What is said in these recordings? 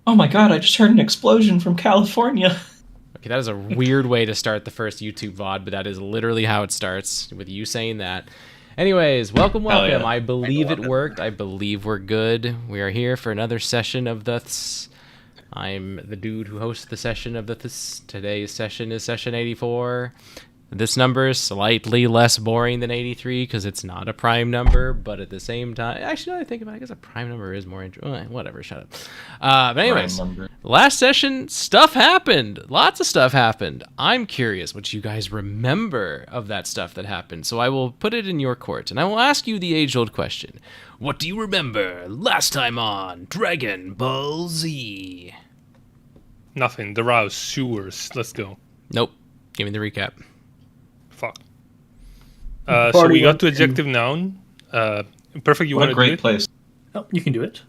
Oh my god, I just heard an explosion from California. Okay, that is a weird way to start the first YouTube VOD, but that is literally how it starts, with you saying that. Anyways, welcome, Hell welcome. yeah. I I go believe it on it. worked. I believe we're good. We are here for another session of the I'm the dude who hosts the session of the Today's session is session 84. This number is slightly less boring than 83 because it's not a prime number, but at the same time, actually, now that I think about it, I guess a prime number is more interesting. Whatever, shut up. But Prime anyways, number. last session, stuff happened. Lots of stuff happened. I'm curious what you guys remember of that stuff that happened, so I will put it in your court, and I will ask you the age-old question. What do you remember last time on Dragon Ball Z? Nothing. The Rouse, sewers. Let's go. Nope. Give me the recap. Fuck. The So party we got went to adjective noun. Perfect, you What want a to do great it? place. Oh, you can do it.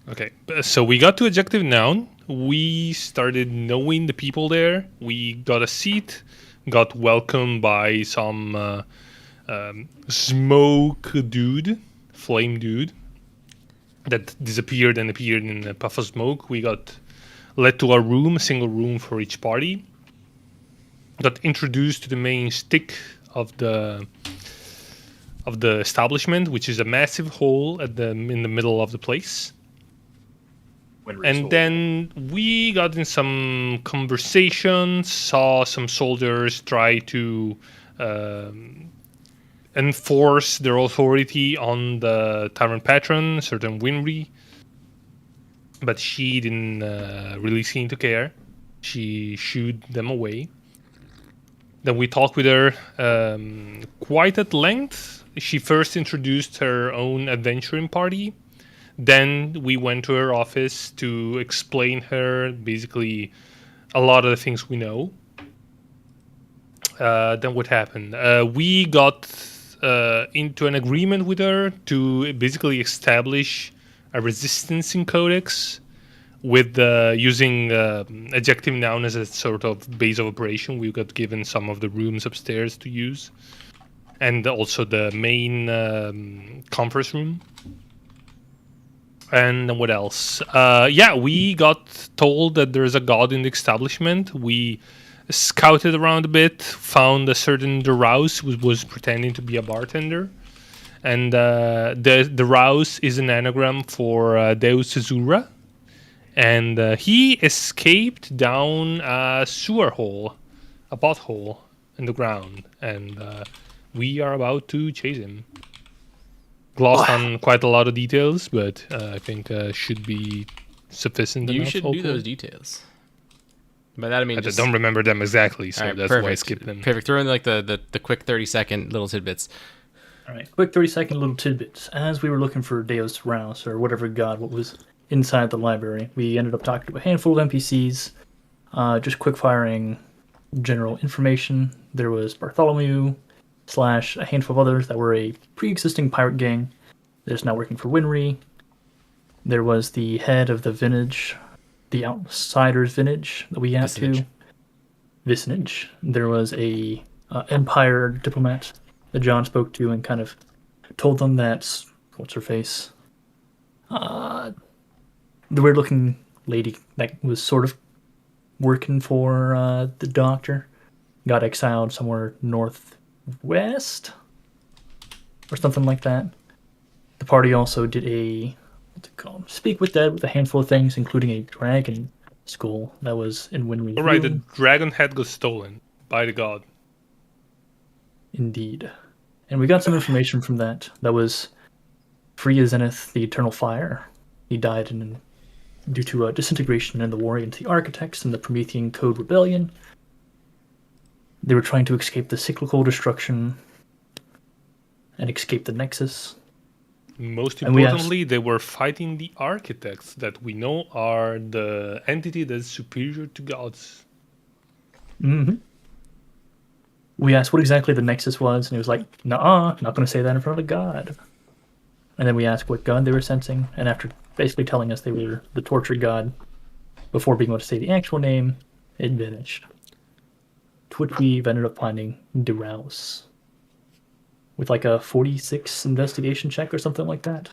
Okay. So we got to adjective noun. We started knowing the people there. We got a seat. Got welcomed by some smoke dude, flame dude, that disappeared and appeared in a puff of smoke. We got led to our room, a single room for each party. Got introduced to the main stick of the establishment, which is a massive hole in the middle of the place. And then we got in some conversation, saw some soldiers try to enforce their authority on the tavern patron, certain Winry, but she didn't really seem to care. She shooed them away. Then we talked with her quite at length. She first introduced her own adventuring party. Then we went to her office to explain her basically a lot of the things we know. Then what happened? We got into an agreement with her to basically establish a resistance in Codex with using adjective noun as a sort of base of operation. We got given some of the rooms upstairs to use, and also the main conference room. And what else? We got told that there's a god in the establishment. We scouted around a bit, found a certain Rouse who was pretending to be a bartender. And the Rouse is an anagram for Deus Zura. And he escaped down a sewer hole, a pothole in the ground. And we are about to chase him. Glossed on quite a lot of details, but I think should be sufficient You enough. should do those details. By that I mean I just don't remember them exactly, so all right, that's perfect. why I skipped them. Perfect. Throw in like the quick 30-second little tidbits. All right, quick 30-second little tidbits. As we were looking for Deus Rouse, or whatever god what was inside the library, we ended up talking to a handful of NPCs, just quick firing general information. There was Bartholomew / a handful of others that were a pre-existing pirate gang that is now working for Winry. There was the head of the Vintage, the Outsiders Vintage that we had to Vicinage. There was a Empire diplomat that John spoke to and kind of told them that what's her face, the weird looking lady that was sort of working for the doctor got exiled somewhere northwest or something like that. The party also did a speak with Dead with a handful of things, including a dragon skull that was in Winry's All right, the room. dragon head got stolen by the god. Indeed. And we got some information from that. That was Free Zenith, the Eternal Fire. He died due to a disintegration in the war against the Architects and the Promethean Code Rebellion. They were trying to escape the cyclical destruction and escape the Nexus. Most And we importantly, they were fighting the architects that we know are the entity that's superior to gods. Mm-hmm. We asked what exactly the Nexus was, and he was like, "Nuh-uh, not going to say that in front of God." And then we asked what god they were sensing, and after basically telling us they were the tortured god, before being able to say the actual name, it vanished. To which we've ended up finding DeRouse with like a 46 investigation check or something like that.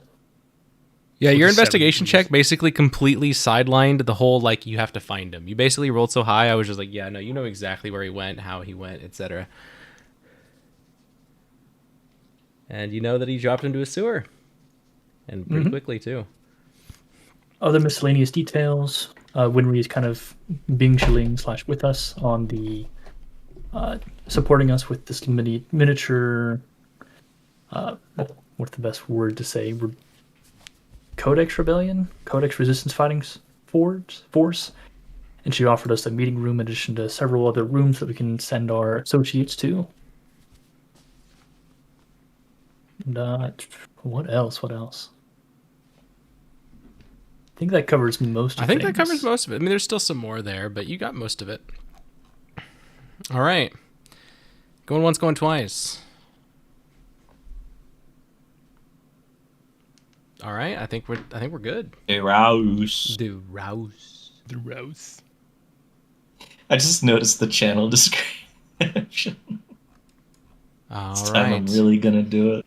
Yeah, with your the 7 investigation keys. check basically completely sidelined the whole, like, you have to find him. You basically rolled so high, I was just like, yeah, no, you know exactly where he went, how he went, etc. And you know that he dropped into a sewer. And pretty quickly, too. Other miscellaneous details. Winry is kind of Bing Shilling / with us on the supporting us with this miniature. What's the best word to say? Codex Rebellion, Codex Resistance Fighting Force, and she offered us a meeting room in addition to several other rooms that we can send our associates to. And what else? What else? I think that covers most of it. I think that covers most of it. I mean, there's still some more there, but you got most of it. All right. Going once, going twice. All right, I think we're good. Rouse. The rouse. The Rose. I just noticed the channel description. All This right. time I'm really gonna do it.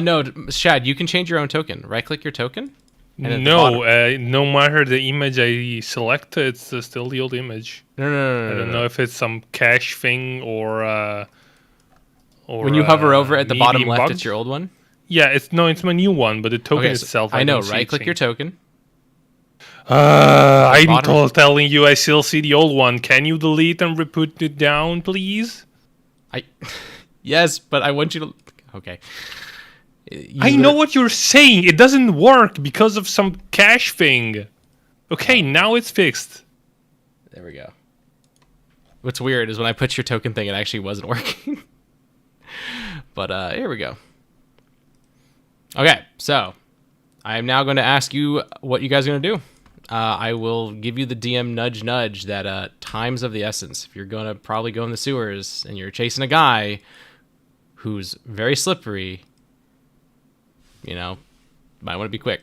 No, Shad, you can change your own token. Right-click your token. And at the No, bottom- no matter the image I select, it's still the old image. No. I don't know if it's some cache thing or When you hover over at the bottom medium left, bug. it's your old one. Yeah, it's my new one, but the token Okay, so itself. I know. don't see it Right-click your change. token. I'm bottom. telling you, I still see the old one. Can you delete and put it down, please? Yes, but I want you to. Okay. I know what you're saying. It doesn't work because of some cache thing. Okay, now it's fixed. There we go. What's weird is when I put your token thing, it actually wasn't working. But here we go. Okay, so I am now going to ask you what you guys are going to do. I will give you the DM nudge that time's of the essence. If you're going to probably go in the sewers and you're chasing a guy who's very slippery, you know, might want to be quick.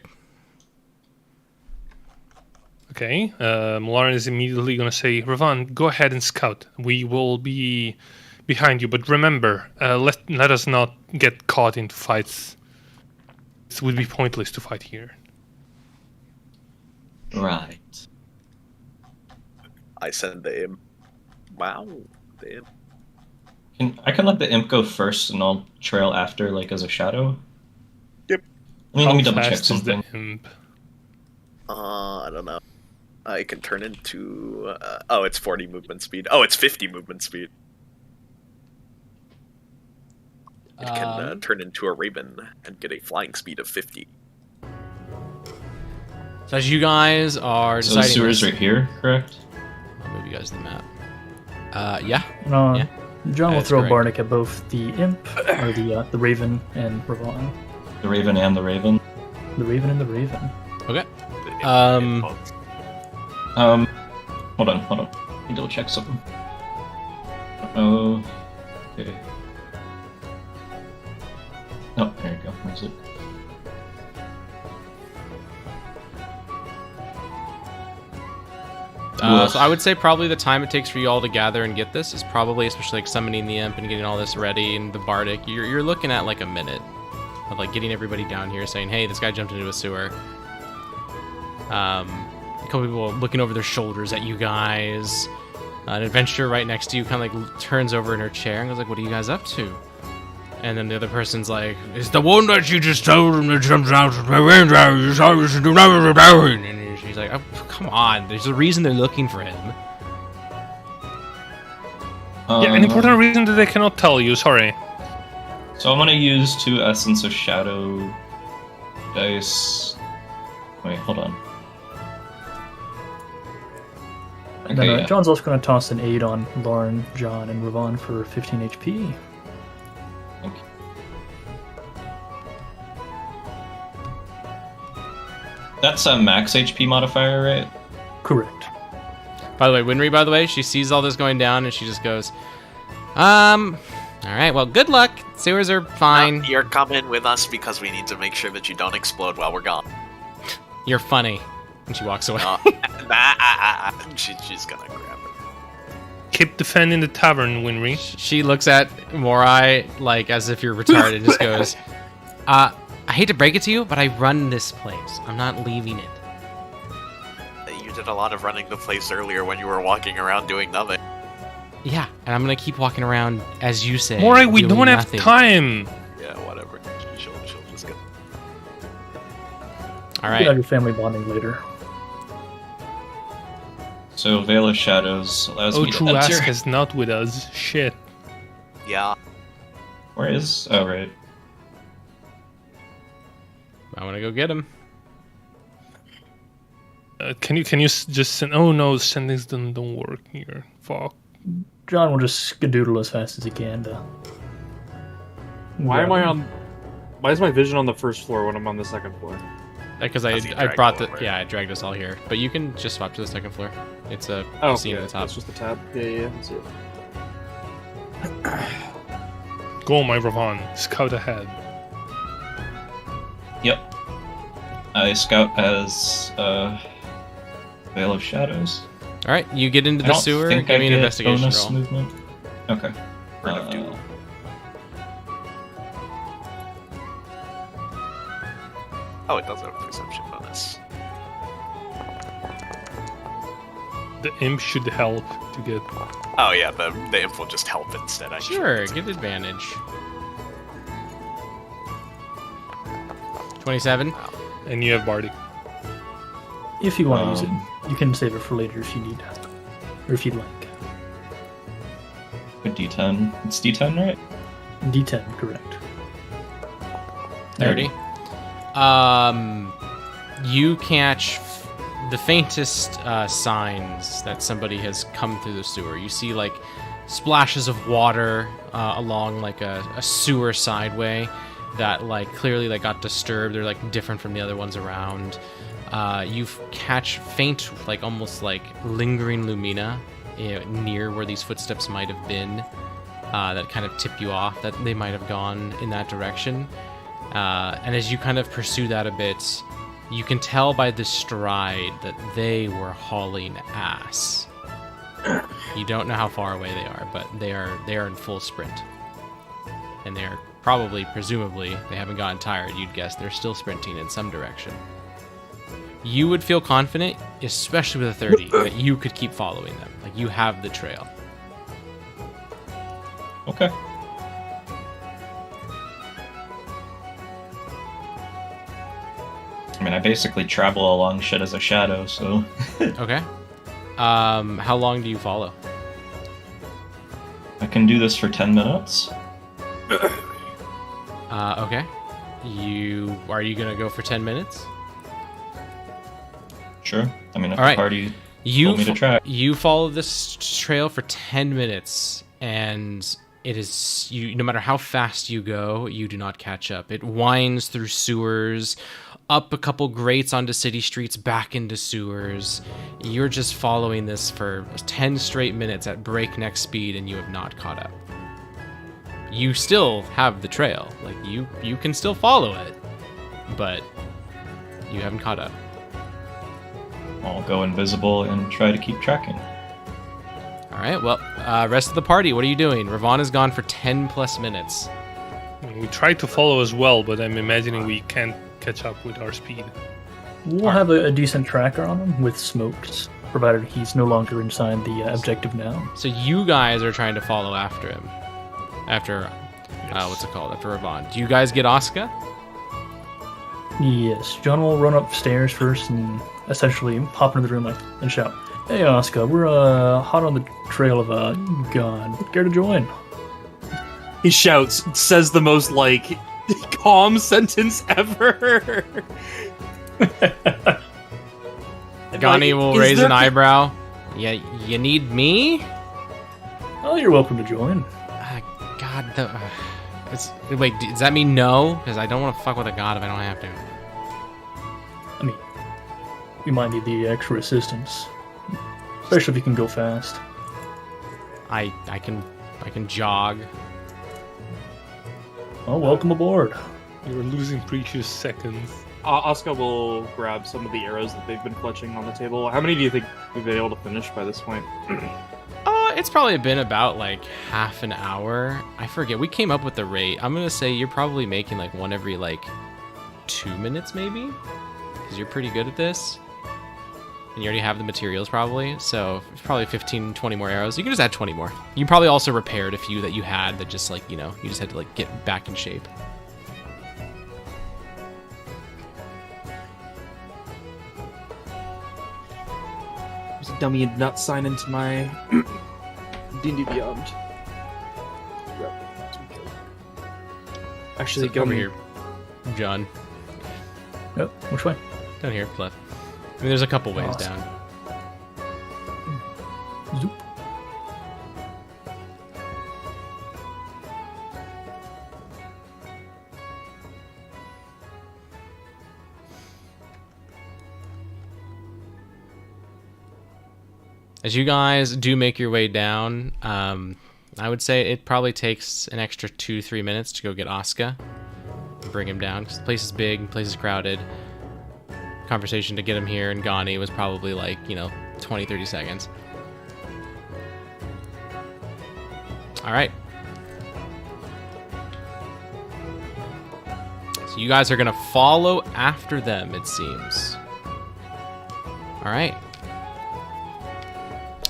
Okay, Lauren is immediately going to say, Ravan, go ahead and scout. We will be behind you, but remember, let us not get caught into fights. It would be pointless to fight here. Right. I send the imp. Wow, the imp. I can let the imp go first, and I'll trail after, like as a shadow. Yep. Let How me double check fast is something. the imp? I don't know. I can turn into. Oh, it's 40 movement speed. Oh, it's 50 movement speed. It can turn into a raven and get a flying speed of 50. So as you guys are So the deciding, sewer's this- right here, correct? I'll move you guys to the map. Yeah. No, Yeah. John will That's throw correct. Barnick at both the imp, or the raven and Ravon. The raven and the raven. The raven and the raven. Okay. The imp- Um, Hold on. Let me double check something. Oh. Okay. Oh, there you go. Where's it? So I would say probably the time it takes for you all to gather and get this is probably, especially like summoning the imp and getting all this ready and the bardic, you're looking at like a minute of like getting everybody down here saying, hey, this guy jumped into a sewer. A couple people looking over their shoulders at you guys. An adventurer right next to you kind of like turns over in her chair and goes like, what are you guys up to? And then the other person's like, it's the one that you just told him that jumps out of my window. You saw you should do nothing. And she's like, oh, come on. There's a reason they're looking for him. Yeah, an important reason that I cannot tell you, sorry. So I'm gonna use 2 Essence of Shadow dice. Wait, hold on. And Okay, then yeah. John's also going to toss an 8 on Lauren, John, and Ravon for 15 HP. Thank you. That's a max HP modifier, right? Correct. By the way, Winry, she sees all this going down and she just goes, all right, well, good luck. Sewers are fine. You're coming with us because we need to make sure that you don't explode while we're gone. You're funny. And she walks away. She's gonna grab it. Keep defending the tavern, Winry. She looks at Morai like as if you're retarded and just goes, I hate to break it to you, but I run this place. I'm not leaving it. You did a lot of running the place earlier when you were walking around doing nothing. Yeah, and I'm gonna keep walking around, as you say. Mori, we doing don't have nothing. time. Yeah, whatever. She'll just get. All You can have right. your family bonding later. So Veil of Shadows allows Oh, me to true. enter. Ask is not with us. Shit. Yeah. Where is? Oh, right. I want to go get him. Can you just send? Oh no, sendings don't work here. Fuck. John will just skadoodle as fast as he can to. Why am I on? Why is my vision on the first floor when I'm on the second floor? Because Because he I dragged brought all the over. I dragged us all here. But you can just swap to the second floor. It's a Oh, scene yeah, at the top. that's just the tab. Yeah. That's it. Go, my Ravon. Scout ahead. Yep. I scout as Veil of Shadows. All right, you get into I the don't sewer. think Give I me an get investigation bonus roll. movement. Okay. We're gonna do. Oh, it does have a perception bonus. The imp should help to get. Oh yeah, the imp will just help instead. I Sure, get advantage. 27. And you have Bardic. If you want to use it, you can save it for later if you need, or if you'd like. A D10. It's D10, right? D10, correct. 30. You catch the faintest signs that somebody has come through the sewer. You see like splashes of water along like a sewer sideway that like clearly like got disturbed. They're like different from the other ones around. You catch faint, like almost like lingering lumina near where these footsteps might have been, that kind of tip you off that they might have gone in that direction. And as you kind of pursue that a bit, you can tell by the stride that they were hauling ass. You don't know how far away they are, but they are in full sprint. And they're probably, presumably, they haven't gotten tired. You'd guess they're still sprinting in some direction. You would feel confident, especially with a 30, that you could keep following them. Like, you have the trail. Okay. I mean, I basically travel along shit as a shadow, so... Okay. How long do you follow? I can do this for 10 minutes. Okay. Are you gonna go for 10 minutes? Sure. I mean, if All right. the party You told me to track. you follow this trail for 10 minutes, and it is you. No matter how fast you go, you do not catch up. It winds through sewers, up a couple grates onto city streets, back into sewers. You're just following this for 10 straight minutes at breakneck speed, and you have not caught up. You still have the trail, like you can still follow it, but you haven't caught up. I'll go invisible and try to keep tracking. All right, well, rest of the party, what are you doing? Ravon is gone for 10 plus minutes. We tried to follow as well, but I'm imagining we can't catch up with our speed. We'll have a decent tracker on him with smokes, provided he's no longer inside the objective now. So you guys are trying to follow after him. After, what's it called? After Ravon. Do you guys get Oscar? Yes, John will run upstairs first and essentially pop into the room and shout, "Hey, Oscar, we're hot on the trail of a god. Care to join?" He shouts, says the most like calm sentence ever. Gani will is raise there- an eyebrow. Yeah, you need me? Oh, you're welcome to join. God, wait, does that mean no? Because I don't want to fuck with a god if I don't have to. I mean, we might need the extra assistance, especially if you can go fast. I can jog. Oh, welcome aboard. You're losing precious seconds. Oscar will grab some of the arrows that they've been clutching on the table. How many do you think we've been able to finish by this point? It's probably been about like half an hour. I forget. We came up with the rate. I'm gonna say you're probably making like one every like 2 minutes, maybe, because you're pretty good at this, and you already have the materials probably. So it's probably 15, 20 more arrows. You can just add 20 more. You probably also repaired a few that you had that just like you just had to like get back in shape. There's a dummy and nut sign into my D&D Beyond. Actually, So go over here, John. Oh, which way? Down here, left. I mean, there's a couple ways Awesome. down. Zoop. As you guys do make your way down, I would say it probably takes an extra 2-3 minutes to go get Asuka and bring him down, because the place is big, the place is crowded. Conversation to get him here and Ghani was probably like, 20-30 seconds. Alright. So you guys are going to follow after them, it seems. Alright.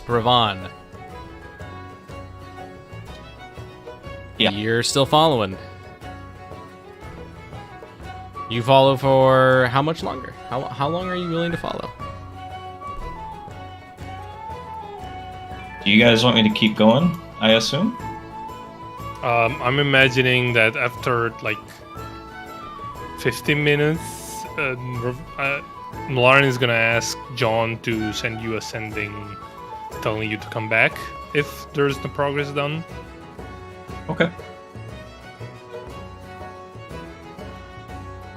Ravon. Yeah. You're still following. You follow for how much longer? How long are you willing to follow? Do you guys want me to keep going? I assume. I'm imagining that after like 15 minutes, Lauren is gonna ask John to send you a sending, telling you to come back if there's no progress done. Okay.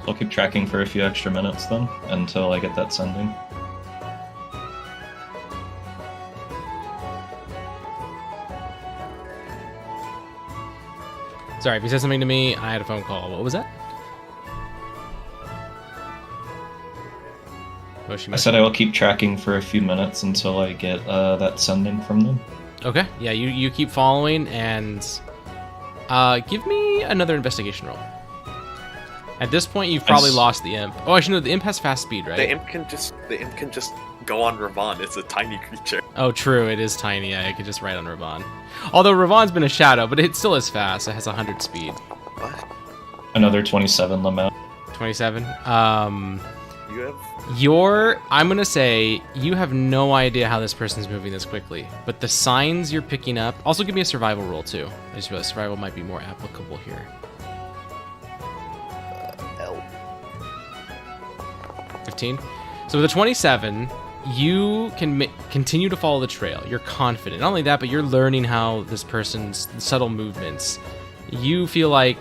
I'll keep tracking for a few extra minutes then, until I get that sending. Sorry, if you said something to me, I had a phone call. What was that? I said I will keep tracking for a few minutes until I get that sending from them. Okay, yeah, you keep following, and give me another investigation roll. At this point, you've probably lost the imp. Oh, actually, no, the imp has fast speed, right? The imp can just go on Ravon. It's a tiny creature. Oh, true, it is tiny. Yeah, I could just ride on Ravon. Although Ravon's been a shadow, but it still is fast. It has 100 speed. What? Another 27 limit. 27. You have I'm gonna say you have no idea how this person's moving this quickly, but the signs you're picking up. Also, give me a survival roll too. I just realized survival might be more applicable here. L. 15. So with a 27, you can continue to follow the trail. You're confident. Not only that, but you're learning how this person's subtle movements. You feel like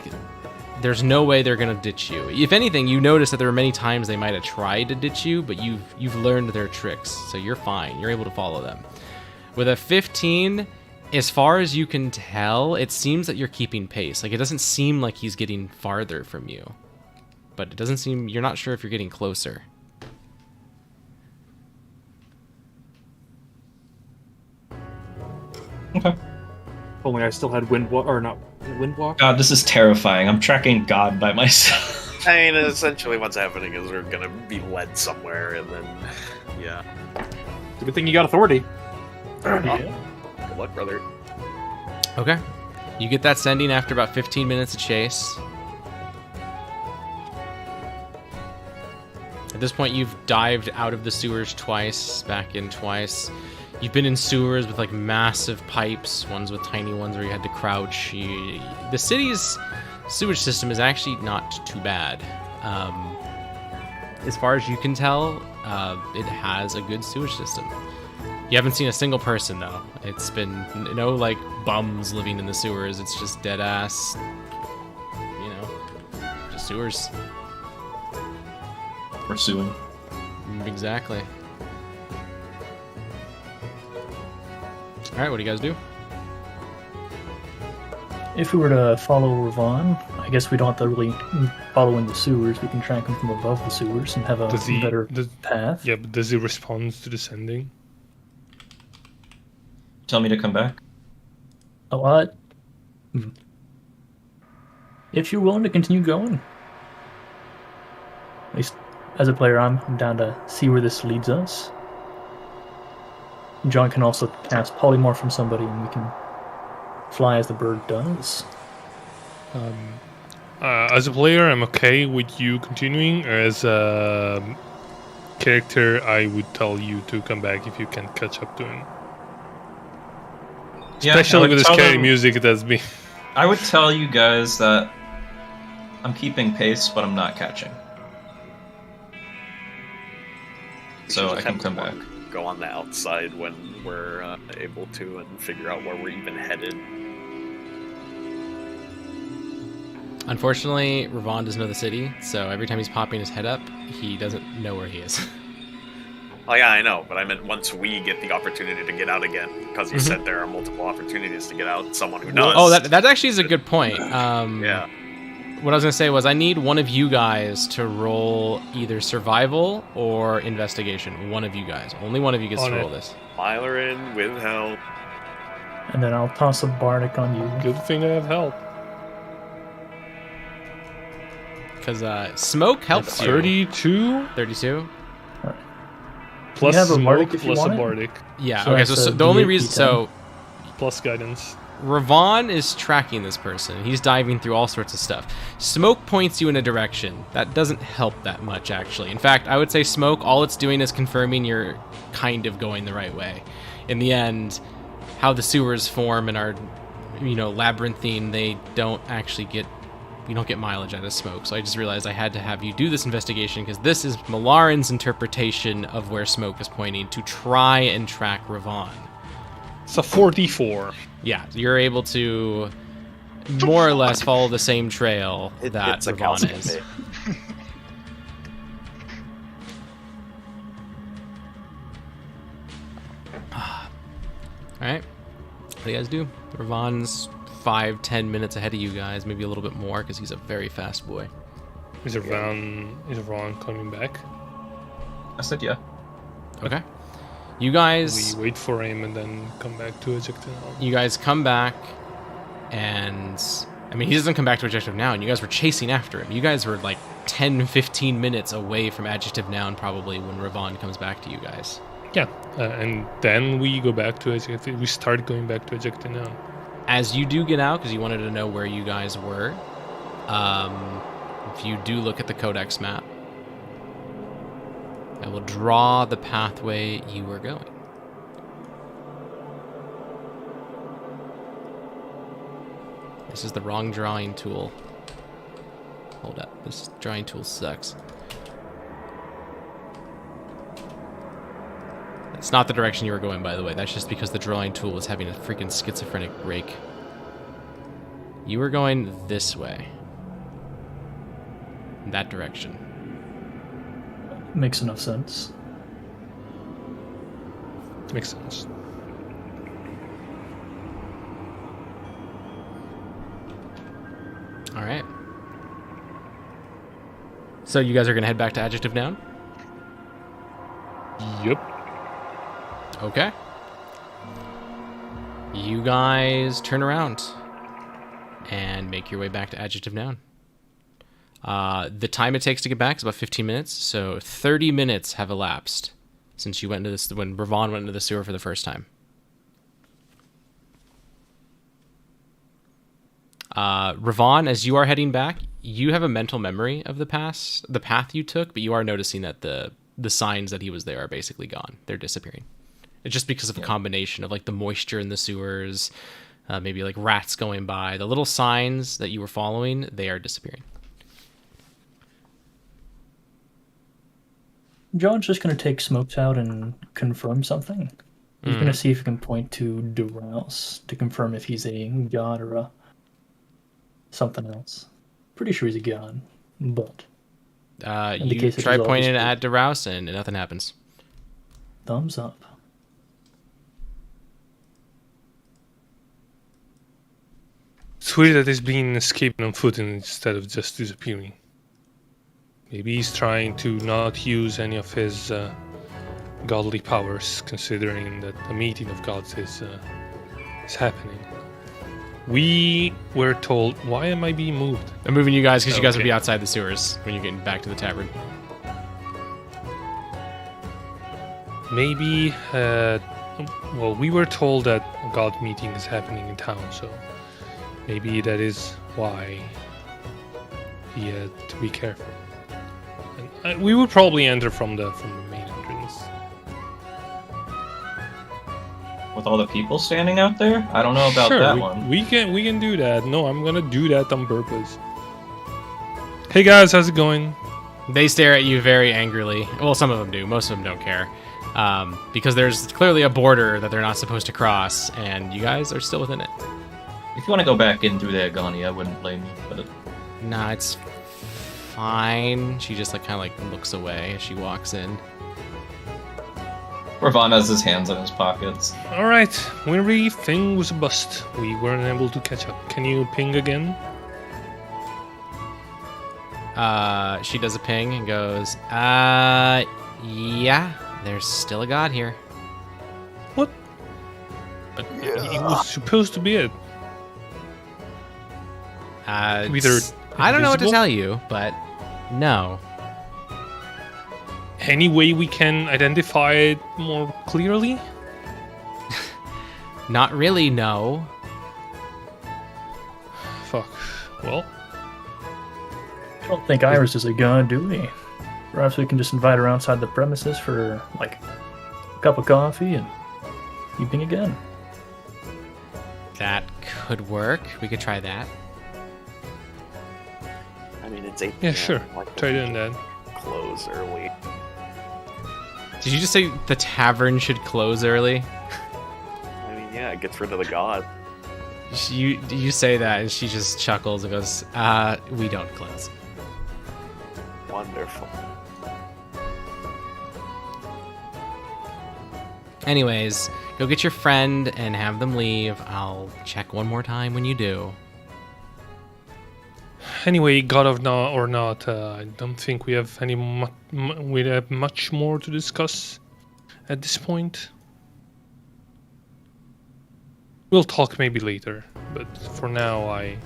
there's no way they're gonna ditch you. If anything, you notice that there are many times they might have tried to ditch you, but you've learned their tricks, so you're fine. You're able to follow them. With a 15, as far as you can tell, it seems that you're keeping pace. Like, it doesn't seem like he's getting farther from you, but it doesn't seem, you're not sure if you're getting closer. Okay. If only I still had Windwalk. God, this is terrifying. I'm tracking God by myself. I mean, essentially what's happening is we're gonna be led somewhere, and then, yeah. It's a good thing you got authority. Yeah. Good luck, brother. Okay. You get that sending after about 15 minutes of chase. At this point, you've dived out of the sewers twice, back in twice. You've been in sewers with like massive pipes, ones with tiny ones where you had to crouch. The city's sewage system is actually not too bad. As far as you can tell, it has a good sewage system. You haven't seen a single person though. It's been no like bums living in the sewers. It's just dead ass, just sewers. We're suing. Exactly. All right, what do you guys do? If we were to follow Ravon, I guess we don't have to really follow in the sewers. We can track him from above the sewers and have a better path. Yeah, but does he respond to the sending? tell me to come back? Oh, if you're willing to continue going, at least as a player, I'm down to see where this leads us. John can also cast polymorph from somebody, and we can fly as the bird does. As a player, I'm okay with you continuing. As a character, I would tell you to come back if you can catch up to him. Yeah, I Especially would with the tell scary them- music it has been. I would tell you guys that I'm keeping pace, but I'm not catching. So should I just can have come someone back. Go on the outside when we're able to and figure out where we're even headed. Unfortunately, Ravon doesn't know the city, so every time he's popping his head up, he doesn't know where he is. Oh yeah, I know, but I meant once we get the opportunity to get out again, because you Mhm. said there are multiple opportunities to get out. Someone who does. Oh, that actually is a good point. Yeah. What I was gonna say was I need one of you guys to roll either survival or investigation. One of you guys. Only one of you gets On to it. roll this. Myron with help. And then I'll toss a bardic on you. Good thing I have help. Because smoke helps you. 32 32? plus have a smoke bardic if you plus a want it? bardic Yeah, So okay, that's so a the only D8, reason... D10. So, plus guidance. Ravon is tracking this person. He's diving through all sorts of stuff. Smoke points you in a direction. That doesn't help that much, actually. In fact, I would say smoke, all it's doing is confirming you're kind of going the right way. In the end, how the sewers form and are, labyrinthine, they don't actually get... We don't get mileage out of smoke. So I just realized I had to have you do this investigation because this is Malarin's interpretation of where smoke is pointing to try and track Ravon. It's a 44. Yeah, you're able to more or less follow the same trail that It's a Ravon calcium is. pit. Alright. What do you guys do? Ravon's 5-10 minutes ahead of you guys, maybe a little bit more because he's a very fast boy. Is Ron coming back? I said yeah. Okay. You guys We wait for him and then come back to eject him. you guys come back and he doesn't come back to Adjective Noun. You guys were chasing after him. You guys were like 10-15 minutes away from Adjective Noun probably when Ravon comes back to you guys. Yeah, and then we go back to eject. We start going back to eject now. As you do get out, because you wanted to know where you guys were, if you do look at the Codex map, I will draw the pathway you were going. This is the wrong drawing tool. Hold up, this drawing tool sucks. It's not the direction you were going, by the way. That's just because the drawing tool was having a freaking schizophrenic break. You were going this way. In that direction. Makes enough sense. Makes sense. Alright. So you guys are going to head back to Adjective Noun? Yep. Okay. You guys turn around and make your way back to Adjective Noun. The time it takes to get back is about 15 minutes, so 30 minutes have elapsed since you went into this when Ravon went into the sewer for the first time. Ravon, as you are heading back, you have a mental memory of the path you took, but you are noticing that the signs that he was there are basically gone. They're disappearing. It's just because of a combination of like the moisture in the sewers, maybe like rats going by. The little signs that you were following, they are disappearing. John's just going to take Smokes out and confirm something. He's going to see if he can point to Durouse to confirm if he's a god or a something else. Pretty sure he's a god, but in the You case of try dissolve, pointing he's at DeRouse and nothing happens. thumbs up. It's weird that he's been escaping on foot instead of just disappearing. Maybe he's trying to not use any of his godly powers, considering that a meeting of gods is is happening. We were told. Why am I being moved? I'm moving you guys because you guys will Okay. be outside the sewers when you're getting back to the tavern. Maybe. Well, we were told that a god meeting is happening in town, so maybe that is why we had to be careful. And we would probably enter from the main entrance. With all the people standing out there? I don't know about Sure, that we, one. we can do that. No, I'm gonna do that on purpose. Hey guys, how's it going? They stare at you very angrily. Well, some of them do. Most of them don't care. Because there's clearly a border that they're not supposed to cross, and you guys are still within it. If you want to go back in through there, Gani, I wouldn't blame you. But Nah, it's fine. She just kind of looks away as she walks in. Ravon has his hands in his pockets. All right, Winry thing was a bust. We weren't able to catch up. Can you ping again? She does a ping and goes, yeah, there's still a god here. What? But it was supposed to be it. Either I don't know what to invisible? tell you, but no. Any way we can identify it more clearly? Not really, no. Fuck. Well, I don't think Iris is a god, do we? Perhaps we can just invite her outside the premises for, like, a cup of coffee and you ping again. That could work. We could try that. I mean, it's 8 yeah, p.m. sure. Like, Try doing that. close early. Did you just say the tavern should close early? I mean, yeah, it gets rid of the god. You say that, and she just chuckles and goes, we don't close. Wonderful. Anyways, go get your friend and have them leave. I'll check one more time when you do. Anyway, God of not or not, I don't think we have we have much more to discuss at this point. We'll talk maybe later, but for now, I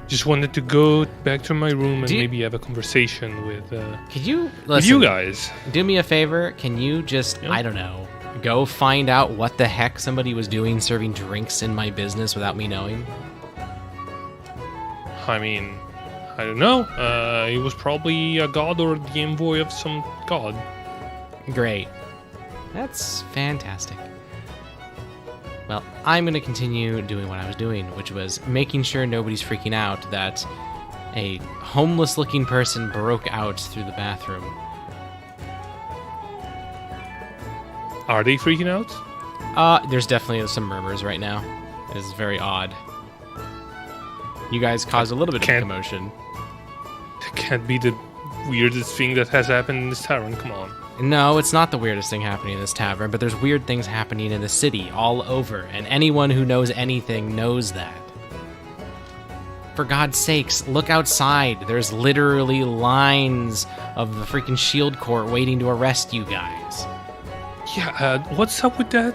just wanted to go back to my room and Do you- maybe have a conversation with Could you with listen? you guys. Do me a favor. Can you just, Yeah. I don't know, go find out what the heck somebody was doing serving drinks in my business without me knowing? I mean, I don't know. He was probably a god or the envoy of some god. Great. That's fantastic. Well, I'm going to continue doing what I was doing, which was making sure nobody's freaking out that a homeless-looking person broke out through the bathroom. Are they freaking out? There's definitely some murmurs right now. It is very odd. You guys caused a little bit of a Can't- commotion. It can't be the weirdest thing that has happened in this tavern. Come on. No, it's not the weirdest thing happening in this tavern, but there's weird things happening in the city all over, and anyone who knows anything knows that. For God's sakes, look outside. There's literally lines of the freaking shield court waiting to arrest you guys. Yeah, what's up with that?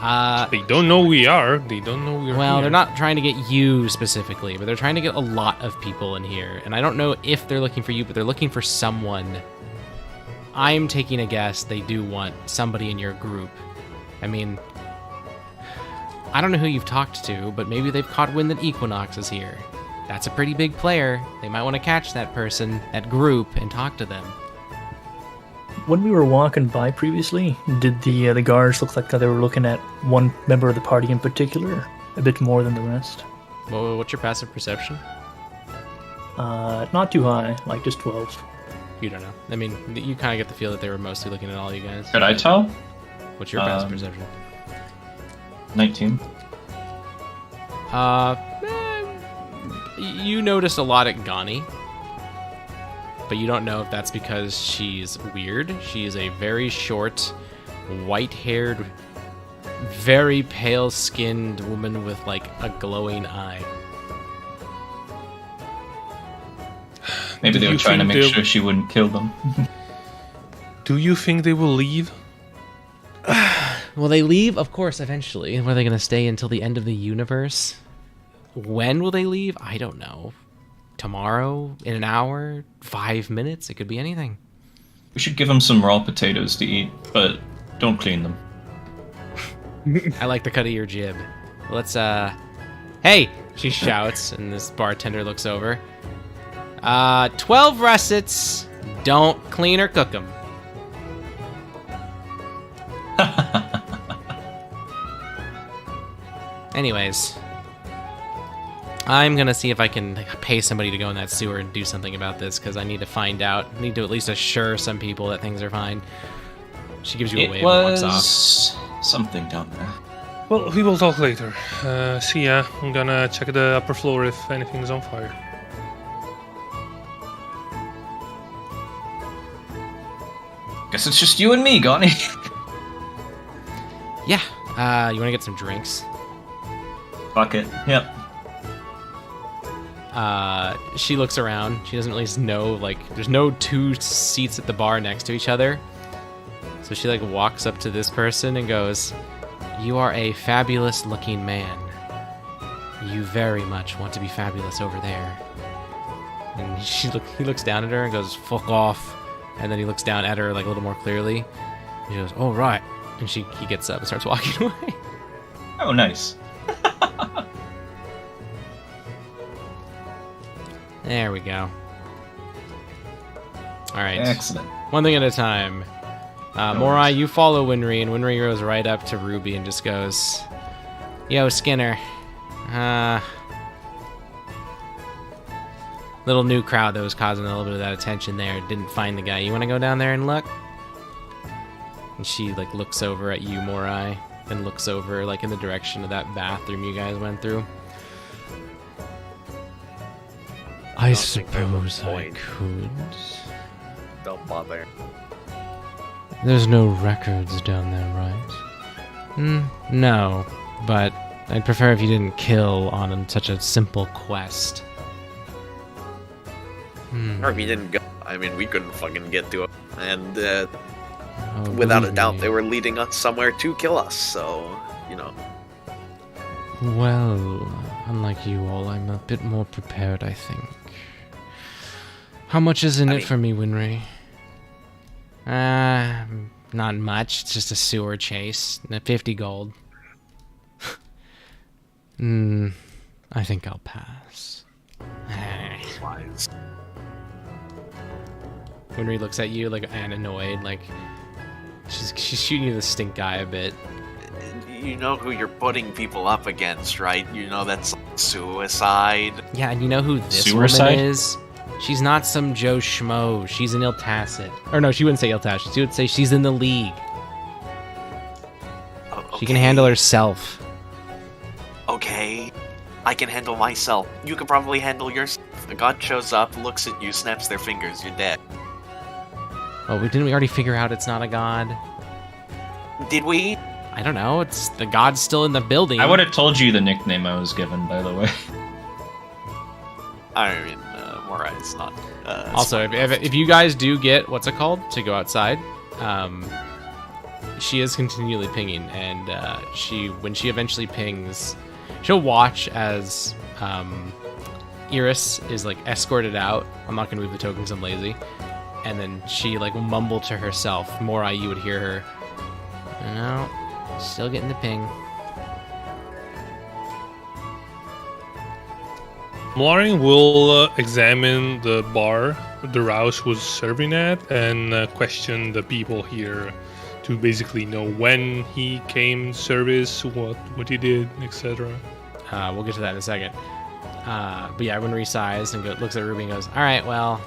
Uh, They don't know we are. They don't know we're well, here. they're not trying to get you specifically, but they're trying to get a lot of people in here. And I don't know if they're looking for you, but they're looking for someone. I'm taking a guess they do want somebody in your group. I mean, I don't know who you've talked to, but maybe they've caught wind that Equinox is here. That's a pretty big player. They might want to catch that person, that group, and talk to them. When we were walking by previously, did the guards look like they were looking at one member of the party in particular, a bit more than the rest? Well, what's your passive perception? Not too high, like just 12. You don't know. I mean, you kind of get the feel that they were mostly looking at all you guys. Could I tell? What's your passive Um, perception? 19. You notice a lot at Gani, but you don't know if that's because she's weird. She is a very short, white-haired, very pale-skinned woman with like a glowing eye. Maybe they Do were you trying to think make they'll- sure she wouldn't kill them. Do you think they will leave? Will they leave? Of course, eventually. Were they going to stay until the end of the universe? When will they leave? I don't know. Tomorrow? In an hour? 5 minutes? It could be anything. We should give them some raw potatoes to eat, but don't clean them. I like the cut of your jib. Let's, Hey! She shouts, and this bartender looks over. 12 russets. Don't clean or cook them. Anyways, I'm gonna see if I can pay somebody to go in that sewer and do something about this, because I need to find out. I need to at least assure some people that things are fine. She gives you a wave and walks off. Something down there. Well, we will talk later. See ya. I'm gonna check the upper floor if anything's on fire. Guess it's just you and me, Gani. Yeah. You want to get some drinks? Fuck it. Yep. She looks around. She doesn't really know, like, there's no two seats at the bar next to each other. So she, like, walks up to this person and goes, "You are a fabulous looking man. You very much want to be fabulous over there." And he looks down at her and goes, "Fuck off." And then he looks down at her, like, a little more clearly. And she goes, "Oh, right." And he gets up and starts walking away. Oh, nice. There we go. Alright. Excellent. One thing at a time. Morai, you follow Winry, and Winry goes right up to Ruby and just goes, "Yo, Skinner. Little new crowd that was causing a little bit of that attention there. Didn't find the guy. You want to go down there and look?" And she, like, looks over at you, Morai, and looks over, like, in the direction of that bathroom you guys went through. I don't think there's a suppose I point. could. Don't bother. There's no records down there, right? No, but I'd prefer if you didn't kill on such a simple quest. Or if you didn't go, I mean, we couldn't fucking get to it. And Oh, without a believe doubt, me. they were leading us somewhere to kill us. So, you know. Well, unlike you all, I'm a bit more prepared, I think. How much is in I it mean- for me, Winry? Not much. It's just a sewer chase. 50 gold. I think I'll pass. Wise. Winry looks at you, like, and annoyed, like, she's shooting you the stink eye a bit. You know who you're putting people up against, right? You know that's suicide. Yeah, and you know who this Suicide? woman is? She's not some Joe Schmo. She's an Iltacid. Or no, she wouldn't say Iltacid. She would say she's in the league. She can Okay. handle herself. Okay. I can handle myself. You can probably handle yourself. A god shows up, looks at you, snaps their fingers, you're dead. Oh, didn't we already figure out it's not a god? Did we? I don't know. It's the god's still in the building. I would have told you the nickname I was given, by the way. I mean, Morai's not. Also, smart enough if you guys do get what's it called to go outside, she is continually pinging, and when she eventually pings, she'll watch as Iris is, like, escorted out. I'm not gonna move the token because I'm lazy. And then she, like, will mumble to herself. Morai, you would hear her. No, still getting the ping. Morin will examine the bar the Rouse was serving at and question the people here to basically know when he came service, what he did, etc. We'll get to that in a second. But yeah, everyone resighs and looks at Ruby and goes, "All right, well,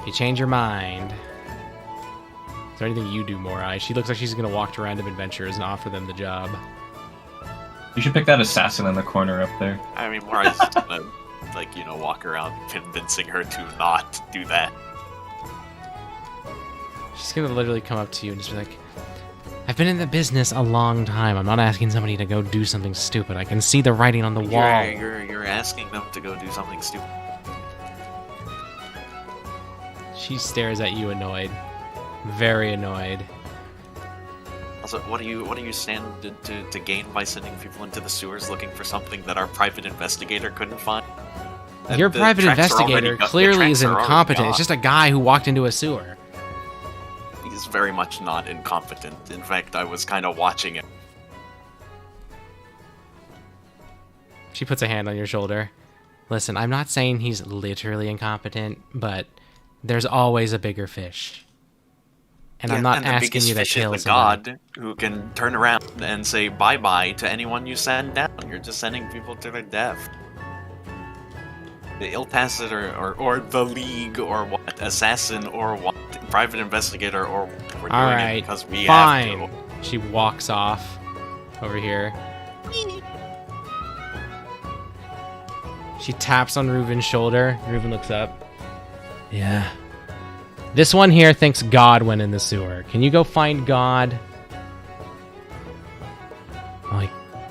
if you change your mind, is there anything you do, Morai?" She looks like she's going to walk to random adventurers and offer them the job. You should pick that assassin in the corner up there. I mean, Morai's just gonna, like, you know, walk around convincing her to not do that. She's going to literally come up to you and just be like, "I've been in the business a long time. I'm not asking somebody to go do something stupid. I can see the writing on the wall." You're asking them to go do something stupid. She stares at you annoyed. Very annoyed. Also, what do you stand to gain by sending people into the sewers looking for something that our private investigator couldn't find? Your The private tracks are investigator already clearly is the tracks are already incompetent. It's gone. just a guy who walked into a sewer. He's very much not incompetent. In fact, I was kind of watching it. She puts a hand on your shoulder. Listen, I'm not saying he's literally incompetent, but there's always a bigger fish. And I'm not and the asking biggest you to fish kill is the somebody. god who can turn around and say bye-bye to anyone you send down. You're just sending people to their death. The Iltacit or the League or what, Assassin or what, Private Investigator or what. We're All doing right, it because we fine. have to. She walks off over here. She taps on Reuven's shoulder. Reuven looks up. Yeah. This one here thinks God went in the sewer. Can you go find God? I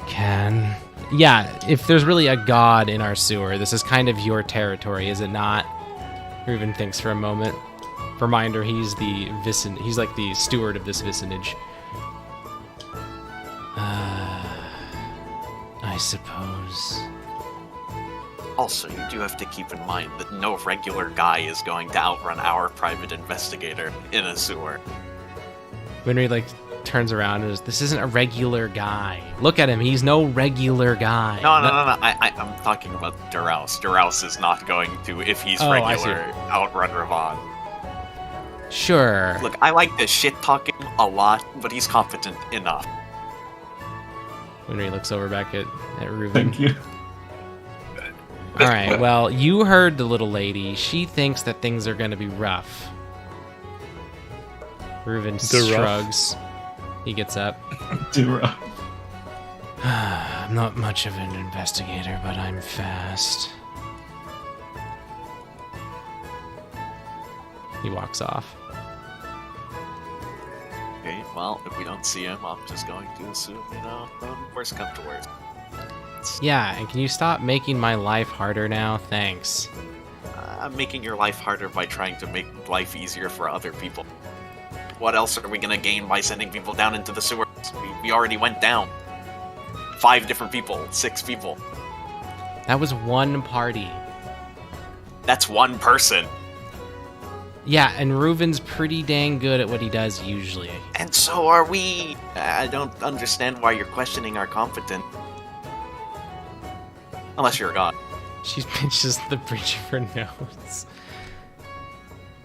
can. Yeah, if there's really a God in our sewer, this is kind of your territory, is it not? Reuven thinks for a moment. Reminder, he's like the steward of this vicinage. I suppose. Also, you do have to keep in mind that no regular guy is going to outrun our private investigator in a sewer. Winry turns around and goes, "This isn't a regular guy. Look at him. He's no regular guy." No. I'm talking about Duraus. Duraus is not going to, if he's Oh, I see. regular, outrun Ravon. Sure. Look, I like to shit talk him a lot, but he's competent enough. Winry looks over back at Reuven. Thank you. All right. Well, you heard the little lady. She thinks that things are going to be rough. Reuven shrugs. He gets up. Dura. I'm not much of an investigator, but I'm fast. He walks off. Okay, well, if we don't see him, I'm just going to assume, worst come to worst. Yeah, and can you stop making my life harder now? Thanks. I'm making your life harder by trying to make life easier for other people. What else are we gonna gain by sending people down into the sewers? We already went down. 5 different people, 6 people. That was one party. That's one person. Yeah, and Reuven's pretty dang good at what he does usually. And so are we. I don't understand why you're questioning our competence. Unless you're a god. She pinches the bridge of her nose.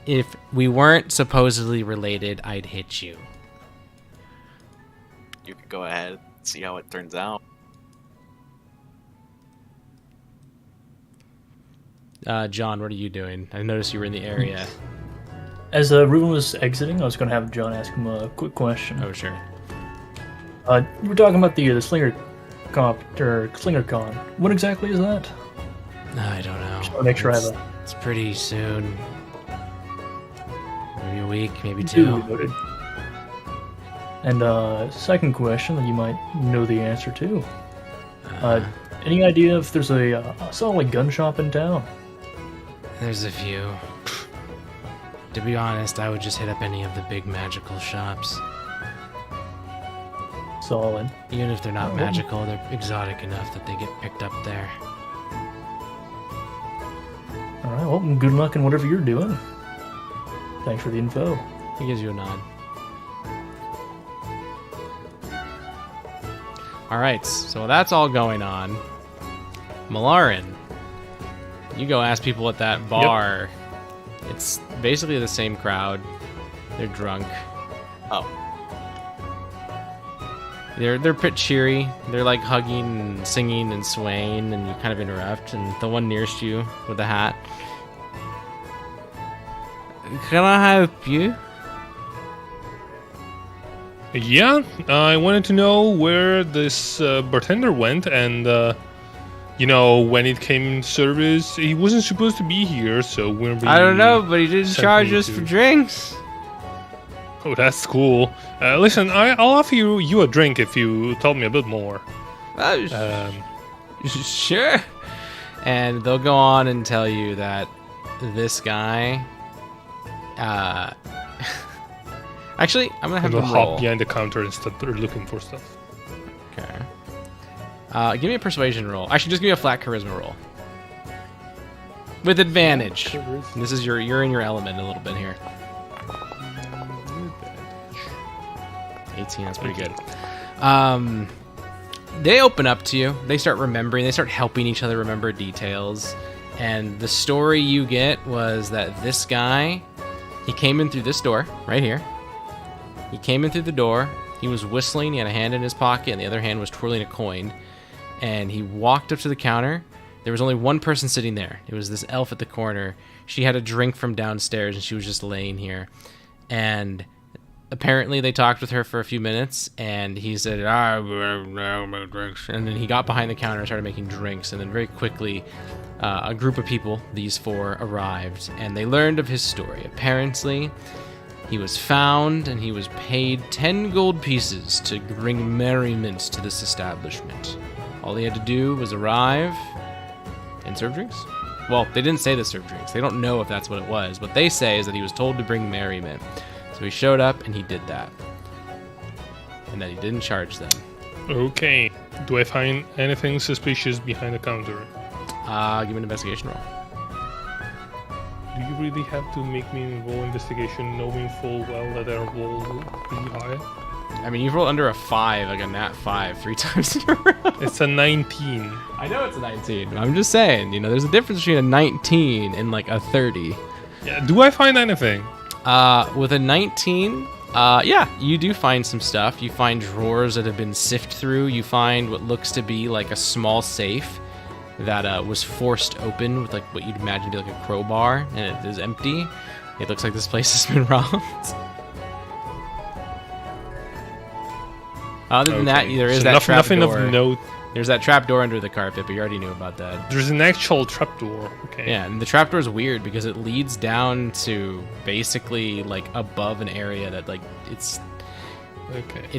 If we weren't supposedly related, I'd hit you. You could go ahead and see how it turns out. John, what are you doing? I noticed you were in the area. As Reuven was exiting, I was going to have John ask him a quick question. Oh, sure. You were talking about the Slinger Slinger Con. What exactly is that? I don't know. Just want to make sure I have It's pretty soon. Maybe a week, maybe a 2. noted. And second question that you might know the answer to. Any idea if there's a solid gun shop in town? There's a few. To be honest, I would just hit up any of the big magical shops. Solid. Even if they're not Oh. magical, they're exotic enough that they get picked up there. Alright, well, good luck in whatever you're doing. Thanks for the info. He gives you a nod. Alright, so that's all going on. Malarin, you go ask people at that bar. It's basically the same crowd. They're drunk. Oh. They're pretty cheery. They're like hugging and singing and swaying, and you kind of interrupt. And the one nearest you with the hat. Can I help you? Yeah, I wanted to know where this bartender went, and when it came in service, he wasn't supposed to be here. So when we I don't know, but he didn't sent charge me us to- for drinks. Oh, that's cool. Listen, I'll offer you a drink if you tell me a bit more. Sure. And they'll go on and tell you that this guy, Actually, I'm gonna have They'll them hop roll. behind the counter instead. They're looking for stuff. Okay. Give me a persuasion roll. Actually, just give me a flat charisma roll. With advantage. This is you're in your element a little bit here. 18, that's pretty good. They open up to you. They start remembering. They start helping each other remember details. And the story you get was that this guy, he came in through this door right here. He came in through the door. He was whistling. He had a hand in his pocket, and the other hand was twirling a coin. And he walked up to the counter. There was only one person sitting there. It was this elf at the corner. She had a drink from downstairs, and she was just laying here. And apparently they talked with her for a few minutes, and he said, and then he got behind the counter and started making drinks. And then very quickly, a group of people, these four, arrived, and they learned of his story. Apparently, he was found, and he was paid 10 gold pieces to bring merriment to this establishment. All he had to do was arrive and serve drinks. Well, they didn't say to serve drinks. They don't know if that's what it was. What they say is that he was told to bring merriment. So he showed up, and he did that. And that he didn't charge them. Okay. Do I find anything suspicious behind the counter? Give me an investigation roll. Do you really have to make me roll investigation knowing full well that our roll will be high? I mean, you've rolled under a 5, like a nat 5, 3 times in a row. It's a 19. I know it's a 19. I'm just saying, there's a difference between a 19 and like a 30. Yeah, do I find anything? With a 19, yeah, you do find some stuff. You find drawers that have been sifted through. You find what looks to be like a small safe that was forced open with like what you'd imagine to be like a crowbar, and it is empty. It looks like this place has been robbed. Other than that, there is that trap nothing door. of note. There's that trap door under the carpet, but you already knew about that. There's an actual trapdoor. Okay. Yeah, and the trapdoor is weird because it leads down to basically like above an area that like it's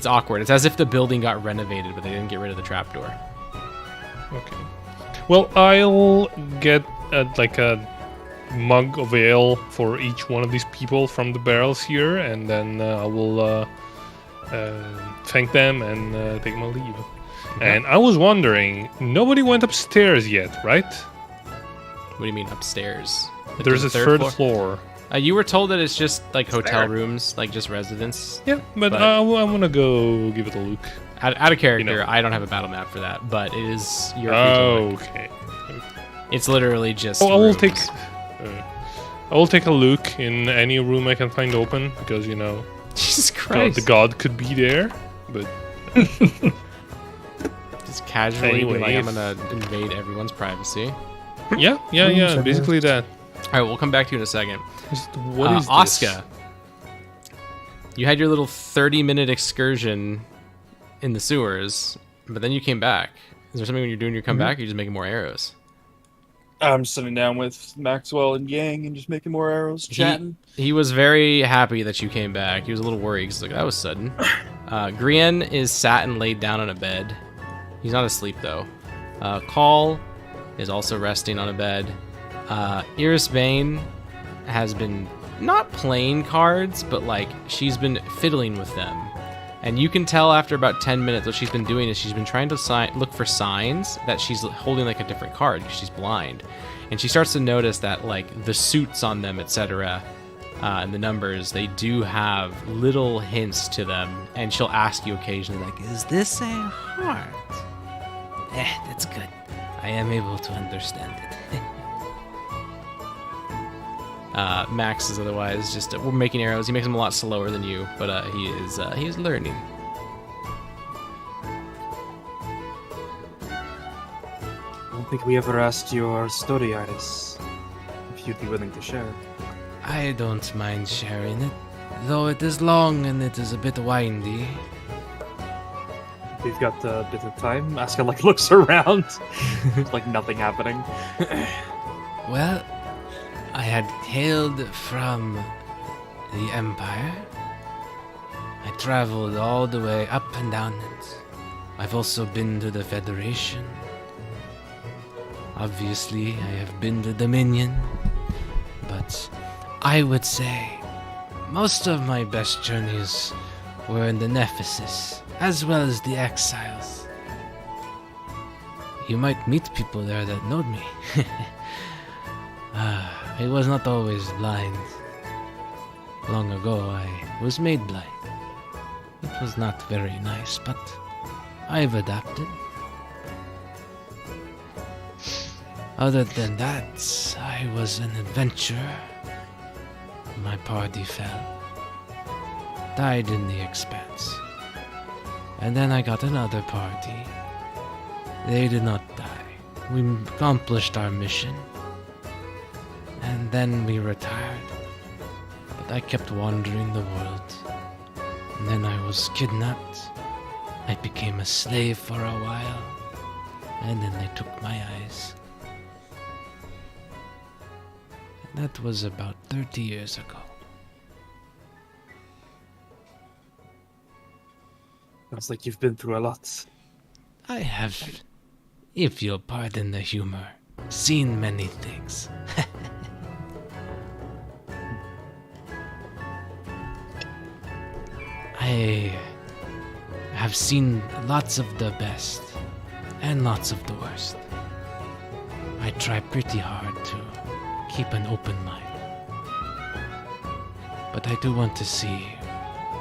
awkward. It's as if the building got renovated, but they didn't get rid of the trapdoor. Okay. Well, I'll get a mug of ale for each one of these people from the barrels here, and then I will thank them and take my leave. Okay. And I was wondering, nobody went upstairs yet, right? What do you mean upstairs? Like There's to a the third floor. You were told that it's just like hotel rooms, like just residence. Yeah, but I'm gonna go give it a look. Out of character, I don't have a battle map for that, but it is your okay. It's literally just. I will take a look in any room I can find open because Jesus Christ, the god could be there, but. Just casually Anyway, be like, I'm gonna invade everyone's privacy. Yeah, basically that. All right, we'll come back to you in a second. What is this? Oscar, you had your little 30-minute excursion in the sewers, but then you came back. Is there something when you're doing your comeback, or you're just making more arrows? I'm sitting down with Maxwell and Yang and just making more arrows, chatting. He was very happy that you came back. He was a little worried because like that was sudden. Grian is sat and laid down on a bed. He's not asleep though. Call is also resting on a bed. Iris Vane has been not playing cards, but like she's been fiddling with them. And you can tell after about 10 minutes what she's been doing is she's been trying to look for signs that she's holding like a different card because she's blind. And she starts to notice that like the suits on them, etc., and the numbers, they do have little hints to them. And she'll ask you occasionally like, is this a heart? That's good. I am able to understand it. Max is otherwise just we're making arrows. He makes them a lot slower than you, but he is learning. I don't think we ever asked your story, Iris. If you'd be willing to share. I don't mind sharing it, though it is long and it is a bit windy. We've got a bit of time. Asuka looks around. Like nothing happening. Well, I had hailed from the Empire. I traveled all the way up and down it. I've also been to the Federation. Obviously, I have been to Dominion. But I would say most of my best journeys were in the Nephesis, as well as the Exiles. You might meet people there that knowed me. I was not always blind. Long ago, I was made blind. It was not very nice, but I've adapted. Other than that, I was an adventurer. My party fell. Died in the expanse. And then I got another party. They did not die. We accomplished our mission. And then we retired. But I kept wandering the world. And then I was kidnapped. I became a slave for a while. And then they took my eyes. And that was about 30 years ago. Sounds like you've been through a lot. I have, if you'll pardon the humor, seen many things. I have seen lots of the best and lots of the worst. I try pretty hard to keep an open mind. But I do want to see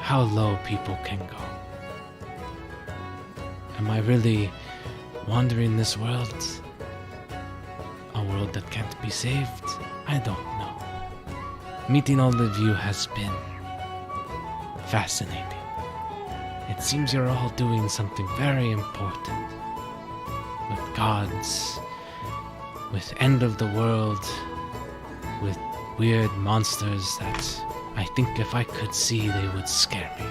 how low people can go. Am I really wandering this world? A world that can't be saved? I don't know. Meeting all of you has been fascinating. It seems you're all doing something very important. With gods, with end of the world, with weird monsters that I think if I could see, they would scare me.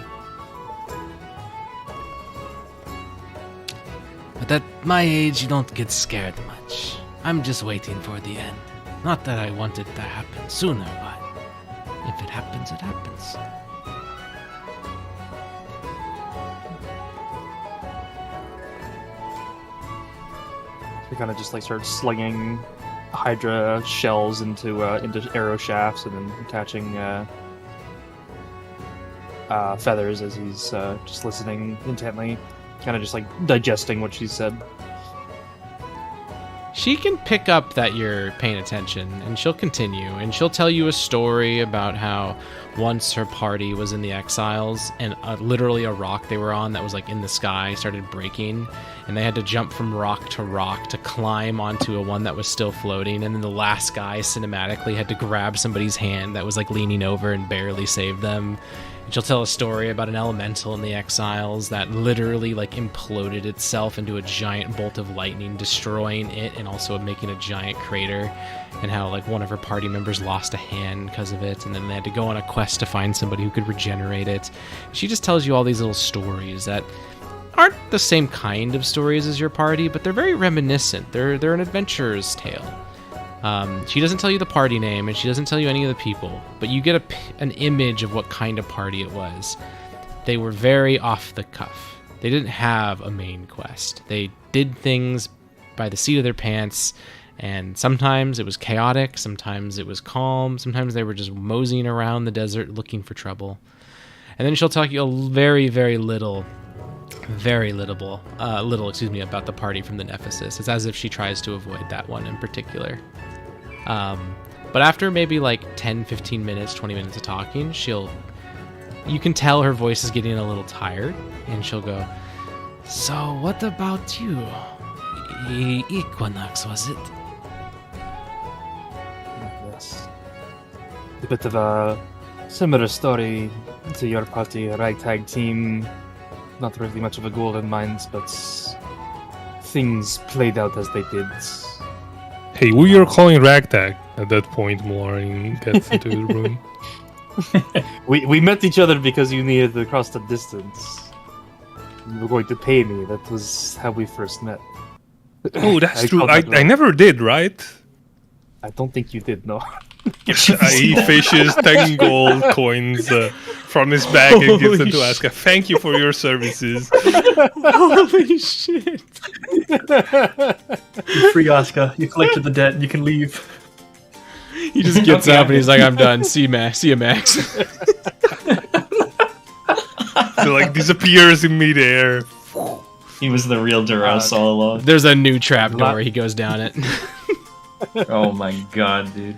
But at my age, you don't get scared much. I'm just waiting for the end. Not that I want it to happen sooner, but if it happens, it happens. He kind of just like starts slinging Hydra shells into arrow shafts and then attaching feathers as he's just listening intently, kind of just like digesting what she said. She can pick up that you're paying attention, and she'll continue, and she'll tell you a story about how once her party was in the Exiles, and literally a rock they were on that was like in the sky started breaking, and they had to jump from rock to climb onto a one that was still floating, and then the last guy cinematically had to grab somebody's hand that was like leaning over and barely saved them. And she'll tell a story about an elemental in the Exiles that literally like imploded itself into a giant bolt of lightning, destroying it and also making a giant crater, and how like one of her party members lost a hand because of it, and then they had to go on a quest to find somebody who could regenerate it. She just tells you all these little stories that aren't the same kind of stories as your party, but they're very reminiscent. They're an adventurer's tale. She doesn't tell you the party name, and she doesn't tell you any of the people, but you get an image of what kind of party it was. They were very off the cuff. They didn't have a main quest. They did things by the seat of their pants, and sometimes it was chaotic, sometimes it was calm, sometimes they were just moseying around the desert looking for trouble. And then she'll talk you a very, very little about the party from the Nephesis. It's as if she tries to avoid that one in particular. But after maybe like 10, 15 minutes, 20 minutes of talking, you can tell her voice is getting a little tired, and she'll go, "So what about you? Equinox, was it?" Yes. A bit of a similar story to your party, a ragtag team. Not really much of a goal in mind, but things played out as they did. Hey, who you're calling ragtag at that point, Malari gets into the room. We met each other because you needed to cross the distance. You were going to pay me. That was how we first met. Oh, that's I true. called that I never did, right? I don't think you did, no. He fishes 10 gold coins from his bag and gives them to Asuka. Thank you for your services. Holy shit. You're free, Asuka. You collected the debt and you can leave. He just gets Okay. up and he's like, "I'm done. See you, Max. See you, Max." So like disappears in midair. He was the real Duros all along. There's a new trap door. He goes down it. Oh my god, dude.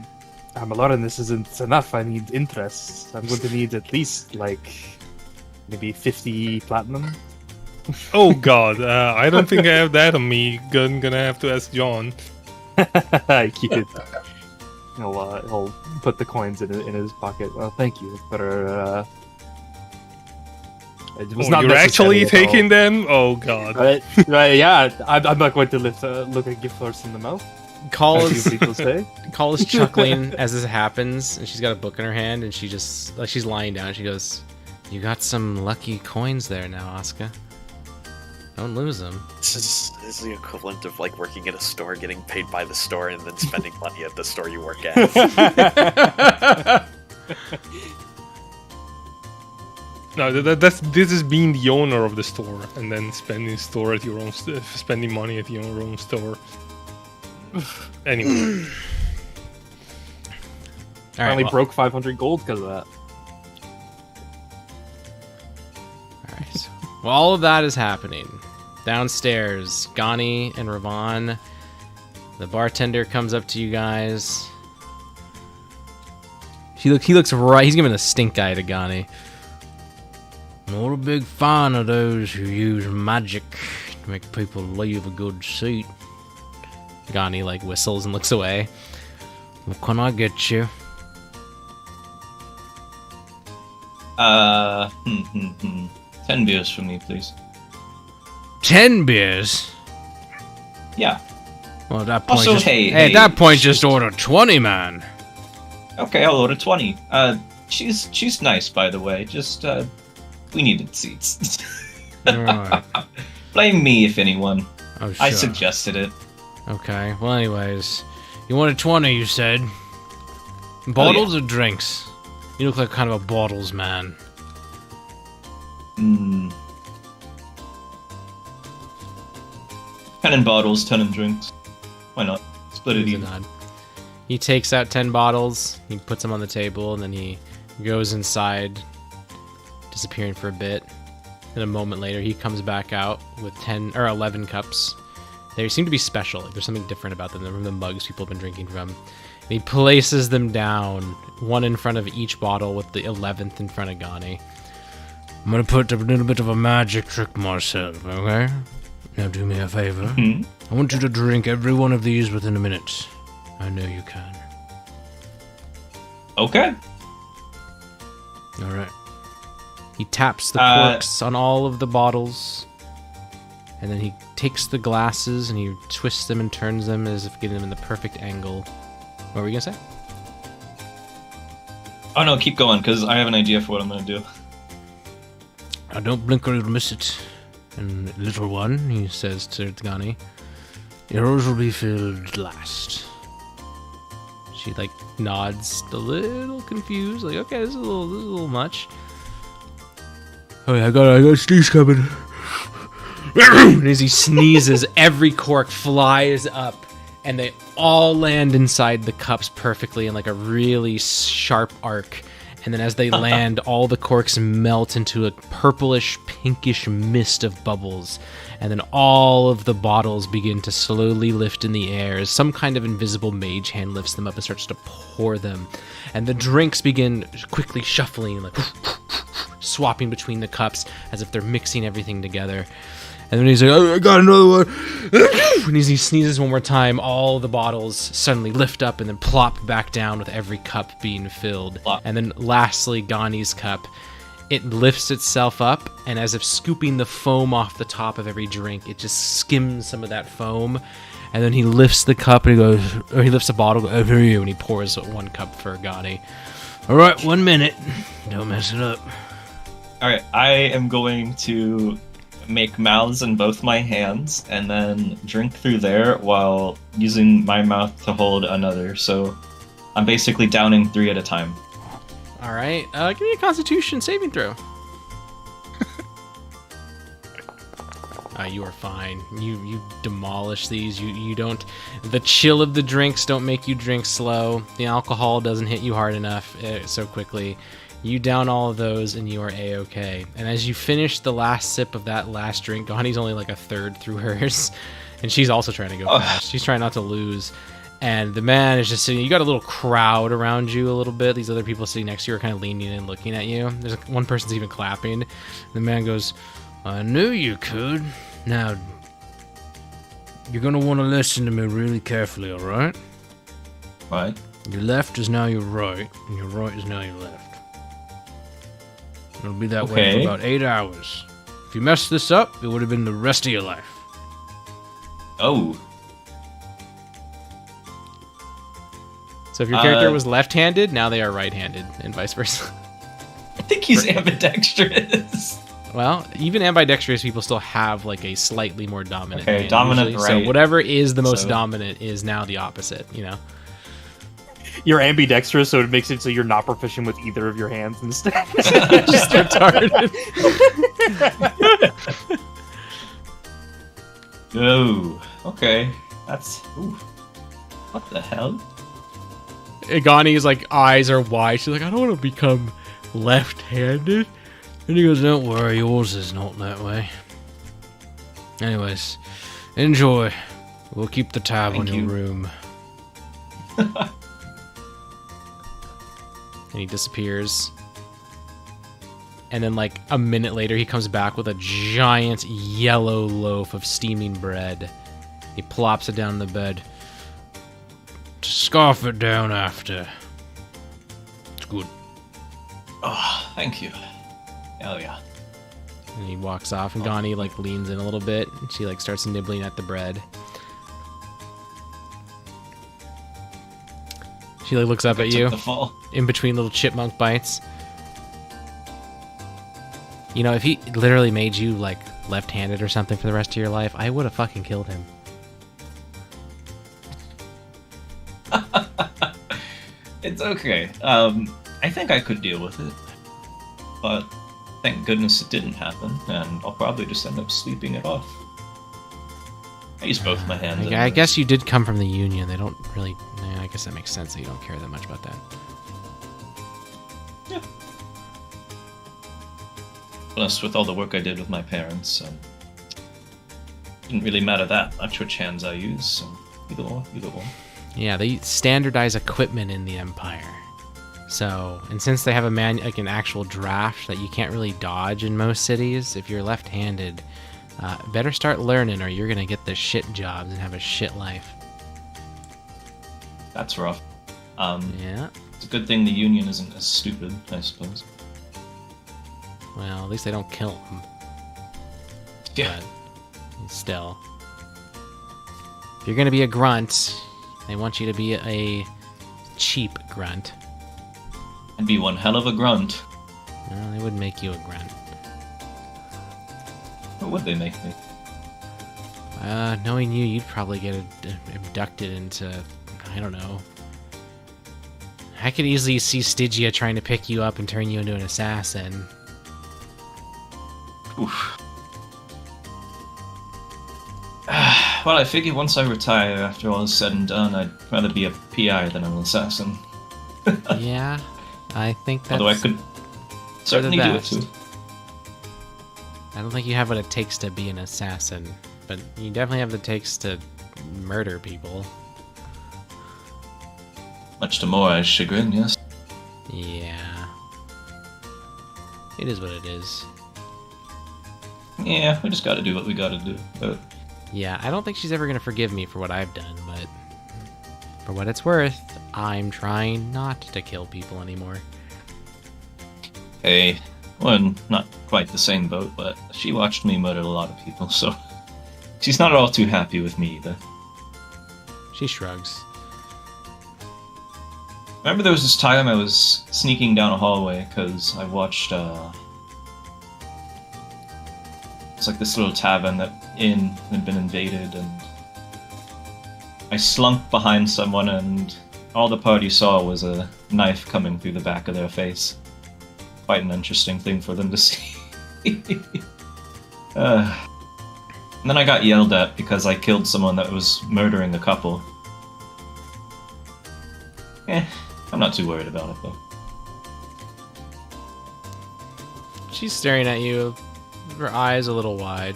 Lauren, this isn't enough. I need interest. I'm going to need at least, like, maybe 50 platinum. Oh god, I don't think I have that on me. Gonna have to ask John. I keep it. He'll put the coins in his pocket. Well, thank you for. It was not You're actually necessary at all. taking them? Oh god. Right, yeah, I'm not going to look a gift horse in the mouth. Call As is you people say. Call is chuckling as this happens, and she's got a book in her hand, and she just like she's lying down. And she goes, "You got some lucky coins there now, Asuka. Don't lose them." This is the equivalent of like working at a store, getting paid by the store, and then spending money at the store you work at. No, this is being the owner of the store and then spending store at your own spending money at your own store. Anyway, All I right, only well, broke 500 gold because of that. all right. Well, all of that is happening downstairs. Gani and Ravon. The bartender comes up to you guys. He looks right. He's giving a stink eye to Gani. Not a big fan of those who use magic to make people leave a good seat. Gani like whistles and looks away. What can I get you? 10 beers for me, please. 10 beers. Yeah. Well, at that point, Also, just, hey, at that point, just order 20, man. Okay, I'll order 20. She's nice, by the way. Just, we needed seats. Alright. Blame me if anyone. Oh, sure. I suggested it. Okay. Well, anyways, you wanted 20, you said. Bottles or drinks? You look like kind of a bottles man. 10 in bottles, 10 in drinks. Why not? Split it Gives a even. nod. He takes out 10 bottles, he puts them on the table, and then he goes inside, disappearing for a bit. And a moment later, he comes back out with 10 or 11 cups. They seem to be special. Like there's something different about them from the mugs people have been drinking from. And he places them down, one in front of each bottle, with the 11th in front of Gani. I'm gonna put a little bit of a magic trick myself, okay? Now do me a favor. Hmm? I want you to drink every one of these within a minute. I know you can. Okay. Alright. He taps the Uh, corks on all of the bottles. And then he takes the glasses and he twists them and turns them as if getting them in the perfect angle. What were you gonna say? Oh no, keep going, because I have an idea for what I'm gonna do. Now don't blink or you'll miss it. And little one, he says to Gani, yours will be filled last. She like nods, a little confused, like okay, this is a little much. Oh yeah, I got a sneeze coming. And as he sneezes, every cork flies up, and they all land inside the cups perfectly in like a really sharp arc. And then as they land, all the corks melt into a purplish, pinkish mist of bubbles. And then all of the bottles begin to slowly lift in the air as some kind of invisible mage hand lifts them up and starts to pour them. And the drinks begin quickly shuffling, like swapping between the cups as if they're mixing everything together. And then he's like, oh, I got another one. And as he sneezes one more time, all the bottles suddenly lift up and then plop back down with every cup being filled. Plop. And then lastly, Gani's cup. It lifts itself up, and as if scooping the foam off the top of every drink, it just skims some of that foam. And then he lifts the cup and he goes, or he lifts a bottle, oh, here you, and he pours one cup for Gani. All right, 1 minute. Don't mess it up. Alright, I am going to make mouths in both my hands and then drink through there while using my mouth to hold another. So I'm basically downing 3 at a time. All right, give me a Constitution saving throw. You are fine. You demolish these. You don't. The chill of the drinks don't make you drink slow. The alcohol doesn't hit you hard enough so quickly. You down all of those and you are a-okay. And as you finish the last sip of that last drink, Gawny's only like a third through hers, and she's also trying to go fast. She's trying not to lose. And the man is just sitting. You got a little crowd around you a little bit. These other people sitting next to you are kind of leaning in, looking at you. There's one person's even clapping. The man goes, "I knew you could. Now, you're gonna want to listen to me really carefully, all right? Right. Your left is now your right, and your right is now your left. It'll be that way for about 8 hours. If you mess this up, it would have been the rest of your life." Oh. So if your character was left-handed, now they are right-handed, and vice versa. I think he's ambidextrous. Well, even ambidextrous people still have like a slightly more dominant Okay, hand, dominant usually. right. So whatever is the most So- dominant is now the opposite, you know? You're ambidextrous, so it makes it so you're not proficient with either of your hands instead. Just retarded. Oh. Okay. That's. Ooh. What the hell? Igani's like eyes are wide. She's like, I don't want to become left-handed. And he goes, don't worry, yours is not that way. Anyways, enjoy. We'll keep the tab on Thank your you. room. And he disappears. And then like a minute later, he comes back with a giant yellow loaf of steaming bread. He plops it down the bed. Scarf it down after. It's good. Oh, thank you. Hell yeah. And he walks off, and Gani like leans in a little bit, and she like starts nibbling at the bread. She like looks up at you The fall. in between little chipmunk bites. You know, if he literally made you like left-handed or something for the rest of your life, I would have fucking killed him. It's okay. I think I could deal with it. But thank goodness it didn't happen, and I'll probably just end up sleeping it off. I use both my hands. I anyways. guess you did come from the Union. They don't really. I guess that makes sense that you don't care that much about that. Yeah. Plus, with all the work I did with my parents, didn't really matter that much which hands I use, so either or, either or. Yeah, they standardize equipment in the Empire. So, and since they have like an actual draft that you can't really dodge in most cities, if you're left-handed, better start learning or you're gonna get the shit jobs and have a shit life. That's rough. Yeah. It's a good thing the Union isn't as stupid, I suppose. Well, at least they don't kill them. Yeah. But still, if you're gonna be a grunt, they want you to be a cheap grunt. And be one hell of a grunt. Well, they would make you a grunt. What would they make me? Knowing you, you'd probably get abducted into, I don't know. I could easily see Stygia trying to pick you up and turn you into an assassin. Oof. Well, I figure once I retire, after all is said and done, I'd rather be a PI than an assassin. Yeah, I think that's... Although I could certainly do it best. too. I don't think you have what it takes to be an assassin, but you definitely have what it takes to murder people. Much to Mora's chagrin, yes. Yeah. It is what it is. Yeah, we just gotta do what we gotta do. But Yeah, I don't think she's ever going to forgive me for what I've done, but for what it's worth, I'm trying not to kill people anymore. hey, we're in not quite the same boat, but she watched me murder a lot of people, so she's not at all too happy with me either. She shrugs. Remember there was this time I was sneaking down a hallway because I watched, it's like this little tavern that had been invaded, and I slunk behind someone and all the party saw was a knife coming through the back of their face. Quite an interesting thing for them to see. And then I got yelled at because I killed someone that was murdering a couple. I'm not too worried about it though. She's staring at you, her eyes a little wide.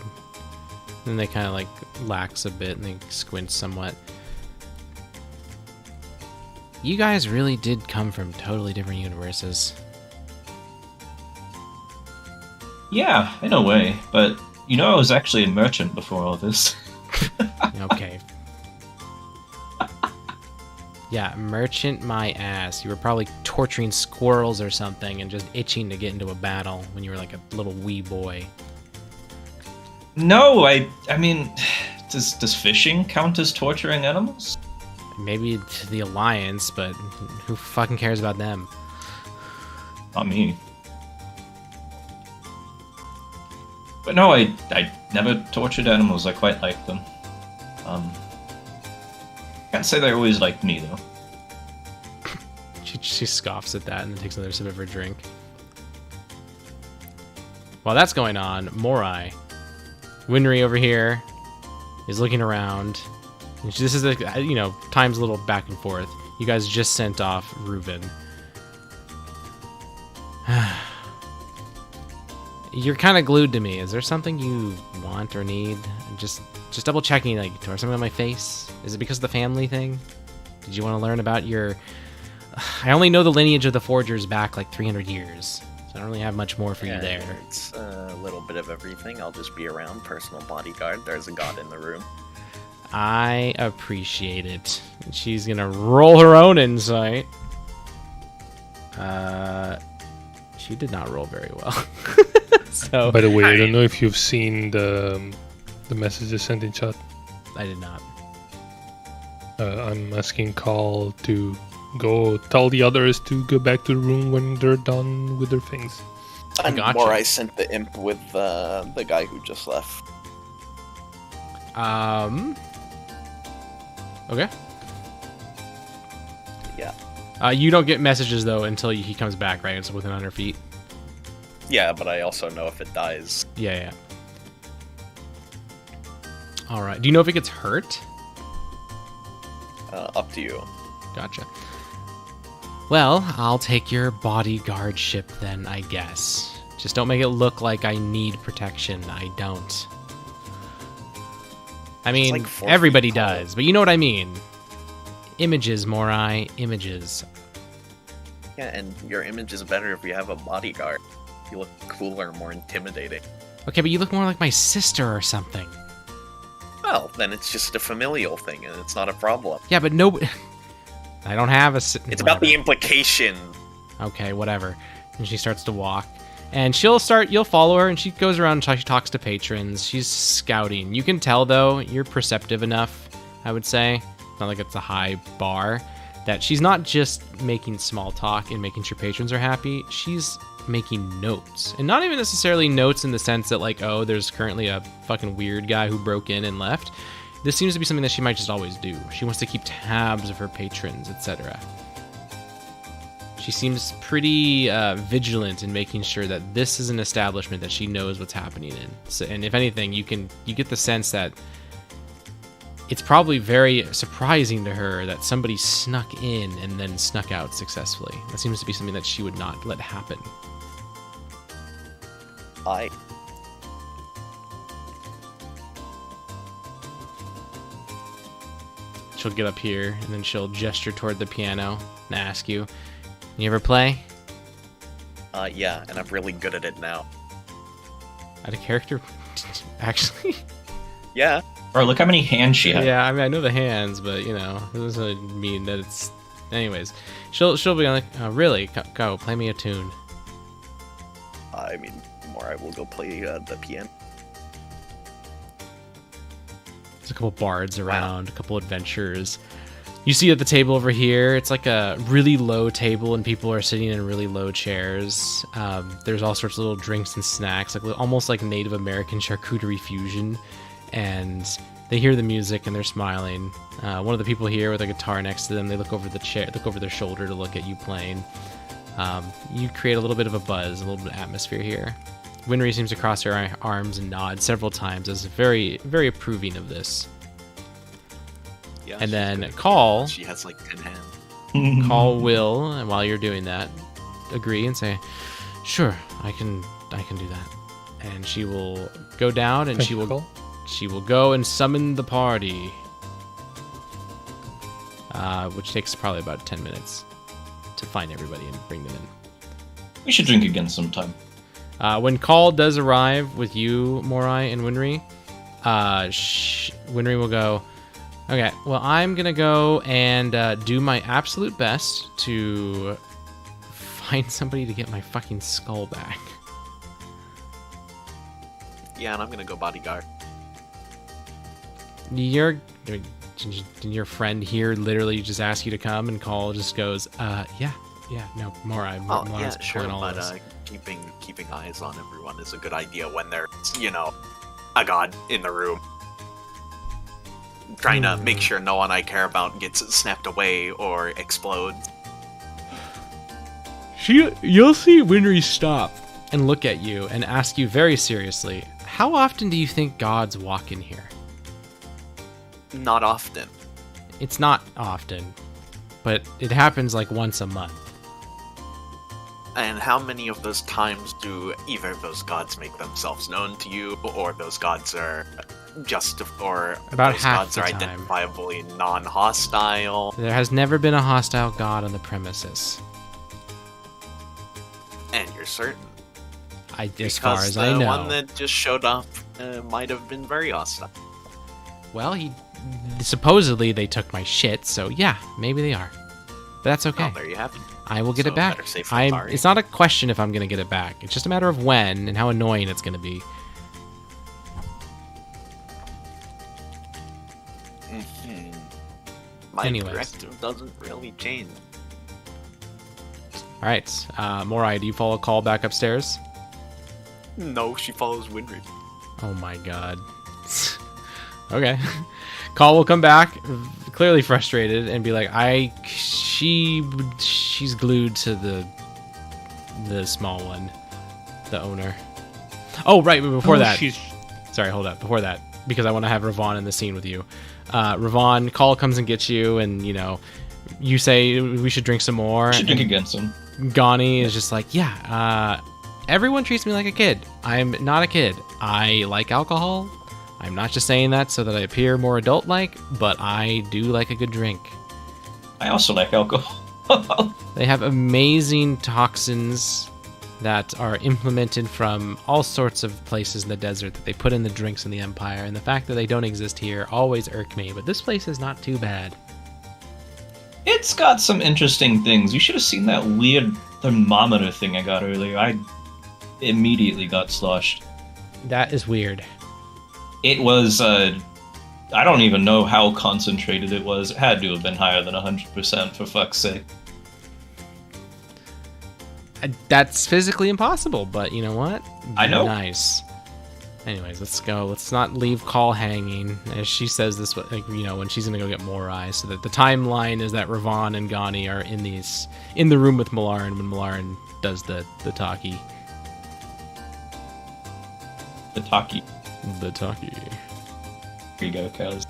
Then they kind of like lax a bit and they squint somewhat. You guys really did come from totally different universes. Yeah, in a way, but you know I was actually a merchant before all this. Okay. Yeah, merchant my ass. You were probably torturing squirrels or something and just itching to get into a battle when you were like a little wee boy. No, I mean, does fishing count as torturing animals? Maybe to the Alliance, but who fucking cares about them? Not me. But no, I never tortured animals. I quite like them. Can't say they always liked me though. She scoffs at that and then takes another sip of her drink. While that's going on, Morai, Winry over here, is looking around. And this is time's a little back and forth. You guys just sent off Reuben. You're kind of glued to me. Is there something you want or need? Just double checking. Like, do I have something on my face? Is it because of the family thing? Did you want to learn about your? I only know the lineage of the Forgers back like 300 years, so I don't really have much more for you there. It's a little bit of everything. I'll just be around, personal bodyguard. There's a god in the room. I appreciate it. She's gonna roll her own insight. She did not roll very well. So, by the way, I don't know if you've seen the messages sent in chat. I did not. I'm asking Carl to go tell the others to go back to the room when they're done with their things. And Gotcha. more, I sent the imp with the guy who just left. Okay. Yeah. You don't get messages though until he comes back, right? It's within 100 feet. Yeah, but I also know if it dies. Yeah. All right. Do you know if it gets hurt? Up to you. Gotcha. Well, I'll take your bodyguardship then, I guess. Just don't make it look like I need protection. I don't. I mean, like 4 everybody feet tall. does, but you know what I mean. Images, Morai, images. Yeah, and your image is better if you have a bodyguard. You look cooler, more intimidating. Okay, but you look more like my sister or something. Well, then it's just a familial thing, and it's not a problem. Yeah, but no... I don't have a... It's about the implication. Okay, whatever. And she starts to walk. And you'll follow her, and she goes around and she talks to patrons. She's scouting. You can tell, though, you're perceptive enough, I would say. It's not like it's a high bar. That she's not just making small talk and making sure patrons are happy. She's making notes. And not even necessarily notes in the sense that, like, oh, there's currently a fucking weird guy who broke in and left. This seems to be something that she might just always do. She wants to keep tabs of her patrons, etc. She seems pretty vigilant in making sure that this is an establishment that she knows what's happening in. So, and if anything, you get the sense that it's probably very surprising to her that somebody snuck in and then snuck out successfully. That seems to be something that she would not let happen. She'll get up here and then she'll gesture toward the piano and ask you, "You ever play?" Yeah, and I'm really good at it now. Out of character? Actually? Yeah. Bro, look how many hands she has. Yeah, I mean, I know the hands, but, it doesn't mean that it's... Anyways, she'll be like, "Oh, really? Go, play me a tune." I mean, more I will go play the piano. There's a couple bards around, a couple adventurers. You see at the table over here, it's like a really low table and people are sitting in really low chairs. There's all sorts of little drinks and snacks, like almost like Native American charcuterie fusion. And they hear the music and they're smiling. One of the people here with a guitar next to them, they look over their shoulder to look at you playing. You create a little bit of a buzz, a little bit of atmosphere here. Winry seems to cross her arms and nod several times as very, very approving of this. Yeah, And she's then good. Call She has like 10 hands. Call will, and while you're doing that, agree and say, "Sure, I can do that." And she will go down and Thank she you, will Cole. she will go and summon the party. Which takes probably about 10 minutes to find everybody and bring them in. We should drink again sometime. When Call does arrive with you, Morai and Winry, Winry will go, "Okay, well, I'm going to go and do my absolute best to find somebody to get my fucking skull back." Yeah, and I'm gonna go bodyguard. Did your friend here literally just ask you to come, and Call just goes, yeah, no, Morai. Oh, Morai's yeah, sure, pulling all but this." keeping eyes on everyone is a good idea when there's, a god in the room. Trying to make sure no one I care about gets snapped away or explodes. You'll see Winry stop and look at you and ask you very seriously, "How often do you think gods walk in here?" Not often. It's not often, but it happens like once a month. And how many of those times do either of those gods make themselves known to you, or those gods are About those half gods the are time. identifiably non-hostile? There has never been a hostile god on the premises, And you're certain? as far as I the know. one that just showed up might have been very hostile. Well, supposedly they took my shit, so yeah, maybe they are. But that's okay. Oh, there you have it. I will get So it back. better safe than sorry. It's not a question if I'm gonna get it back. It's just a matter of when and how annoying it's gonna be. My Anyways. directive doesn't really change. All right, Morai, do you follow Call back upstairs? No, she follows Winry. Oh my god. Okay. Call will come back, clearly frustrated, and be like, she's glued to the small one, the owner. Oh, right, but before that. Sorry, hold up. Before that, because I want to have Ravon in the scene with you. Ravon, Call comes and gets you, and, you say we should drink some more. We should drink again soon. Gani is just like, yeah, everyone treats me like a kid. I'm not a kid. I like alcohol. I'm not just saying that so that I appear more adult-like, but I do like a good drink. I also like alcohol. They have amazing toxins that are implemented from all sorts of places in the desert that they put in the drinks in the Empire, and the fact that they don't exist here always irk me, but this place is not too bad. It's got some interesting things. You should have seen that weird thermometer thing I got earlier. I immediately got sloshed. That is weird. It was, I don't even know how concentrated it was. It had to have been higher than 100%, for fuck's sake. That's physically impossible, but you know what? I know. Nice. Anyways, let's go. Let's not leave Call hanging, as she says this, when she's gonna go get Morai. So that the timeline is that Ravon and Gani are in the room with Malaran when Malaran does the talkie. The talkie. The talkie. Here you go, Kaz.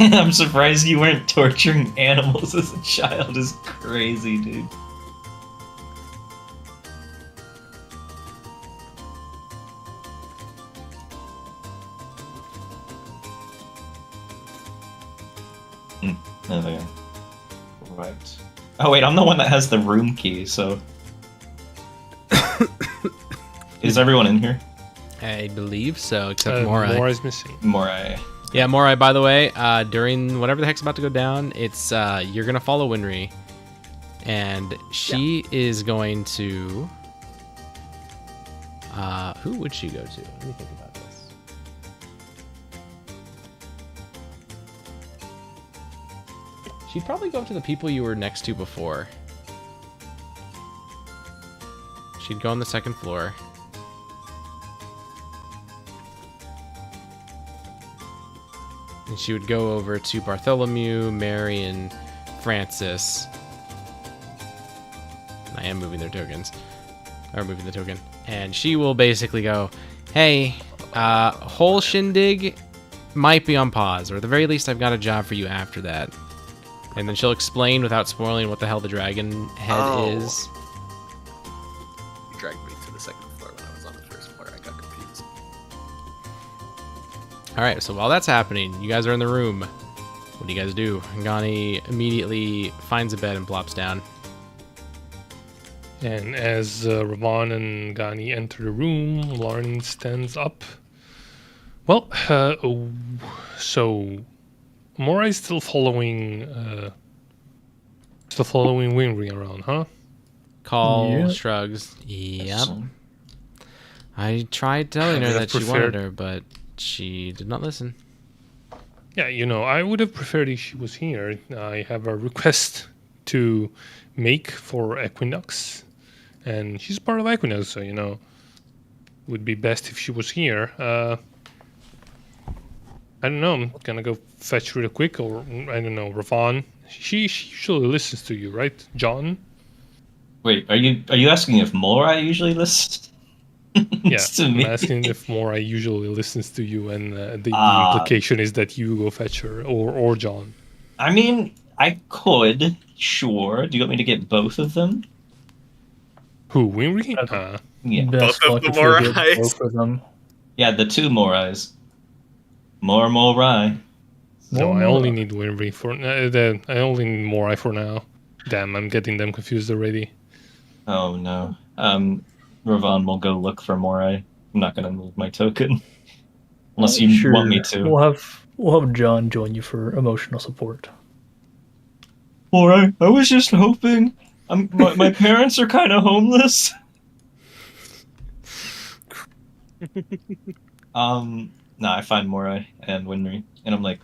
I'm surprised you weren't torturing animals as a child. Is crazy, dude. Oh, yeah. Right. Oh wait, I'm the one that has the room key, so... Is everyone in here? I believe so, except Morai. Morai's missing. Morai. Yeah, Morai, by the way, during whatever the heck's about to go down, it's you're gonna follow Winry. And she is going to who would she go to? Let me think about this. She'd probably go to the people you were next to before. She'd go on the second floor. and she would go over to Bartholomew, Mary, and Francis. I am moving their tokens. Or moving the token. And she will basically go, hey, whole shindig might be on pause, or at the very least I've got a job for you after that. And then she'll explain without spoiling what the hell the dragon head is. You dragged me to the second floor when I was on the first floor. I got confused. Alright, so while that's happening, you guys are in the room. What do you guys do? Gani immediately finds a bed and plops down. And as Ravon and Gani enter the room, Lauren stands up. Well, so Mora is still following Winry around, huh? Call shrugs. Yep. I tried telling her that she wanted her, but she did not listen. Yeah, I would have preferred if she was here. I have a request to make for Equinox, and she's part of Equinox, so would be best if she was here. I don't know. I'm gonna go fetch real quick, or I don't know, Ravon. She usually listens to you, right, John? Wait, are you asking if Mora usually listens? Yeah, to I'm me? asking if Mora usually listens to you, and the implication is that you go fetch her, or John. I mean, I could, sure. Do you want me to get both of them? Who, Winry? Yeah. Best Both of luck the if you get Morais. both of them. Yeah, the two Morais. Morai. No, More I only Morai. need Winry for. I only need Morai for now. Damn, I'm getting them confused already. Oh no. Ravon will go look for Morai. I'm not gonna move my token. Unless you Sure. want me to. We'll have John join you for emotional support. Morai, I was just hoping. My parents are kind of homeless. No, I find Morai and Winry, and I'm like,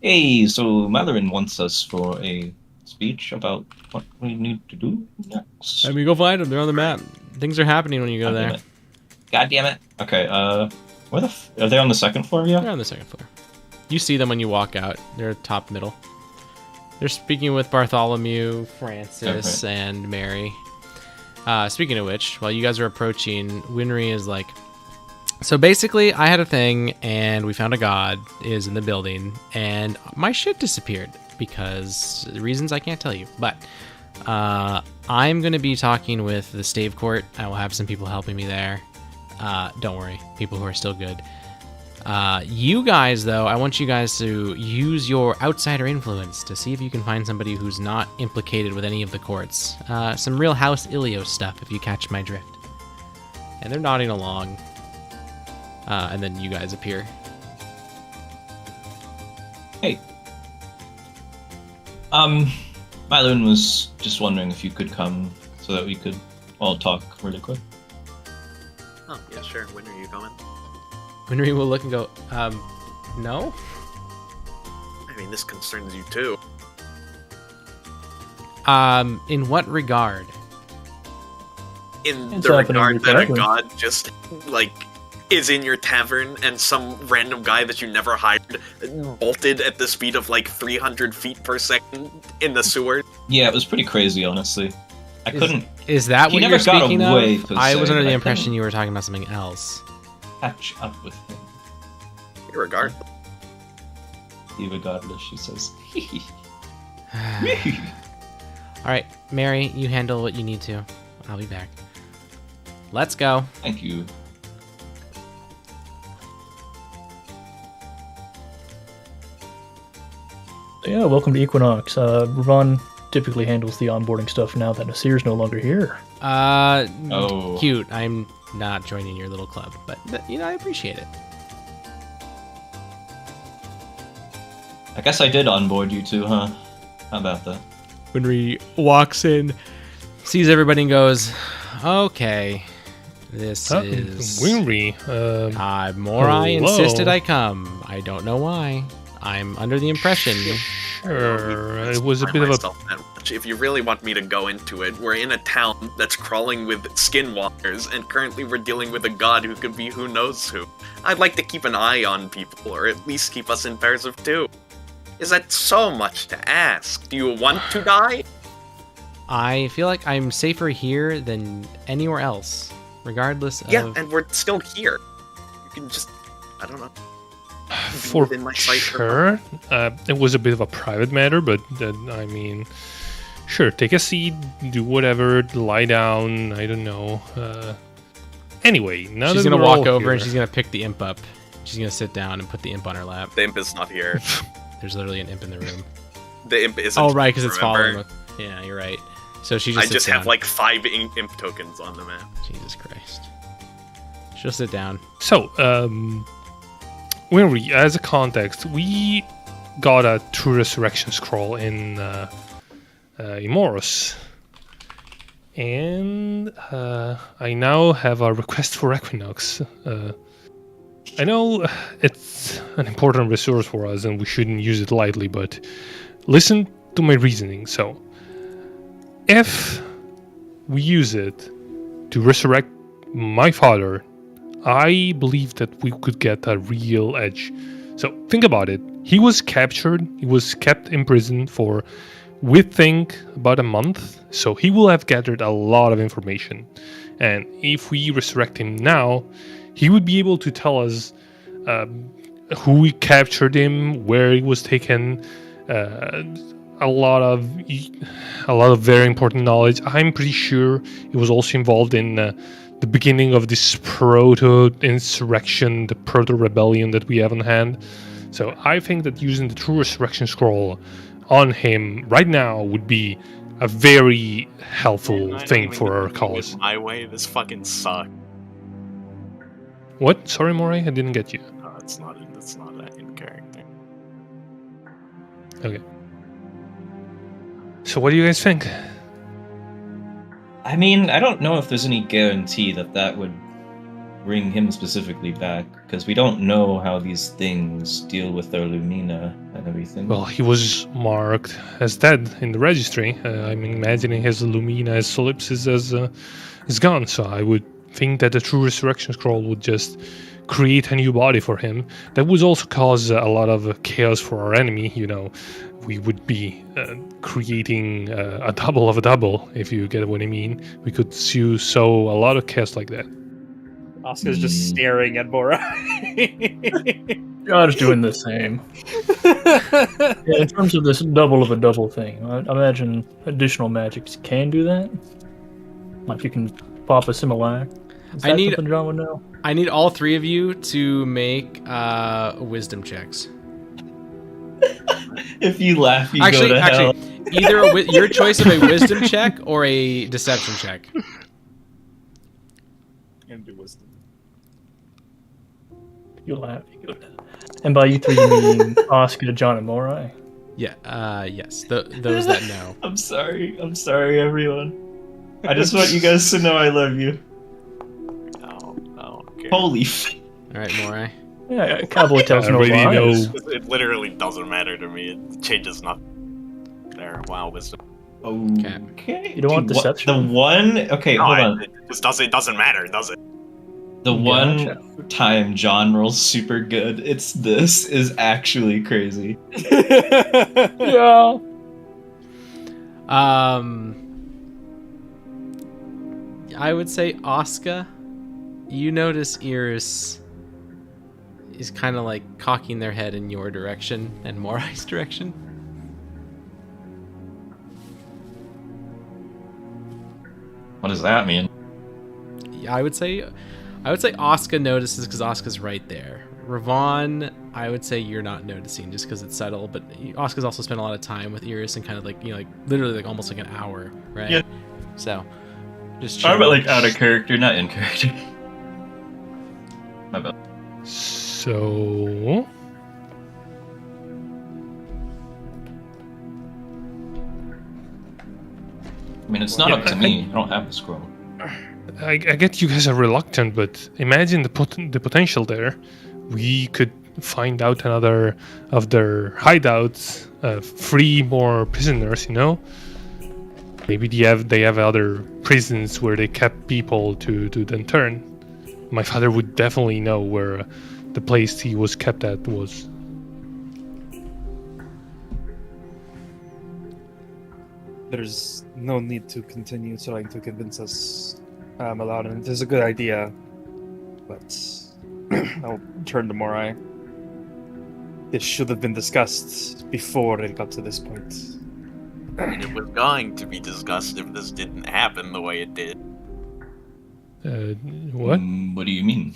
hey, so Malarin wants us for a speech about what we need to do next. I mean, go find them. They're on the map. Things are happening when you go God damn there. it. God damn it. Okay, where are they on the second floor, yeah? They're on the second floor. You see them when you walk out. They're top middle. They're speaking with Bartholomew, Francis, and Mary. Speaking of which, while you guys are approaching, Winry is like, so basically, I had a thing, and we found a god is in the building, and my shit disappeared because reasons I can't tell you. But I'm going to be talking with the Stave Court. I will have some people helping me there. Don't worry, people who are still good. You guys, though, I want you guys to use your outsider influence to see if you can find somebody who's not implicated with any of the courts. Some real House Ilios stuff, if you catch my drift. And they're nodding along. And then you guys appear. Hey. Mylon was just wondering if you could come so that we could all talk really quick. Oh, yeah, sure. When are you going? Winry will look and go, no? I mean, this concerns you too. In what regard? In It's the happening regard that a correctly. god just, is in your tavern and some random guy that you never hired bolted at the speed of 300 feet per second in the sewer. Yeah, it was pretty crazy, honestly. I couldn't Is that He what never you're got speaking away, of? per I was se, under but the I impression couldn't- you were talking about something else. catch up with him. Regard. Regardless, she says. Alright, Mary, you handle what you need to. I'll be back. Let's go. Thank you. Yeah, welcome to Equinox. Ravon typically handles the onboarding stuff now that Nasir's no longer here. Oh. Cute. I'm not joining your little club, but I appreciate it. I guess I did onboard you two, huh? How about that? Winry walks in, sees everybody, and goes, okay, this is... Winry. Morai hello. insisted I come. I don't know why. I'm under the impression Sure, it was a bit of a... myself that much. If you really want me to go into it, we're in a town that's crawling with skinwalkers, and currently we're dealing with a god who could be who knows who. I'd like to keep an eye on people, or at least keep us in pairs of two. Is that so much to ask? Do you want to die? I feel like I'm safer here than anywhere else, regardless of... Yeah, and we're still here. You can just... I don't know. For within my sight sure. It was a bit of a private matter, but I mean, sure, take a seat, do whatever, lie down, I don't know. Anyway, now She's that gonna we're walk all over here, and she's gonna pick the imp up. She's gonna sit down and put the imp on her lap. The imp is not here. There's literally an imp in the room. The imp isn't. Oh, right, because it's remember? following. Yeah, you're right. So she just I sits just down. have like 5 imp tokens on the map. Jesus Christ. She'll sit down. So, when we, as a context, we got a True Resurrection scroll in Moros. And I now have a request for Equinox. I know it's an important resource for us and we shouldn't use it lightly, but listen to my reasoning. So, if we use it to resurrect my father, I believe that we could get a real edge. So think about it. He was captured, he was kept in prison for, we think, about a month. So he will have gathered a lot of information. And if we resurrect him now, he would be able to tell us who captured him, where he was taken, a lot of very important knowledge. I'm pretty sure he was also involved in the beginning of this proto-insurrection, the proto-rebellion that we have on hand. So I think that using the True Resurrection Scroll on him right now would be a very helpful thing for our cause. My way, this fucking sucks. What? Sorry, Moray, I didn't get you. It's not in character. Okay. So what do you guys think? I mean, I don't know if there's any guarantee that that would bring him specifically back, because we don't know how these things deal with their Lumina and everything. Well, he was marked as dead in the registry. I'm imagining his Lumina, his solipsis is gone, so I would think that the True Resurrection Scroll would just create a new body for him. That would also cause a lot of chaos for our enemy, you know. We would be creating a double of a double, if you get what I mean. We could sow a lot of chaos like that. Oscar's just staring at Bora. God's doing the same. Yeah, in terms of this double of a double thing, I imagine additional magics can do that. Like you can pop a Similac. Is that something John would know? I need all 3 of you to make wisdom checks. If you laugh, you go to hell. Either your choice of a wisdom check or a deception check. And do wisdom. You laugh, you go to hell. And by you 3, you mean Oscar, John, and Moray? Yeah, yes. Those that know. I'm sorry, everyone. I just want you guys to know I love you. Oh, okay. Holy Alright, Moray. Yeah, Cowboy tells no really lies. It literally doesn't matter to me. It changes nothing. There, wow, wisdom. Okay. You don't want deception? The one... Okay, No, hold on. It doesn't matter, does it? The one time John rolls super good, this is actually crazy. Yeah. I would say Oscar, you notice Iris is kind of like cocking their head in your direction and Morai's direction. What does that mean? I would say Oscar notices because Oscar's right there. Ravon, I would say you're not noticing just because it's subtle, but Oscar's also spent a lot of time with Iris and kind of like, you know, like literally like almost like an hour, right? Yeah. So, just Talk about like out of character, not in character. My bad. So... I mean, it's not up to me. I don't have the scroll. I get you guys are reluctant, but imagine the potential there. We could find out another of their hideouts, free more prisoners. Maybe they have other prisons where they kept people to then turn. My father would definitely know where the place he was kept at was. There's no need to continue trying to convince us, Aladdin. It is a good idea, but I'll turn to Morai. This should have been discussed before it got to this point. And it was going to be discussed if this didn't happen the way it did. What? What do you mean?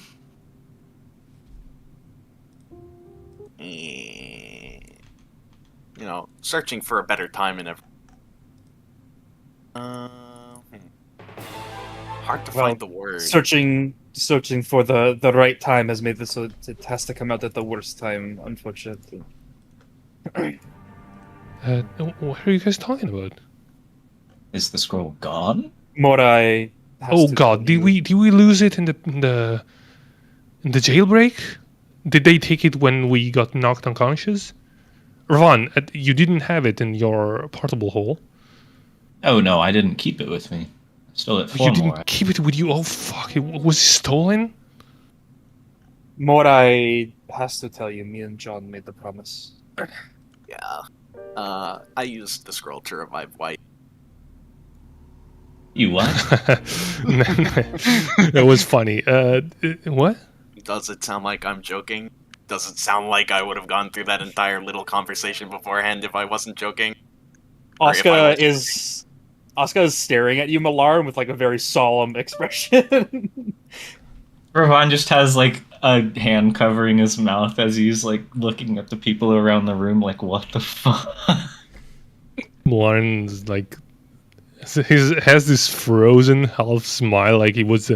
Searching for a better time and everything. Hard to find the word. Searching for the right time has made this so it has to come out at the worst time, unfortunately. What are you guys talking about? Is the scroll gone? Morai. Oh God! Did we lose it in the jailbreak? Did they take it when we got knocked unconscious? Ron, you didn't have it in your portable hole. Oh no, I didn't keep it with me. I stole it You from didn't Morai. keep it with you? Oh fuck! It was stolen. Morai has to tell you, me and John made the promise. Yeah. I used the scroll to revive White. You what? That was funny. What? Does it sound like I'm joking? Does it sound like I would have gone through that entire little conversation beforehand if I wasn't joking? Oscar is staring at you, Malar, with like a very solemn expression. Ravon just has like a hand covering his mouth as he's like looking at the people around the room like, what the fuck? Lauren's like, he has this frozen half smile, like he was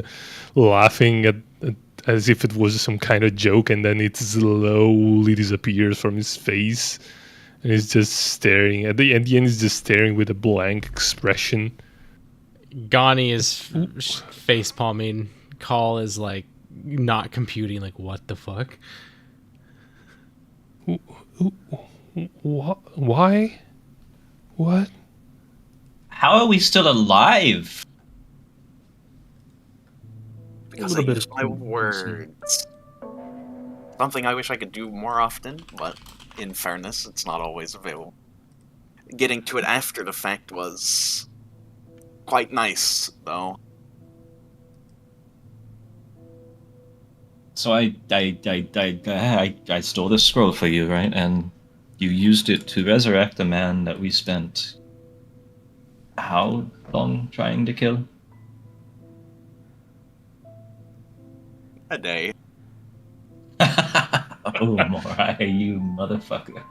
laughing at as if it was some kind of joke, and then it slowly disappears from his face, and he's just staring. At the end, he's just staring with a blank expression. Gani is face palming. Call is like not computing. Like, what the fuck? Why? What? How are we still alive? Because I use my words. Something I wish I could do more often, but in fairness, it's not always available. Getting to it after the fact was quite nice, though. So I stole this scroll for you, right? And you used it to resurrect a man that we spent how long trying to kill? A day. Oh, Morai, you motherfucker.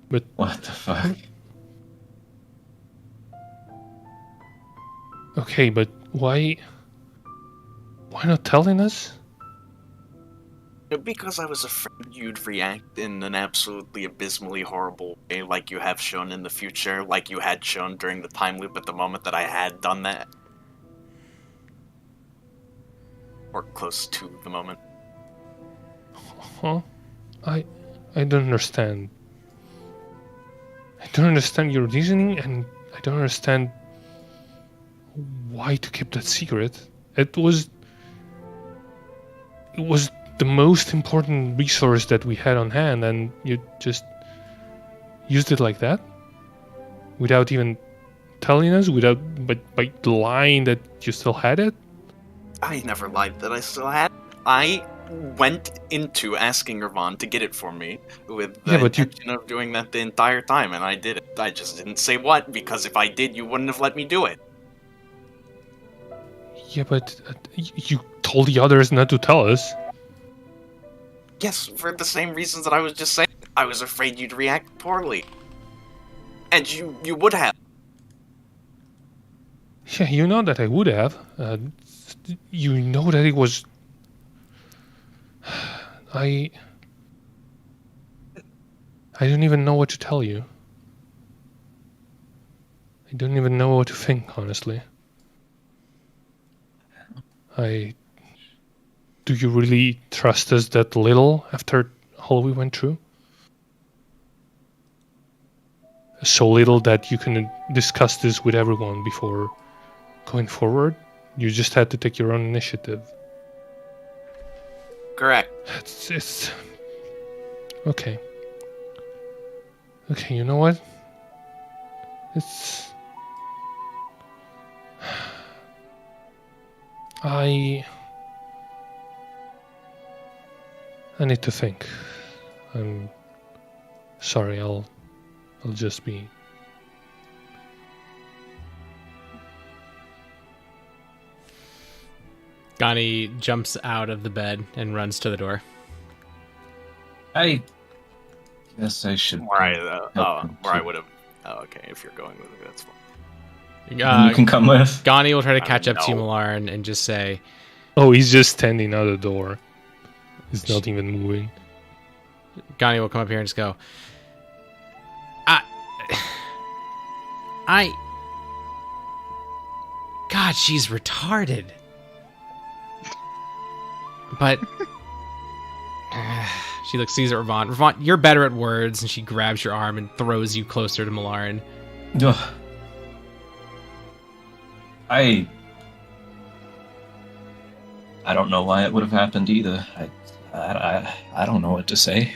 But what the fuck? Okay, but why not telling us? Because I was afraid you'd react in an absolutely abysmally horrible way, like you have shown in the future, like you had shown during the time loop at the moment that I had done that. Or close to the moment. Huh? I don't understand. I don't understand your reasoning, and I don't understand why to keep that secret. It was the most important resource that we had on hand, and you just used it like that? Without even telling us? But by lying that you still had it? I never lied that I still had it. I went into asking Irvan to get it for me with the intention of doing that the entire time, and I did it. I just didn't say what, because if I did, you wouldn't have let me do it. Yeah, but you told the others not to tell us. Yes, for the same reasons that I was just saying. I was afraid you'd react poorly. And you would have. Yeah, you know that I would have. You know that it was... I don't even know what to tell you. I don't even know what to think, honestly. do you really trust us that little after all we went through? So little that you can discuss this with everyone before going forward? You just had to take your own initiative. Correct. It's okay. Okay, you know what? It's I need to think. I'm sorry. I'll just be. Gani jumps out of the bed and runs to the door. I guess I should. Where I would have. Oh, okay. If you're going with it, that's fine. You can come with. Gani will try to catch up to No. Malaran and just say, Oh, he's just standing out the door. He's not even moving. Gani will come up here and just go, God, she's retarded. But she sees at Ravon. Ravon, you're better at words, and she grabs your arm and throws you closer to Malaran. Ugh. I don't know why it would have happened either. I don't know what to say.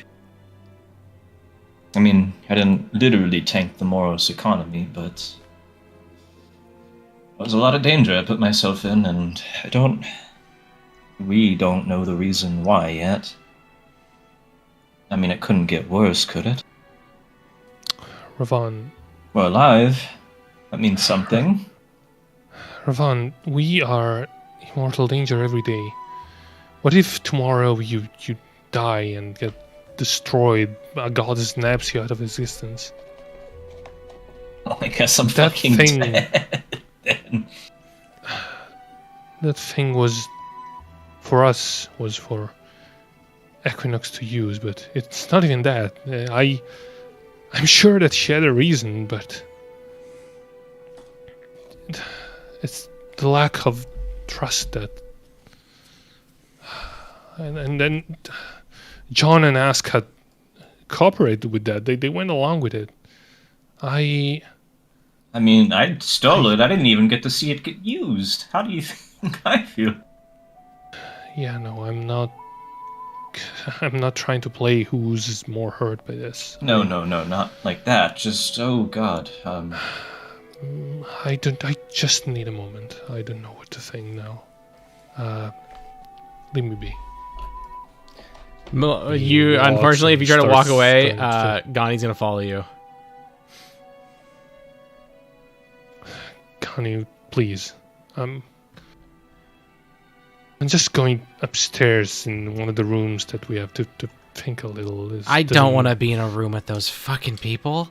I mean, I didn't literally tank the Moros economy, but there was a lot of danger I put myself in, and we don't know the reason why yet. I mean, it couldn't get worse, could it? Ravon, We're alive. That means something. Ravon, we are in mortal danger every day. What if tomorrow you die and get destroyed? A god snaps you out of existence. Well, I guess I'm That fucking thing- dead. Then. That thing was, for us, was for Equinox to use, but it's not even that. I'm sure that she had a reason, but it's the lack of trust that. And then John and Ask had cooperated with that. They went along with it. I mean, I stole it. I didn't even get to see it get used. How do you think I feel? Yeah, no, I'm not trying to play who's more hurt by this. No, not like that. Just, oh god. I just need a moment. I don't know what to think now. Leave me be. You watch unfortunately, if you and try to walk starts away, going to- Gani's gonna follow you. Connie, please. I'm just going upstairs in one of the rooms that we have to think a little. I don't want to be in a room with those fucking people.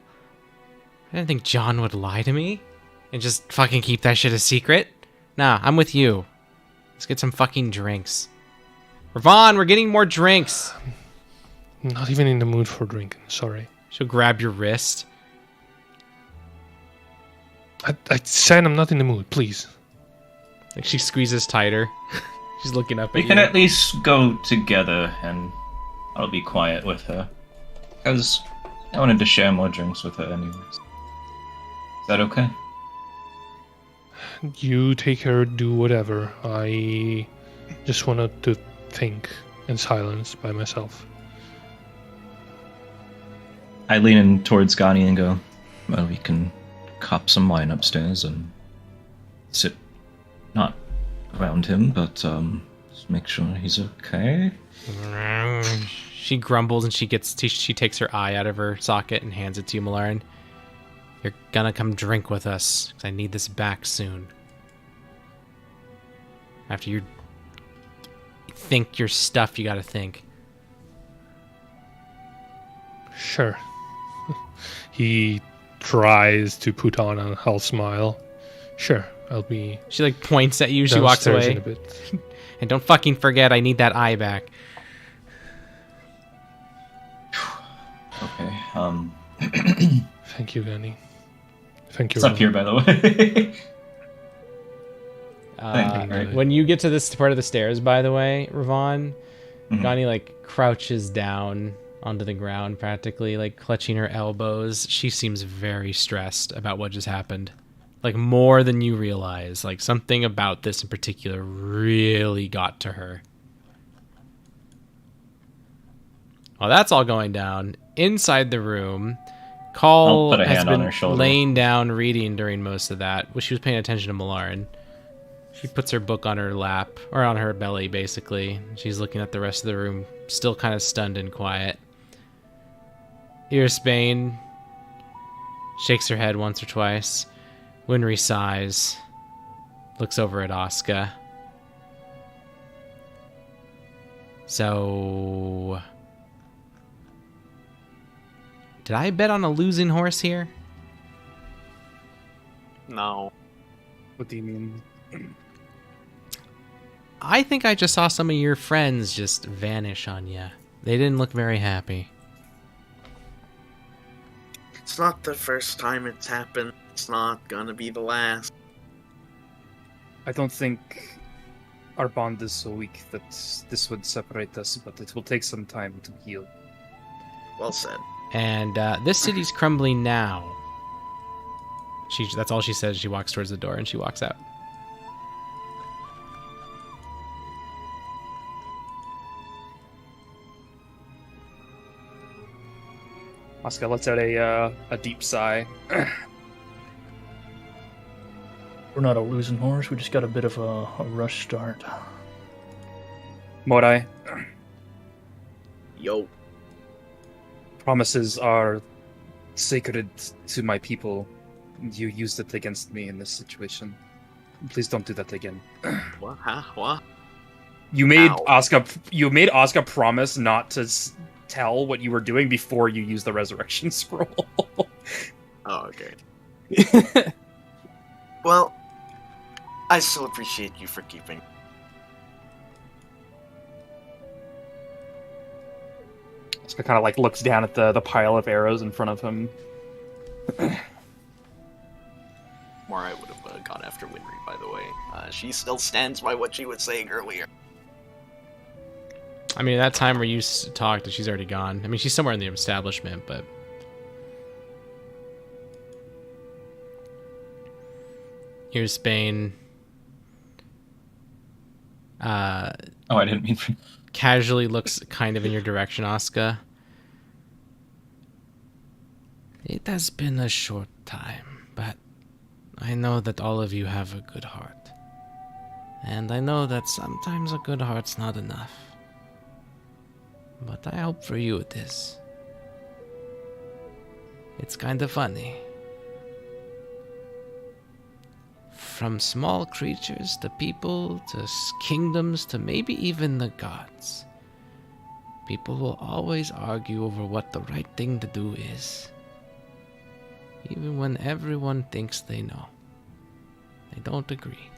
I didn't think John would lie to me and just fucking keep that shit a secret. Nah, I'm with you. Let's get some fucking drinks. Ravon, we're getting more drinks. Not even in the mood for drinking. Sorry. She'll grab your wrist. I said I'm not in the mood. Please. Like she squeezes tighter. She's looking up We at can you. at least go together, and I'll be quiet with her. Because I wanted to share more drinks with her anyways. Is that okay? You take her, do whatever. I just wanted to think in silence by myself. I lean in towards Gani and go, well, we can cop some wine upstairs and sit, not around him, but just make sure he's okay. She grumbles and she takes her eye out of her socket and hands it to you, Malaran. You're gonna come drink with us, 'cause I need this back soon. After you think your stuff, you gotta think. Sure. He tries to put on a half smile. Sure, I'll be She like points at you, she walks downstairs away. in a bit. And don't fucking forget, I need that eye back. Okay, Thank you, Danny. Thank you. it's up here, by the way. Thank you, right? When you get to this part of the stairs, by the way, Ravon, Mhm. Gani like crouches down onto the ground, practically like clutching her elbows. She seems very stressed about what just happened, like more than you realize. Like something about this in particular really got to her. While that's all going down, inside the room, I'll Call put a has hand on been her shoulder. laying down reading during most of that. Well, she was paying attention to Malaran. She puts her book on her lap, or on her belly, basically. She's looking at the rest of the room, still kind of stunned and quiet. Spain shakes her head once or twice. Winry sighs, looks over at Asuka. So, did I bet on a losing horse here? No. What do you mean? I think I just saw some of your friends just vanish on you. They didn't look very happy. It's not the first time it's happened. It's not gonna be the last. I don't think our bond is so weak that this would separate us, but it will take some time to heal. Well said. And this city's crumbling now. That's all she says. She walks towards the door and she walks out. Asuka lets out a deep sigh. We're not a losing horse. We just got a bit of a rush start. Morai, Yo. promises are sacred to my people. You used it against me in this situation. Please don't do that again. What? Huh? What? You made Ow. Asuka promise not to tell what you were doing before you used the resurrection scroll. Oh, okay. Well, I still appreciate you for keeping. Asuka kind of like looks down at the pile of arrows in front of him. More I would have gone after Winry, by the way. She still stands by what she was saying earlier. I mean, that time where you talked, she's already gone. I mean, she's somewhere in the establishment, but... Here's Spain. Oh, I didn't mean for... Casually looks kind of in your direction, Asuka. It has been a short time, but I know that all of you have a good heart. And I know that sometimes a good heart's not enough. But I hope for you it is. It's kind of funny. From small creatures to people to kingdoms to maybe even the gods. People will always argue over what the right thing to do is. Even when everyone thinks they know. They don't agree.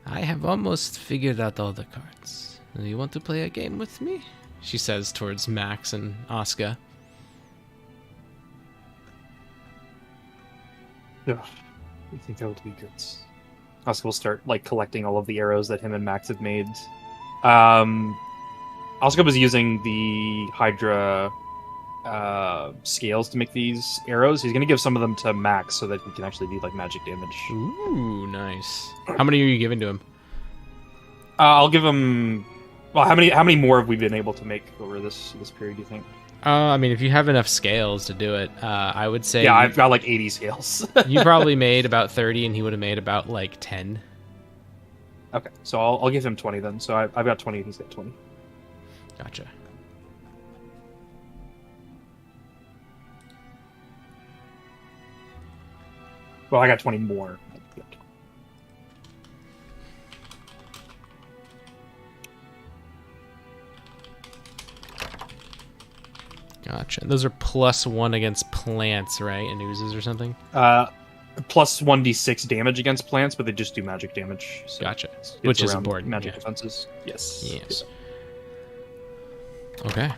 I have almost figured out all the cards. Do you want to play a game with me? She says towards Max and Asuka. Yeah, I think that would be good. Asuka will start like collecting all of the arrows that him and Max have made. Asuka was using the Hydra scales to make these arrows. He's gonna give some of them to Max so that he can actually do like magic damage. Ooh, nice. How many are you giving to him? I'll give him. Well, how many more have we been able to make over this period? Do you think? I mean, if you have enough scales to do it, I would say. Yeah, I've got like 80 scales. You probably made about 30, and he would have made about like 10. Okay, so I'll give him 20 then. So I've got 20, and he's got 20. Gotcha. Well, I got 20 more. Gotcha. Those are +1 against plants, right? And oozes or something? Plus 1d6 damage against plants, but they just do magic damage. So Gotcha. it's Which is around important. Magic Yeah. defenses. Yes. Yes. Okay.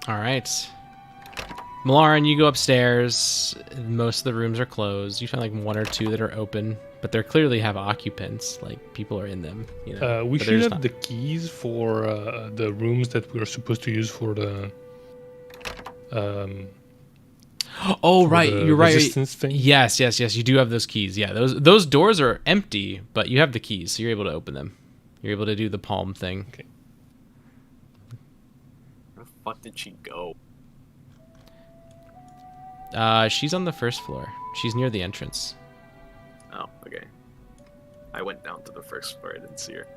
All right. Malaran, you go upstairs. Most of the rooms are closed. You find like one or two that are open, but they clearly have occupants. Like people are in them. You know. We but should there's have not- the keys for the rooms that we are supposed to use for the. Oh for right, the you're right. resistance thing. Yes. You do have those keys. Yeah, those doors are empty, but you have the keys, so you're able to open them. You're able to do the palm thing. Okay. Where the fuck did she go? She's on the first floor. She's near the entrance. Oh, okay. I went down to the first floor. I didn't see her.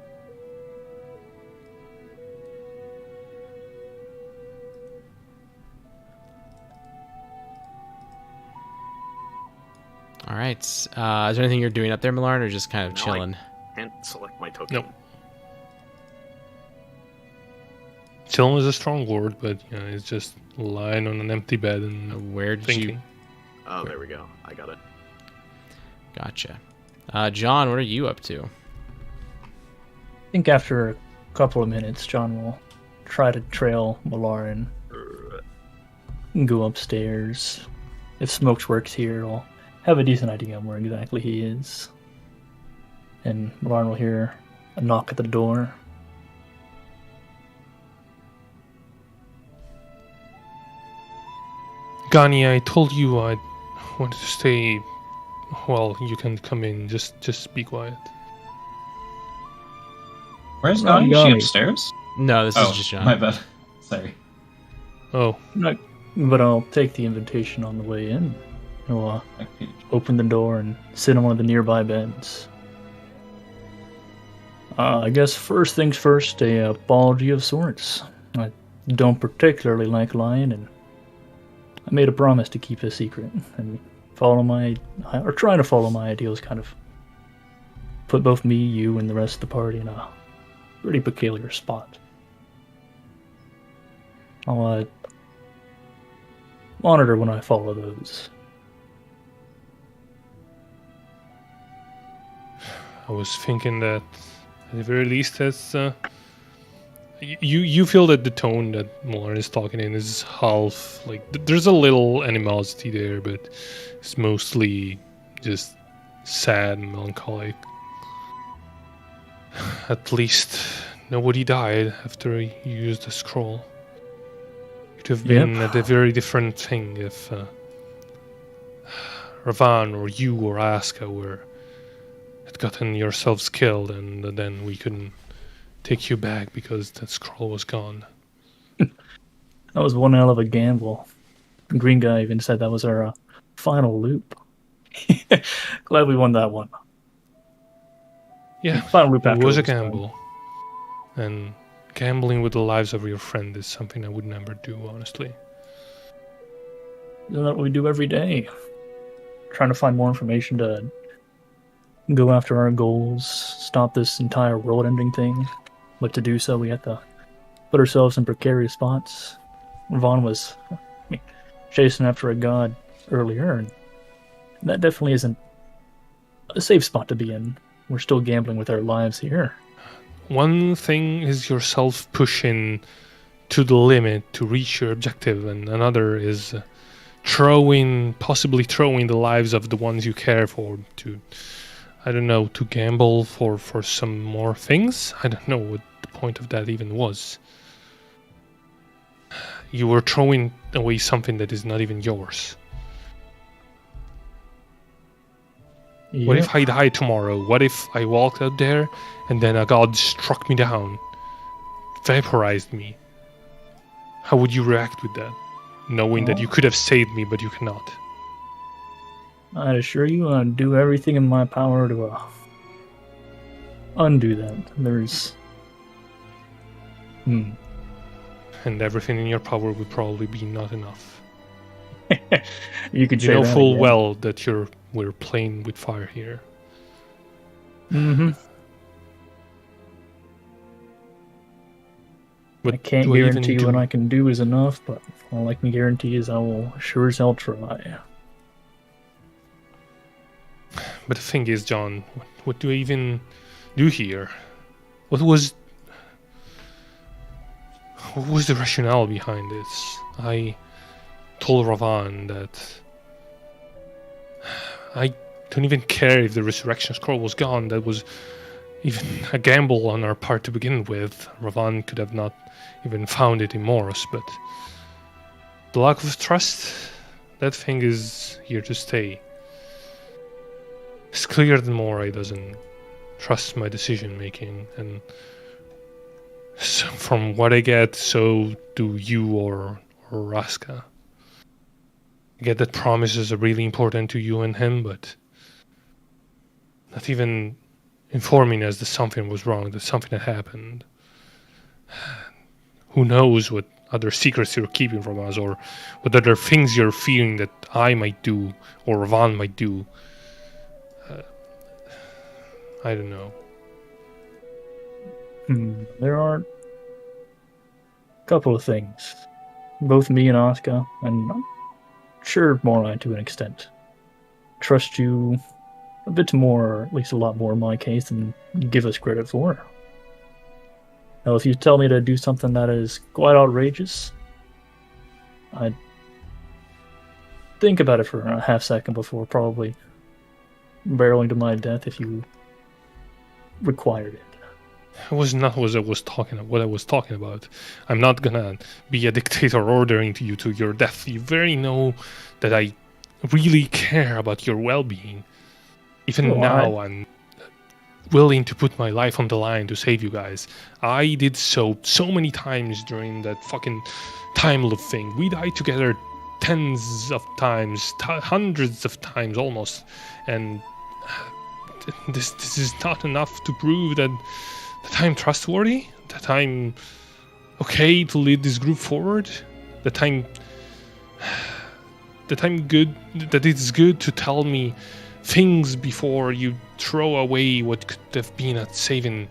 All right. Is there anything you're doing up there, Milan, or just kind of No, I- chilling? Can't select my token. Nope. Chilling is a strong word, but it's just lying on an empty bed and Where did thinking. you? Oh, there we go. I got it. Gotcha. John, what are you up to? I think after a couple of minutes, John will try to trail Malaran and go upstairs. If Smokes works here, I'll have a decent idea on where exactly he is. And Malaran will hear a knock at the door. Gani, I told you I wanted to stay. Well, you can come in. Just be quiet. Where's Oh, Nani? Is she Nani. upstairs? No, this Oh, is just John. my bad. Sorry. Oh, But I'll take the invitation on the way in. He'll Okay. open the door and sit on one of the nearby beds. I guess first things first, a apology of sorts. I don't particularly like lying, and I made a promise to keep a secret and trying to follow my ideals. Kind of put both me, you, and the rest of the party in a pretty peculiar spot. I'll monitor when I follow those. I was thinking that at the very least, that's you feel that the tone that Mulan is talking in is half like there's a little animosity there, but it's mostly just sad and melancholic. At least nobody died after you used the scroll. It would have been a very different thing if Ravan or you or Aska had gotten yourselves killed, and then we couldn't take you back because that scroll was gone. That was one hell of a gamble. Green guy even said that was our final loop. Glad we won that one. Yeah, Final loop it after was a this time. gamble. And gambling with the lives of your friend is something I would never do, honestly. Isn't that what we do every day? Trying to find more information to go after our goals, stop this entire world-ending thing. But to do so, we have to put ourselves in precarious spots. Vaughn was chasing after a god earlier, and that definitely isn't a safe spot to be in. We're still gambling with our lives here. One thing is yourself pushing to the limit to reach your objective, and another is possibly throwing the lives of the ones you care for to, I don't know, to gamble for some more things. I don't know what the point of that even was. You were throwing away something that is not even yours. What if I die tomorrow? What if I walked out there and then a god struck me down, vaporized me? How would you react with that? Knowing that you could have saved me, but you cannot. I'd assure you I'd do everything in my power to undo that. There's... And everything in your power would probably be not enough. You could You say know that, full yeah. well that we're playing with fire here. Mm-hmm. But I can't do I even guarantee do- what I can do is enough, but all I can guarantee is I will sure as hell try. But the thing is, John, what do I even do here? What was... What was the rationale behind this? I told Ravan that I don't even care if the resurrection scroll was gone. That was even a gamble on our part to begin with. Ravan could have not even found it in Morris, but the lack of trust, that thing is here to stay. It's clear that Morai doesn't trust my decision making, and so from what I get, so do you or Raska. I get that promises are really important to you and him, but not even informing us that something was wrong, that something had happened. Who knows what other secrets you're keeping from us, or what other things you're fearing that I might do, or Ravan might do. I don't know. There are a couple of things. Both me and Asuka, and I'm sure Morai to an extent, trust you a bit more, or at least a lot more in my case, than you give us credit for. Now, if you tell me to do something that is quite outrageous, I'd think about it for a half second before probably barreling to my death if you required it. It was not what I was talking about. I'm not gonna be a dictator ordering you to your death. You very know that I really care about your well-being. Even now, I'm willing to put my life on the line to save you guys. I did so many times during that fucking time loop thing. We died together tens of times, hundreds of times almost, and this is not enough to prove that I'm trustworthy, that I'm okay to lead this group forward, that I'm good, that it's good to tell me things before you throw away what could have been a saving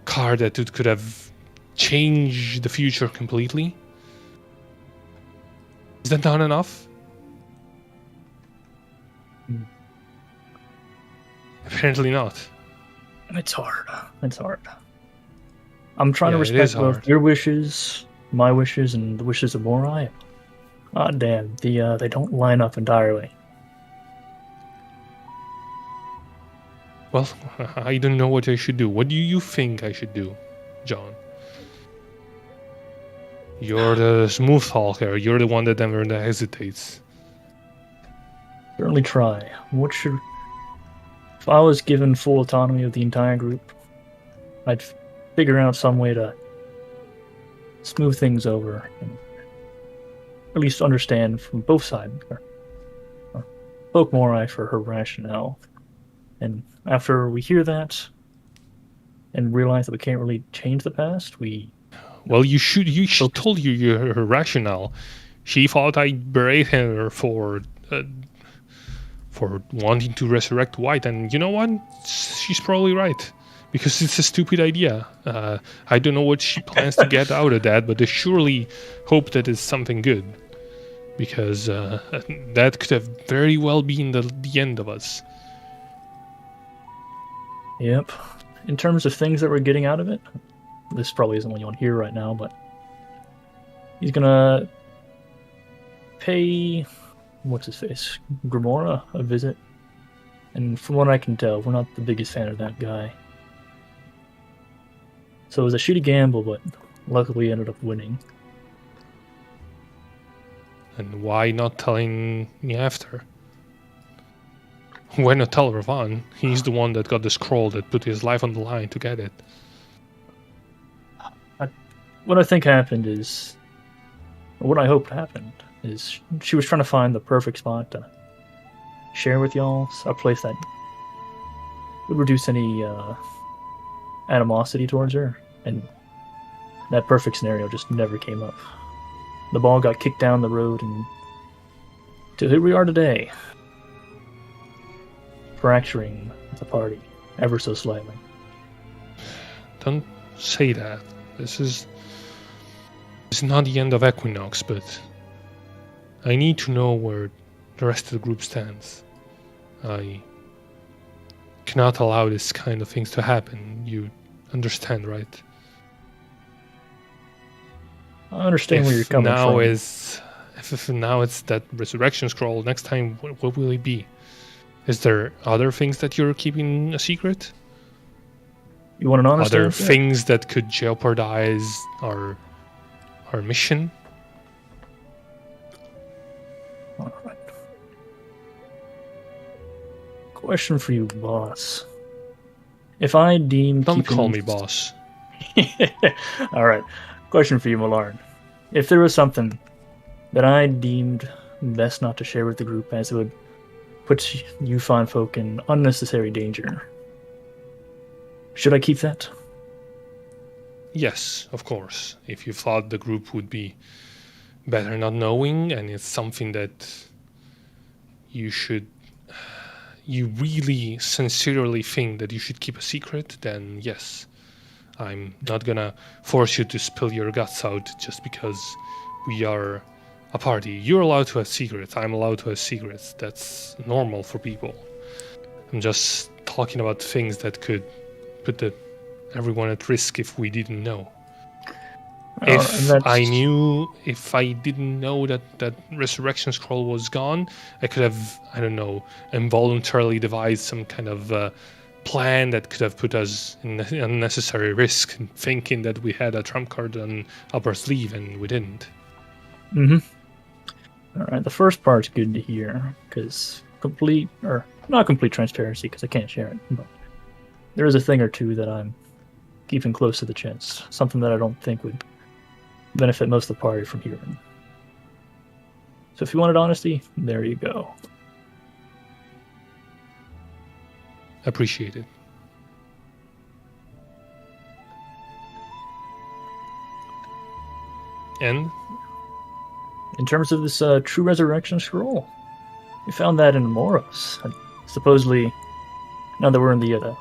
card that could have changed the future completely. Is that not enough? Apparently not. It's hard. It's hard. I'm trying to Yeah, it respect is both hard. your wishes, my wishes, and the wishes of Morai. Ah, damn, they don't line up entirely. Well, I don't know what I should do. What do you think I should do, John? You're the smooth talker. You're the one that never hesitates. Certainly try. If I was given full autonomy of the entire group, I'd figure out some way to smooth things over and at least understand from both sides. Or poke Morai for her rationale. And after we hear that and realize that we can't really change the past, Well, she told you her rationale. She thought I berated her for wanting to resurrect White, and you know what? She's probably right. Because it's a stupid idea. I don't know what she plans to get out of that, but I surely hope that it's something good. Because that could have very well been the end of us. Yep. In terms of things that we're getting out of it, this probably isn't what you want to hear right now, but he's gonna pay, what's his face, Grimora a visit. And from what I can tell, we're not the biggest fan of that guy. So it was a shitty gamble, but luckily ended up winning. And why not telling me after? Why not tell Ravan? He's the one that got the scroll that put his life on the line to get it. What I think happened is, or what I hoped happened, is she was trying to find the perfect spot to share with y'all, a place that would reduce any animosity towards her, and that perfect scenario just never came up. The ball got kicked down the road, and to here we are today, fracturing the party ever so slightly. Don't say that. This is not the end of Equinox, but I need to know where the rest of the group stands. I cannot allow this kind of things to happen. You understand, right? I understand where you're coming now from. If now it's that resurrection scroll, next time what will it be? Is there other things that you're keeping a secret? You want an honest Other answer? things that could jeopardize our mission? All right. Question for you, boss. If I deem Don't keeping... call me boss. All right. Question for you, Millard. If there was something that I deemed best not to share with the group, as it would put you fine folk in unnecessary danger, should I keep that? Yes, of course. If you thought the group would be better not knowing, and it's something that you really sincerely think that you should keep a secret, then yes. I'm not gonna force you to spill your guts out just because we are a party. You're allowed to have secrets. I'm allowed to have secrets. That's normal for people. I'm just talking about things that could put everyone at risk if we didn't know. If I didn't know that resurrection scroll was gone, I could have, I don't know, involuntarily devised some kind of plan that could have put us in unnecessary risk, thinking that we had a trump card on up our sleeve, and we didn't. All right, the first part's good to hear, because not complete transparency, because I can't share it, but there is a thing or two that I'm keeping close to the chest, something that I don't think would benefit most of the party from hearing. So if you wanted honesty, there you go. Appreciate it. And In terms of this true resurrection scroll, we found that in Moros. Supposedly, now that we're in the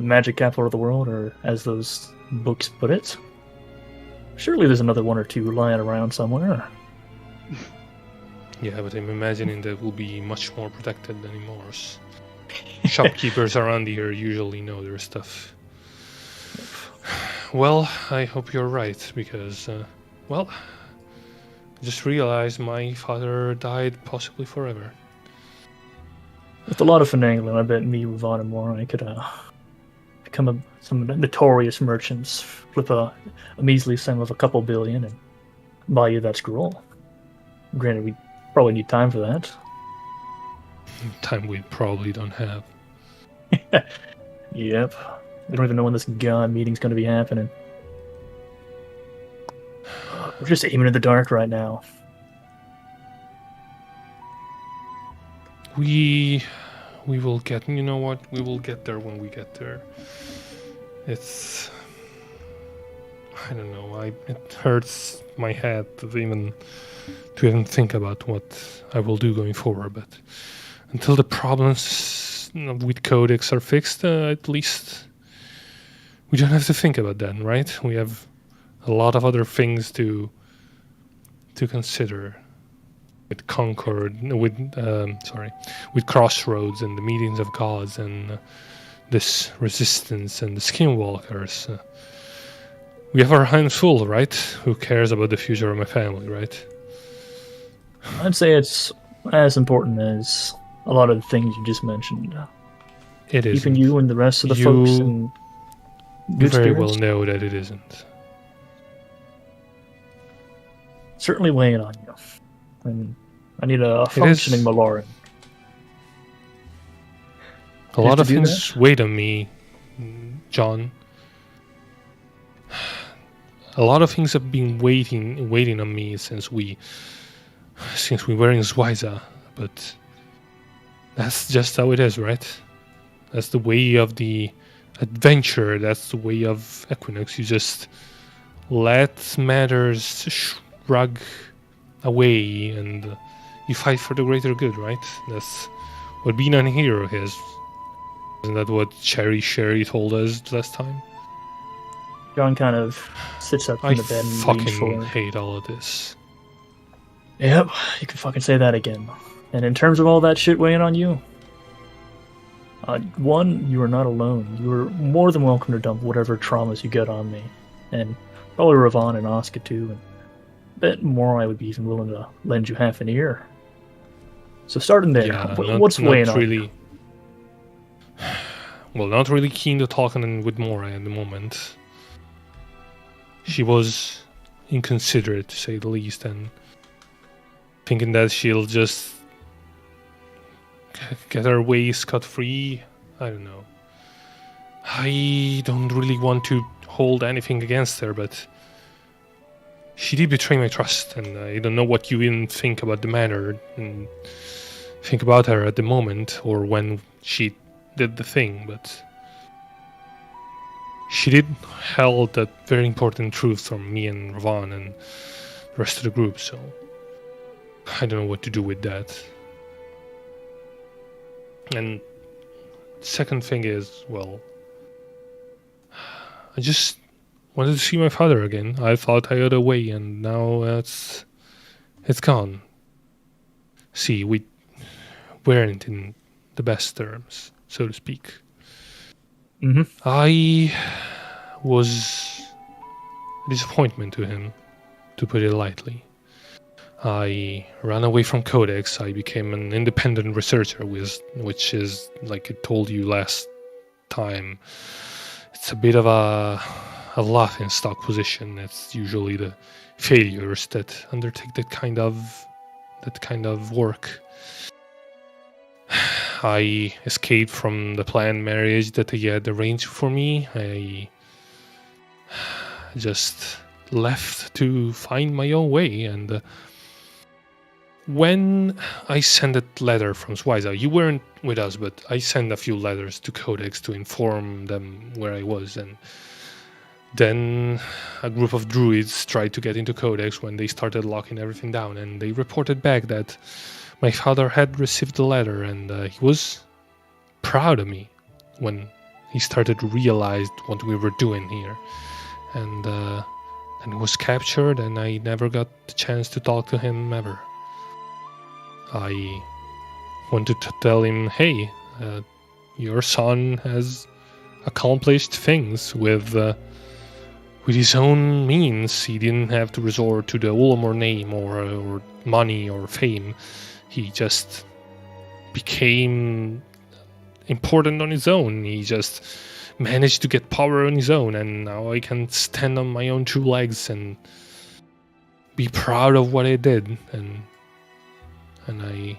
magic capital of the world, or as those books put it, surely there's another one or two lying around somewhere. yeah, but I'm imagining that we'll be much more protected than in Morse. Shopkeepers around here usually know their stuff. Well, I hope you're right, because, I just realized my father died possibly forever. With a lot of finagling, I bet me, Vaughn, and Moran could become some notorious merchants, flip a measly sum of a couple billion, and buy you that scroll. Granted, we probably need time for that. Time we probably don't have. Yep. We don't even know when this god meeting's going to be happening. We're just aiming in the dark right now. We will get, you know what? We will get there when we get there. It's, I don't know. It hurts my head to even think about what I will do going forward. But until the problems with Codex are fixed, at least we don't have to think about that, right? We have a lot of other things to consider. With Concord, with Crossroads and the meetings of gods and this resistance and the skinwalkers. We have our hands full, right? Who cares about the future of my family, right? I'd say it's as important as a lot of the things you just mentioned. It is. Keeping you and the rest of the folks in good very spirits. well know that it isn't. Certainly weighing on you. And I need a functioning Malaran. A lot of things weighed on me, John. A lot of things have been waiting on me since we were in Zwiza, but that's just how it is, right? That's the way of the adventure. That's the way of Equinox. You just let matters shrug away and you fight for the greater good, right? That's what being a hero is. Isn't that what Sherry told us last time? John kind of sits up from the bed and leans fucking forward. hate all of this. Yep, you can fucking say that again. And in terms of all that shit weighing on you, one, you are not alone. You are more than welcome to dump whatever traumas you get on me. And probably Ravon and Oscar too, and bet more I would be even willing to lend you half an ear. So starting there, Yeah, what's weighing not on really. Well, not really keen to talking with Mora at the moment. She was inconsiderate, to say the least, and thinking that she'll just get her way scot-free. I don't know. I don't really want to hold anything against her, but she did betray my trust, and I don't know what you even think about the matter and think about her at the moment or when she did the thing, but she did held that very important truth from me and Ravan and the rest of the group, so I don't know what to do with that. And second thing is, well, I just wanted to see my father again. I thought I got away, and now it's gone. See, we weren't in the best terms, so to speak. Mm-hmm. I was a disappointment to him, to put it lightly. I ran away from Codex. I became an independent researcher, which is, like I told you last time, it's a bit of a laughing stock position. It's usually the failures that undertake that kind of work. I escaped from the planned marriage that he had arranged for me. I just left to find my own way, and when I sent a letter from Swiza, you weren't with us, but I sent a few letters to Codex to inform them where I was, and then a group of druids tried to get into Codex when they started locking everything down, and they reported back that my father had received the letter, and he was proud of me when he started to realize what we were doing here. And he was captured, and I never got the chance to talk to him ever. I wanted to tell him, hey, your son has accomplished things with his own means. He didn't have to resort to the Ullamore name or money or fame. He just became important on his own. He just managed to get power on his own, and now I can stand on my own two legs and be proud of what I did. And I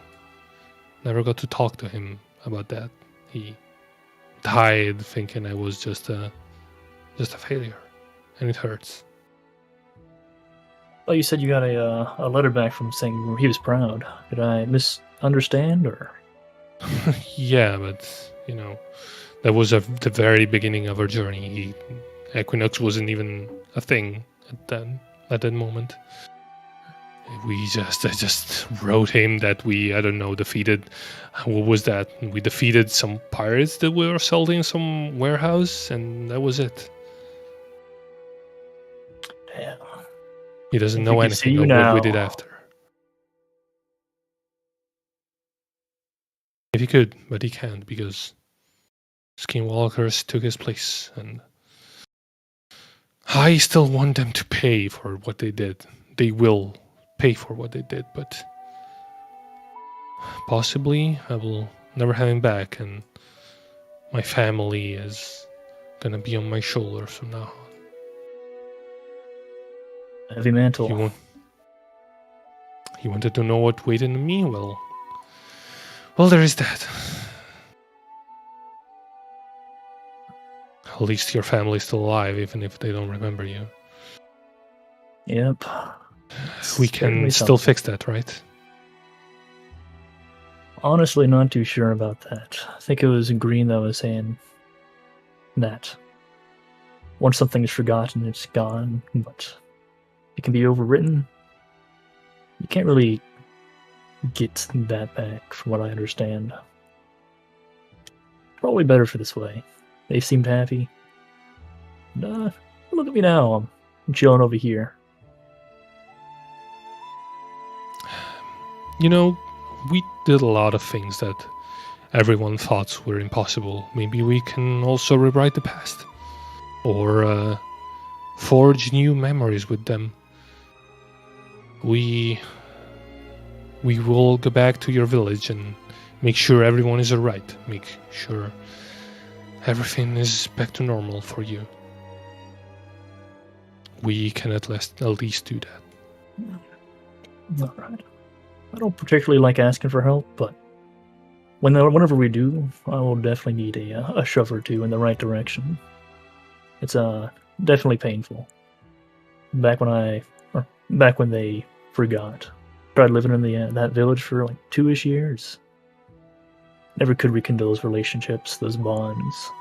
never got to talk to him about that. He died thinking I was just a failure, and it hurts. Well, you said you got a letter back from saying he was proud. Did I misunderstand, or? Yeah, but that was the very beginning of our journey. Equinox wasn't even a thing at that moment. I just wrote him that we, I don't know, defeated. What was that? We defeated some pirates that were assaulting in some warehouse, and that was it. Damn. He doesn't I know think anything you of now. what we did after. If he could, but he can't because skinwalkers took his place, and I still want them to pay for what they did. They will pay for what they did, but possibly I will never have him back, and my family is gonna be on my shoulders from now on. Heavy mantle. You wanted to know what waited on me? Well, there is that. At least your family's still alive, even if they don't remember you. Yep. We can Certainly still something. fix that, right? Honestly, not too sure about that. I think it was Green that was saying that once something is forgotten, it's gone, but it can be overwritten. You can't really get that back, from what I understand. Probably better for this way. They seemed happy. And, look at me now. I'm chilling over here. We did a lot of things that everyone thought were impossible. Maybe we can also rewrite the past. Or forge new memories with them. We will go back to your village and make sure everyone is alright. Make sure everything is back to normal for you. We can at least do that. All right. I don't particularly like asking for help, but whenever we do, I will definitely need a shove or two in the right direction. It's definitely painful. Back when they forgot. Tried living in that village for like 2-ish years. Never could rekindle those relationships, those bonds.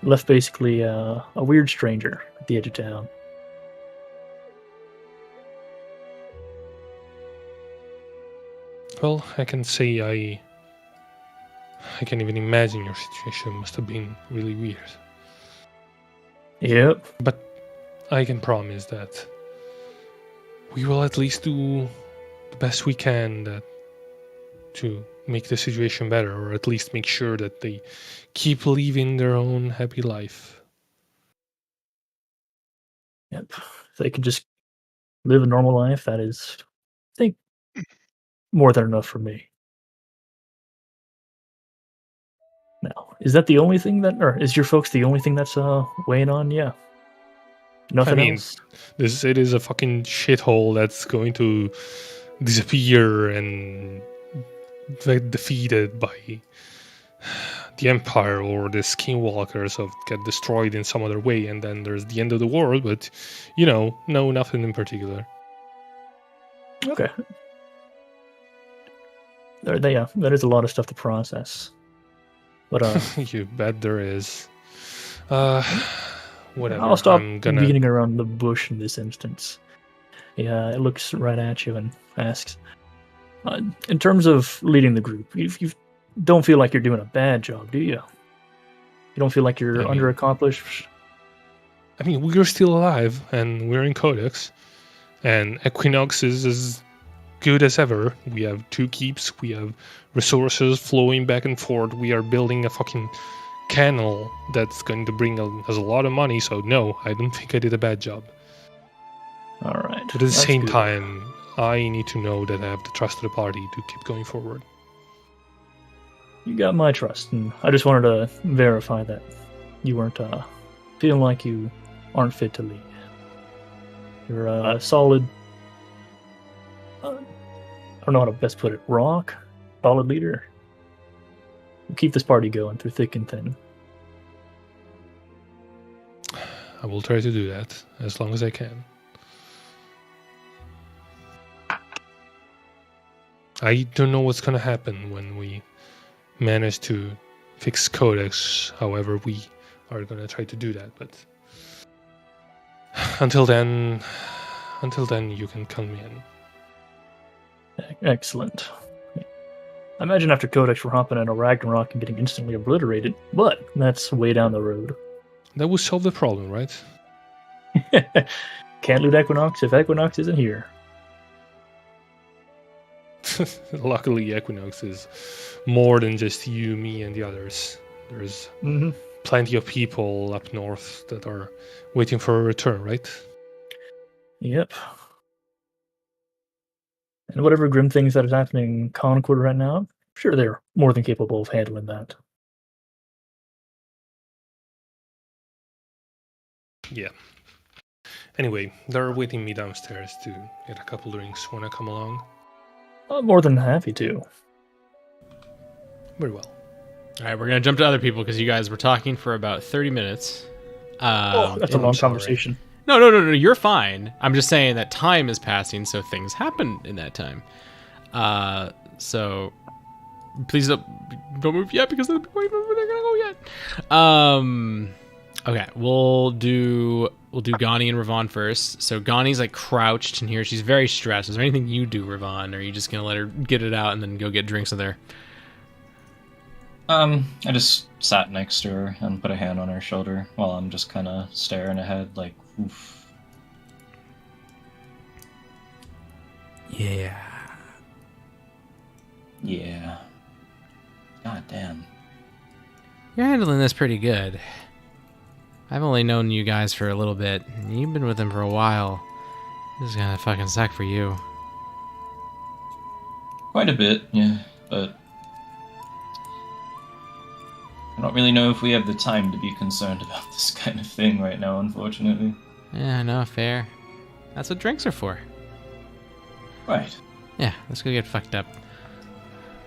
Left basically a weird stranger at the edge of town. Well, I can say I can't even imagine your situation. Must have been really weird. Yep. But I can promise that we will at least do the best we can to make the situation better, or at least make sure that they keep living their own happy life. Yep. If they could just live a normal life, that is, I think, more than enough for me. Now, is that the only thing or is your folks the only thing that's weighing on you? Nothing else? It is a fucking shithole that's going to disappear and get defeated by the Empire or the Skinwalkers, or get destroyed in some other way, and then there's the end of the world, but no, nothing in particular. Okay. That is a lot of stuff to process. But You bet there is. Whatever. I'll stop beating around the bush in this instance. Yeah, it looks right at you and asks, in terms of leading the group, you don't feel like you're doing a bad job, do you? You don't feel like you're underaccomplished? I mean, we're still alive, and we're in Codex, and Equinox is as good as ever. We have 2 keeps, we have resources flowing back and forth, we are building a fucking canal that's going to bring us a lot of money, so no, I don't think I did a bad job. Alright. But at the same time, I need to know that I have the trust of the party to keep going forward. You got my trust, and I just wanted to verify that you weren't feeling like you aren't fit to lead. You're a solid, I don't know how to best put it, solid leader. We'll keep this party going through thick and thin. I will try to do that as long as I can. I don't know what's going to happen when we manage to fix Codex, however we are going to try to do that, but until then you can count me in. Excellent. I imagine after Codex we're hopping in a Ragnarok and getting instantly obliterated, but that's way down the road. That would solve the problem, right? Can't loot Equinox if Equinox isn't here. Luckily, Equinox is more than just you, me, and the others. There's plenty of people up north that are waiting for a return, right? Yep. And whatever grim things that is happening in Concord right now, I'm sure they're more than capable of handling that. Yeah. Anyway, they're waiting me downstairs to get a couple drinks when I come along. I'm more than happy to. Very well. All right, we're going to jump to other people because you guys were talking for about 30 minutes. That's a long conversation. No, you're fine. I'm just saying that time is passing, so things happen in that time. So please don't move yet because the people even they're gonna go yet. Okay, we'll do Gani and Ravon first. So Gani's like crouched in here. She's very stressed. Is there anything you do, Ravon, or are you just gonna let her get it out and then go get drinks with her? I just sat next to her and put a hand on her shoulder while I'm just kind of staring ahead, like, oof. Yeah. God damn. You're handling this pretty good. I've only known you guys for a little bit. You've been with him for a while. This is gonna fucking suck for you. Quite a bit, yeah, but I don't really know if we have the time to be concerned about this kind of thing right now, unfortunately. Yeah, no, fair. That's what drinks are for. Right. Yeah, let's go get fucked up.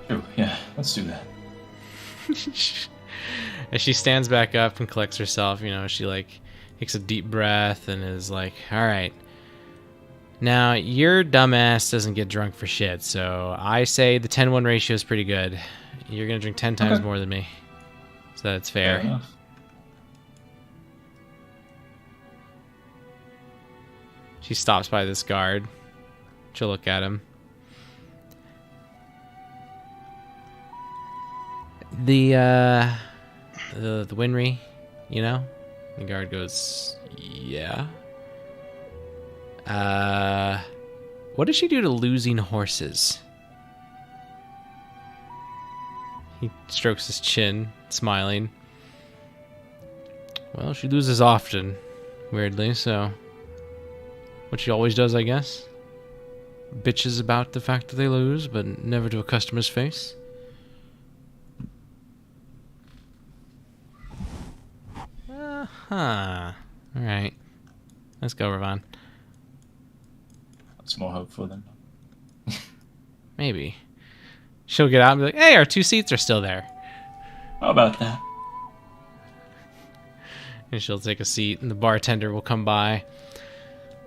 True, yeah, let's do that. As she stands back up and collects herself, she like takes a deep breath and is like, all right. Now, your dumbass doesn't get drunk for shit, so I say the 10-1 ratio is pretty good. You're gonna drink 10 times more than me. So that's fair. Fair enough. She stops by this guard. She'll look at him. The Winry, The guard goes, yeah. What does she do to losing horses? He strokes his chin, smiling. Well, she loses often, weirdly, so... What she always does, I guess. Bitches about the fact that they lose, but never to a customer's face. Alright. Let's go, Ravon. That's more hopeful than... Maybe. She'll get out and be like, hey, our 2 seats are still there. How about that? And she'll take a seat, and the bartender will come by.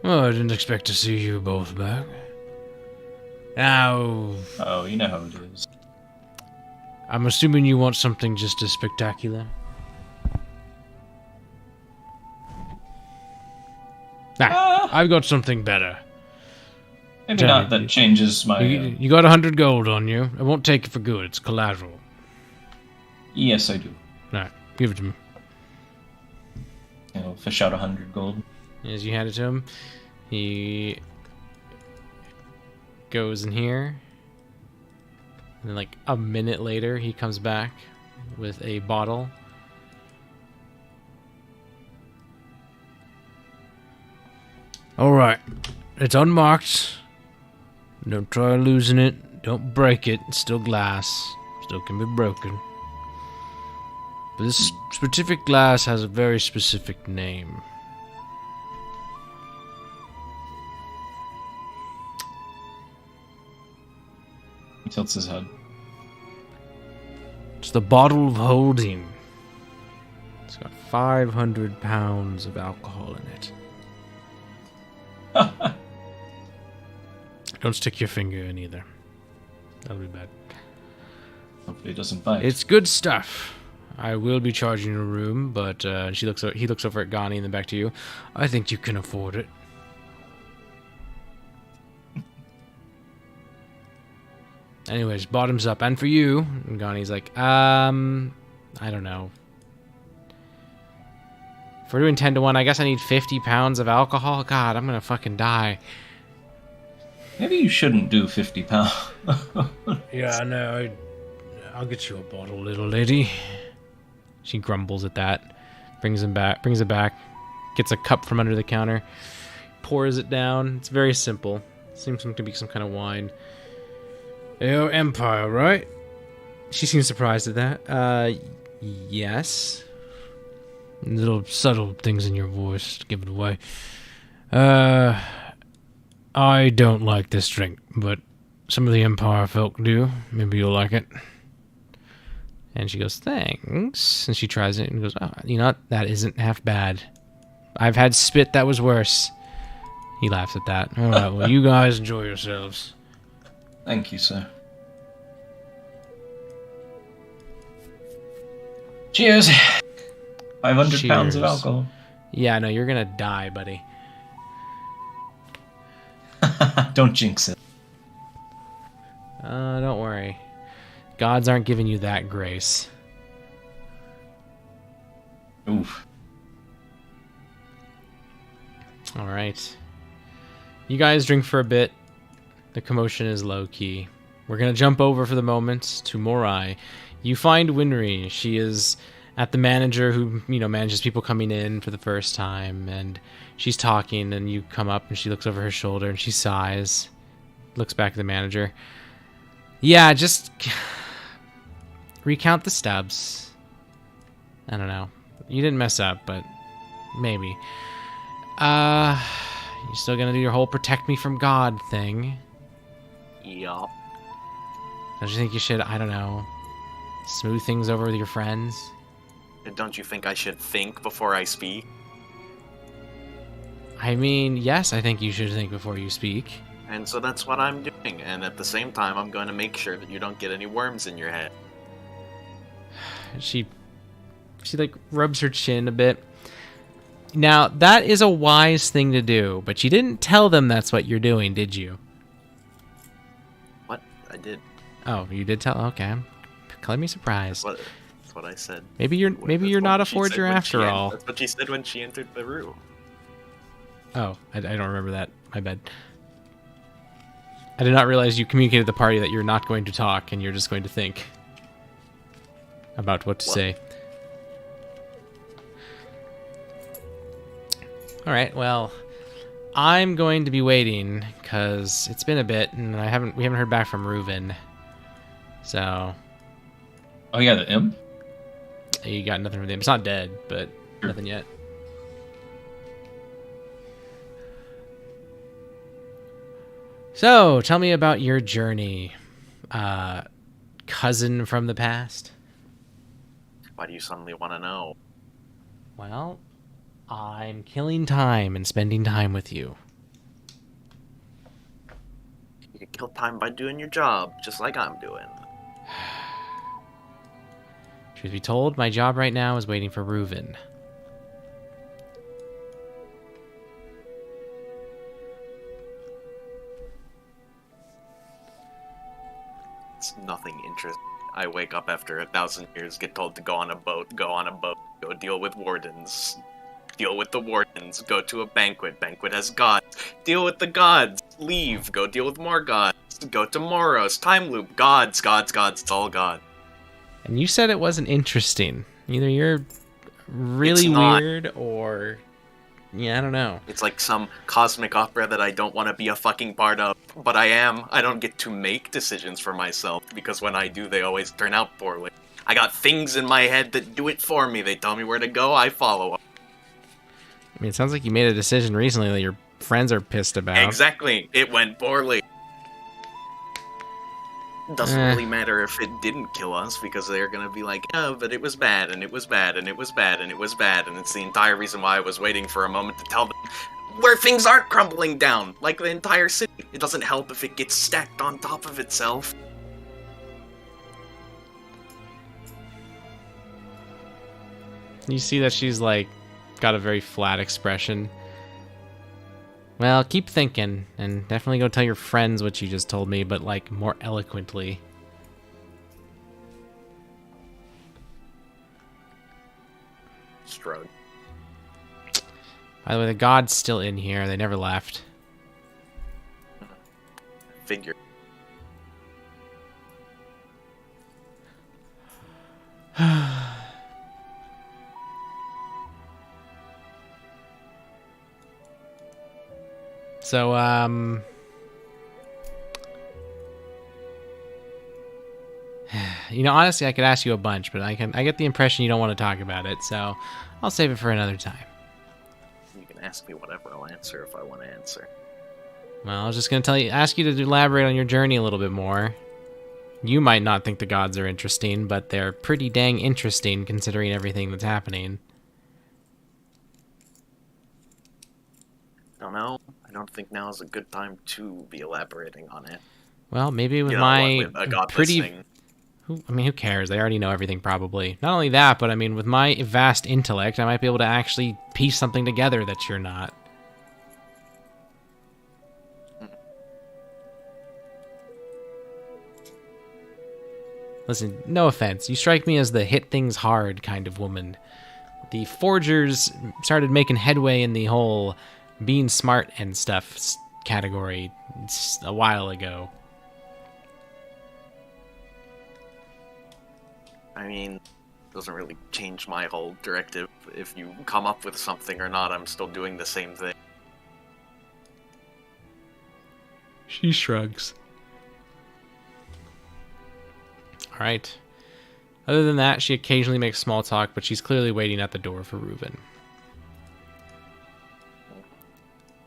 Oh, I didn't expect to see you both back. Now, Oh, you know how it is. I'm assuming you want something just as spectacular. I've got something better. Maybe Tell not me, that changes my... You got 100 gold on you. I won't take it for good. It's collateral. Yes, I do. Alright, give it to me. I'll fish out 100 gold. As you hand it to him, he goes in here. And then, like, a minute later, he comes back with a bottle. Alright, it's unmarked. Don't try losing it. Don't break it. It's still glass. Still can be broken. But this specific glass has a very specific name. He tilts his head. It's the bottle of holding. It's got 500 pounds of alcohol in it. Don't stick your finger in either. That'll be bad. Hopefully it doesn't bite. It's good stuff. I will be charging a room, but he looks over at Ghani and then back to you. I think you can afford it. Anyways, bottoms up. And for you, and Ghani's like, I don't know. If we're doing 10-1, I guess I need 50 pounds of alcohol? God, I'm gonna fucking die. Maybe you shouldn't do 50 pounds. Yeah, I know. I'll get you a bottle, little lady. She grumbles at that. Brings it back. Gets a cup from under the counter. Pours it down. It's very simple. Seems to be some kind of wine. Your Empire, right? She seems surprised at that. Yes. Little subtle things in your voice give it away. I don't like this drink, but some of the Empire folk do. Maybe you'll like it. And she goes, thanks. And she tries it and goes, oh, you know what? That isn't half bad. I've had spit that was worse. He laughs at that. All right, well, you guys enjoy yourselves. Thank you, sir. Cheers! 500 pounds of Cheers. alcohol. Yeah, no, you're gonna die, buddy. Don't jinx it. Don't worry. Gods aren't giving you that grace. Oof. Alright. You guys drink for a bit. The commotion is low-key. We're gonna jump over for the moment to Morai. You find Winry. She is at the manager who, manages people coming in for the first time, and she's talking, and you come up and she looks over her shoulder and she sighs, looks back at the manager. Yeah, just recount the stubs. I don't know. You didn't mess up, but maybe. You still gonna do your whole protect me from God thing? Yup. Don't you think you should, I don't know, smooth things over with your friends? Don't you think I should think before I speak? I mean, yes, I think you should think before you speak. And so that's what I'm doing, and at the same time, I'm going to make sure that you don't get any worms in your head. She like rubs her chin a bit. Now, that is a wise thing to do, but you didn't tell them that's what you're doing, did you? What? I did. Oh, you did tell? Okay. Let me surprised. That's what I said. Maybe you're not a forger after all. That's what she said when she entered the room. Oh, I don't remember that. My bad. I did not realize you communicated to the party that you're not going to talk and you're just going to think about what to say. All right, well, I'm going to be waiting because it's been a bit and we haven't heard back from Reuven. So. Oh yeah, the imp. You got nothing from him. It's not dead, but nothing yet. So, tell me about your journey, cousin from the past. Why do you suddenly want to know? Well, I'm killing time and spending time with you. You can kill time by doing your job, just like I'm doing. Truth be told, my job right now is waiting for Reuven. It's nothing interesting. I wake up after 1,000 years, get told to go on a boat, go deal with wardens, deal with the wardens, go to a banquet has gods, deal with the gods, leave, go deal with more gods, go to Moros, time loop, gods, it's all God. And you said it wasn't interesting. Either you're really weird or... Yeah, I don't know. It's like some cosmic opera that I don't want to be a fucking part of, but I am. I don't get to make decisions for myself, because when I do, they always turn out poorly. I got things in my head that do it for me. They tell me where to go, I follow them. I mean, it sounds like you made a decision recently that your friends are pissed about. Exactly. It went poorly. Doesn't really matter if it didn't kill us, because they're gonna be like, oh, but it was bad, and it was bad, and it was bad, and it was bad, and it's the entire reason why I was waiting for a moment to tell them where things aren't crumbling down, like the entire city. It doesn't help if it gets stacked on top of itself. You see that she's, like, got a very flat expression. Well, keep thinking, and definitely go tell your friends what you just told me, but, like, more eloquently. Shrug. By the way, the god's still in here. They never left. Figure. So, honestly, I could ask you a bunch, but I get the impression you don't want to talk about it, so I'll save it for another time. You can ask me whatever, I'll answer if I want to answer. Well, I was just going to ask you to elaborate on your journey a little bit more. You might not think the gods are interesting, but they're pretty dang interesting considering everything that's happening. I don't know. I don't think now is a good time to be elaborating on it. Well, maybe with with a god pretty... listening. who cares? They already know everything, probably. Not only that, but I mean, with my vast intellect, I might be able to actually piece something together that you're not. Listen, no offense. You strike me as the hit things hard kind of woman. The forgers started making headway in the whole being smart and stuff category a while ago. I mean, doesn't really change my whole directive. If you come up with something or not, I'm still doing the same thing. She shrugs. All right. Other than that, she occasionally makes small talk, but she's clearly waiting at the door for Reuben.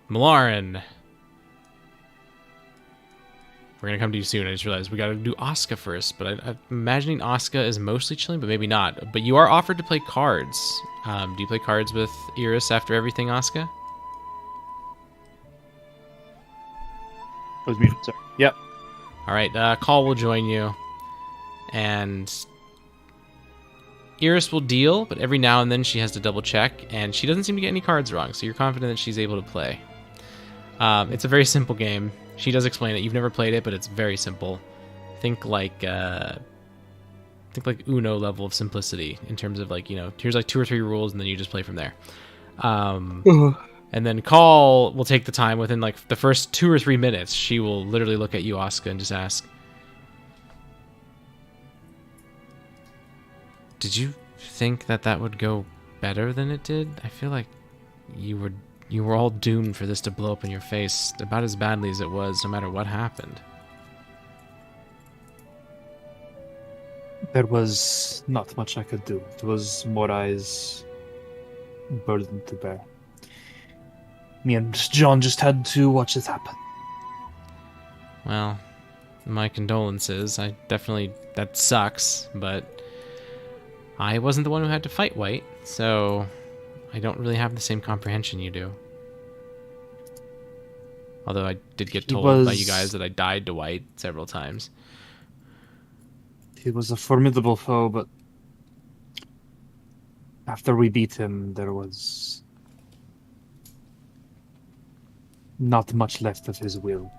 Malaran. We're going to come to you soon. I just realized we got to do Asuka first, but I'm imagining Asuka is mostly chilling, but maybe not. But you are offered to play cards. Do you play cards with Iris after everything, Asuka? Was muted, sorry. Yep. All right, Call will join you, and Iris will deal, but every now and then she has to double check, and she doesn't seem to get any cards wrong, so you're confident that she's able to play. It's a very simple game. She does explain it. You've never played it, but it's very simple. Think like Uno level of simplicity in terms of like, here's like 2 or 3 rules, and then you just play from there. And then Call will take the time within like the first 2 or 3 minutes. She will literally look at you, Asuka, and just ask, "Did you think that would go better than it did? I feel like you were all doomed for this to blow up in your face about as badly as it was, no matter what happened." There was not much I could do. It was Morai's burden to bear. Me and John just had to watch it happen. Well, my condolences. That sucks, but I wasn't the one who had to fight White, so I don't really have the same comprehension you do. Although I did get told by you guys that I died to White several times. He was a formidable foe, but after we beat him, there was not much left of his will.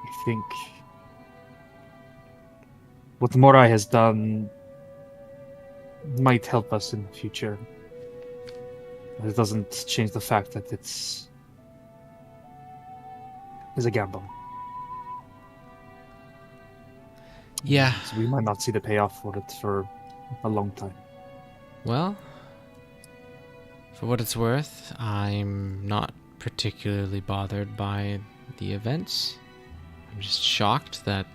I think what Morai has done might help us in the future. But it doesn't change the fact that it's a gamble. Yeah. So we might not see the payoff for it for a long time. Well, for what it's worth, I'm not particularly bothered by the events. I'm just shocked that...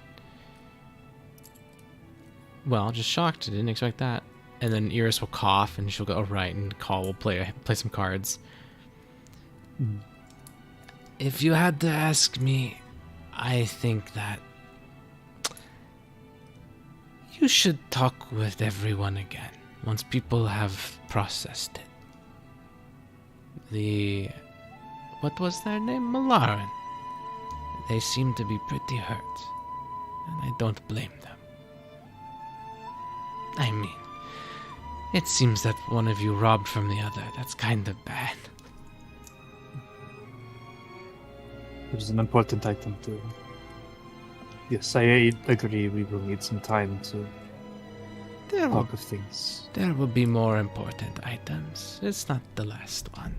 Well, just shocked. I didn't expect that. And then Iris will cough, and she'll go, "Oh, right," and Call will play some cards. If you had to ask me, I think that you should talk with everyone again, once people have processed it. What was their name? Malaran. They seem to be pretty hurt, and I don't blame them. I mean, it seems that one of you robbed from the other. That's kind of bad. It was an important item too. Yes, I agree. We will need some time to talk of things. There will be more important items. It's not the last one.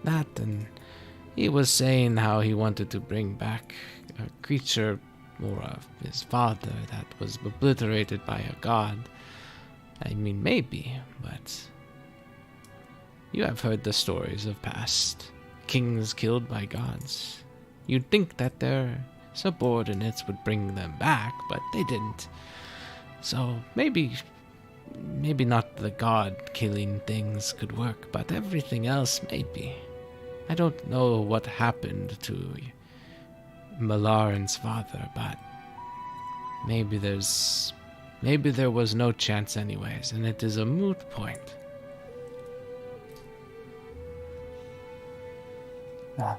That, and he was saying how he wanted to bring back a creature or of his father that was obliterated by a god. I mean, maybe, but you have heard the stories of past kings killed by gods. You'd think that their subordinates would bring them back, but they didn't. So maybe not the god-killing things could work, but everything else maybe. I don't know what happened to Malaran's father, but maybe there was no chance anyways, and it is a moot point.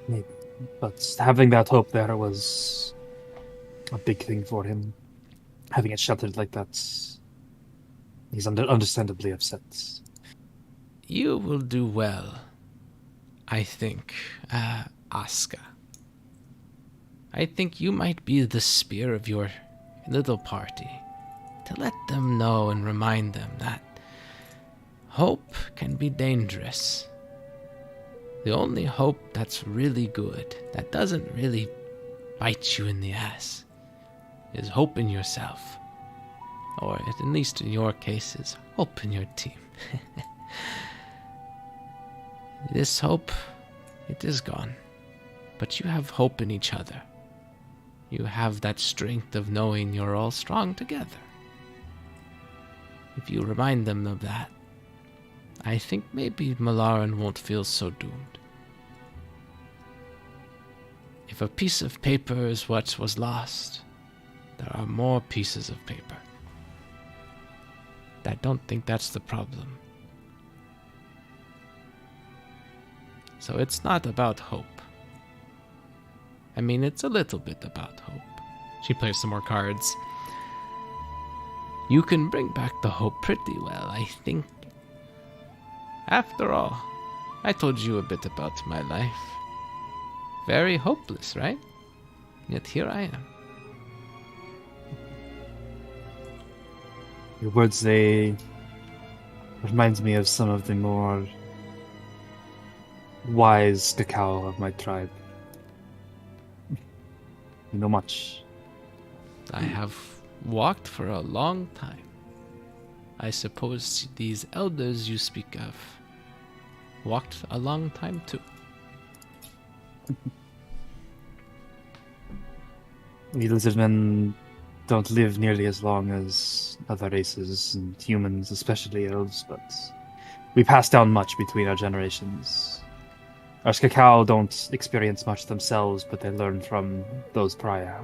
Maybe. But having that hope there was a big thing for him. Having it shattered like that, he's understandably upset. You will do well, I think, Asuka. I think you might be the spear of your little party, to let them know and remind them that hope can be dangerous. The only hope that's really good, that doesn't really bite you in the ass, is hope in yourself. or at least in your cases, hope in your team. This hope, it is gone. But you have hope in each other. You have that strength of knowing you're all strong together. If you remind them of that, I think maybe Malaran won't feel so doomed. If a piece of paper is what was lost, there are more pieces of paper. I don't think that's the problem. So it's not about hope. I mean, it's a little bit about hope. She plays some more cards. You can bring back the hope pretty well, I think. After all, I told you a bit about my life. Very hopeless, right? Yet here I am. Your words, they reminds me of some of the more wise cacao of my tribe. You know much. I have walked for a long time. I suppose these elders you speak of walked a long time too. We lizard men don't live nearly as long as other races, and humans, especially elves, but we pass down much between our generations. Our cacao don't experience much themselves, but they learn from those prior.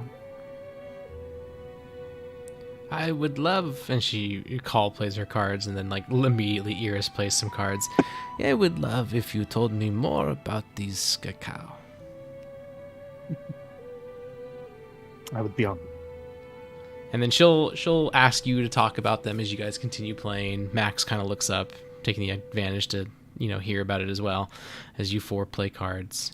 I would love, and she Call plays her cards, and then like immediately Iris plays some cards. I would love if you told me more about these cacao. I would be honored. And then she'll ask you to talk about them as you guys continue playing. Max kind of looks up, taking the advantage to, hear about it as well as you four play cards.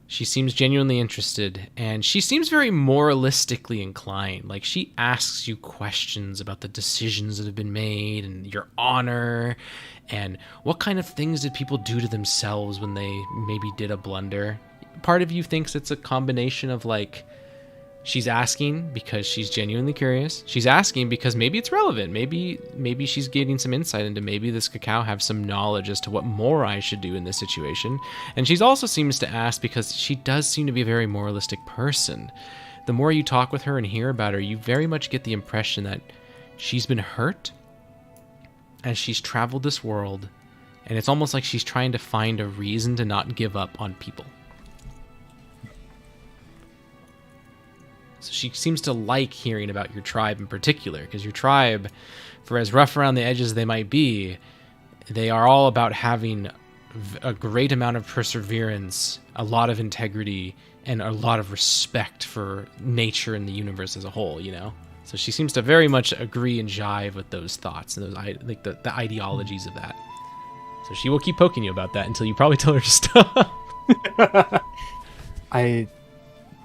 She seems genuinely interested, and she seems very moralistically inclined. Like, she asks you questions about the decisions that have been made and your honor, and what kind of things did people do to themselves when they maybe did a blunder. Part of you thinks it's a combination of, like, she's asking because she's genuinely curious. She's asking because maybe it's relevant. Maybe she's getting some insight into maybe this cacao have some knowledge as to what more I should do in this situation. And she's also seems to ask because she does seem to be a very moralistic person. The more you talk with her and hear about her, you very much get the impression that she's been hurt as she's traveled this world, and it's almost like she's trying to find a reason to not give up on people. So she seems to like hearing about your tribe in particular, because your tribe, for as rough around the edges as they might be, they are all about having a great amount of perseverance, a lot of integrity, and a lot of respect for nature and the universe as a whole, So she seems to very much agree and jive with those thoughts and those like the ideologies of that. So she will keep poking you about that until you probably tell her to stop. I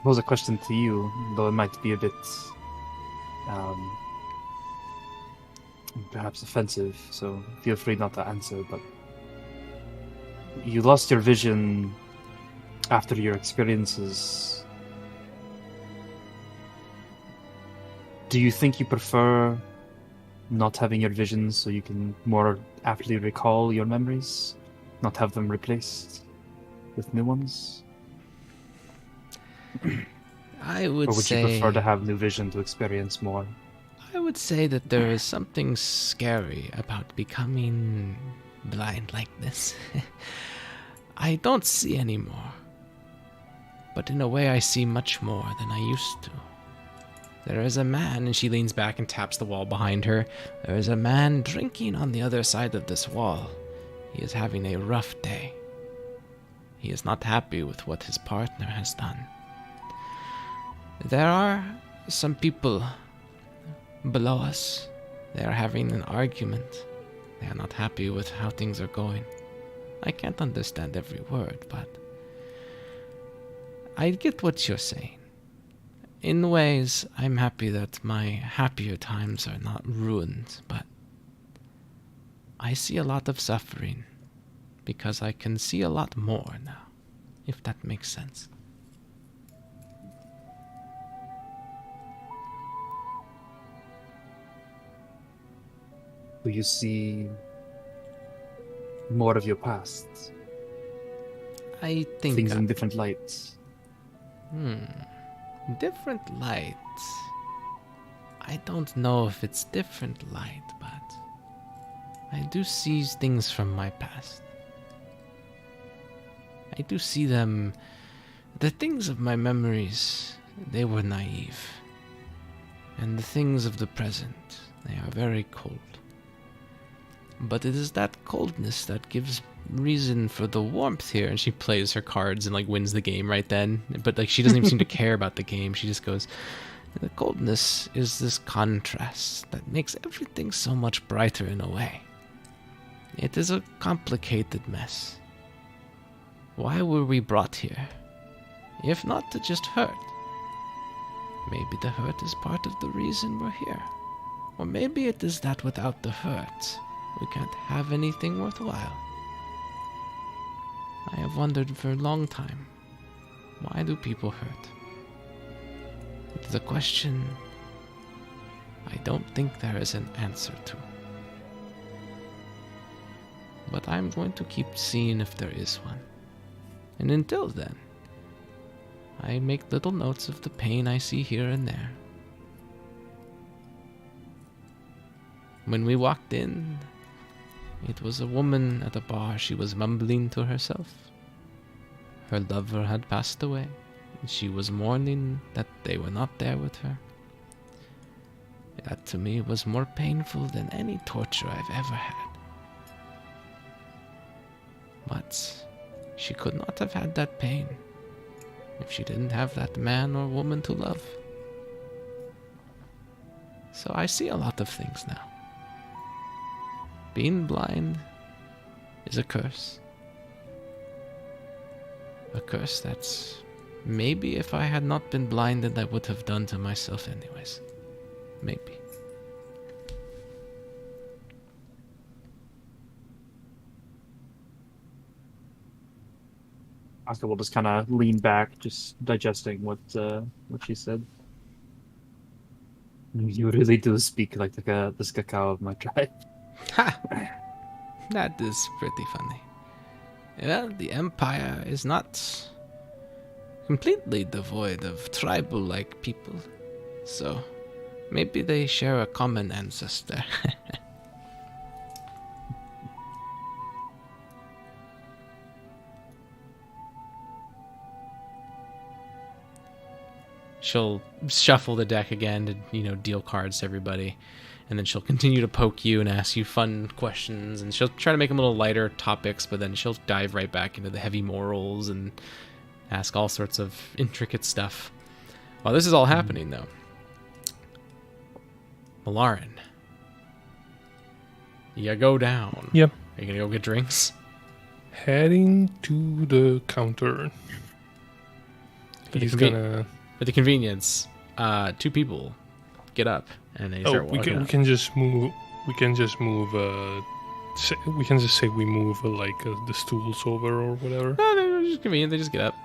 pose a question to you, though it might be a bit perhaps offensive, so feel free not to answer, but you lost your vision after your experiences. Do you think you prefer not having your visions so you can more aptly recall your memories, not have them replaced with new ones? I would Or would say, you prefer to have new vision to experience more? I would say that there is something scary about becoming blind like this. I don't see anymore, but in a way I see much more than I used to. There is a man, and she leans back and taps the wall behind her. There is a man drinking on the other side of this wall. He is having a rough day. He is not happy with what his partner has done. There are some people below us. They are having an argument. They are not happy with how things are going. I can't understand every word, but I get what you're saying. In ways, I'm happy that my happier times are not ruined, but I see a lot of suffering because I can see a lot more now, if that makes sense. Do you see more of your past? I think Things in different lights? Different light. I don't know if it's different light, but I do see things from my past. I do see them. The things of my memories, they were naive. And the things of the present, they are very cold. But it is that coldness that gives reason for the warmth here. And she plays her cards and like wins the game right then. But like she doesn't even seem to care about the game. She just goes, the coldness is this contrast that makes everything so much brighter in a way. It is a complicated mess. Why were we brought here? If not to just hurt. Maybe the hurt is part of the reason we're here. Or maybe it is that without the hurt, we can't have anything worthwhile. I have wondered for a long time, why do people hurt? It is a question I don't think there is an answer to. But I'm going to keep seeing if there is one. And until then, I make little notes of the pain I see here and there. When we walked in, it was a woman at a bar. She was mumbling to herself. Her lover had passed away, and she was mourning that they were not there with her. That to me was more painful than any torture I've ever had. But she could not have had that pain if she didn't have that man or woman to love. So I see a lot of things now. Being blind is a curse. A curse that's maybe if I had not been blinded I would have done to myself anyways. Maybe. Oscar will just kind of lean back, just digesting what she said. You really do speak like this cacao of my tribe. Ha! That is pretty funny. Well, the Empire is not completely devoid of tribal-like people, so maybe they share a common ancestor. She'll shuffle the deck again to, deal cards to everybody. And then she'll continue to poke you and ask you fun questions. And she'll try to make them a little lighter topics, but then she'll dive right back into the heavy morals and ask all sorts of intricate stuff. While this is all happening, though, Malarin, you gotta go down. Yep. Are you gonna go get drinks? Heading to the counter. He's gonna... For the convenience, 2 people get up and they start walking up. We can just move. We can just move. We can just say we move the stools over or whatever. No, they're just convenient. They just get up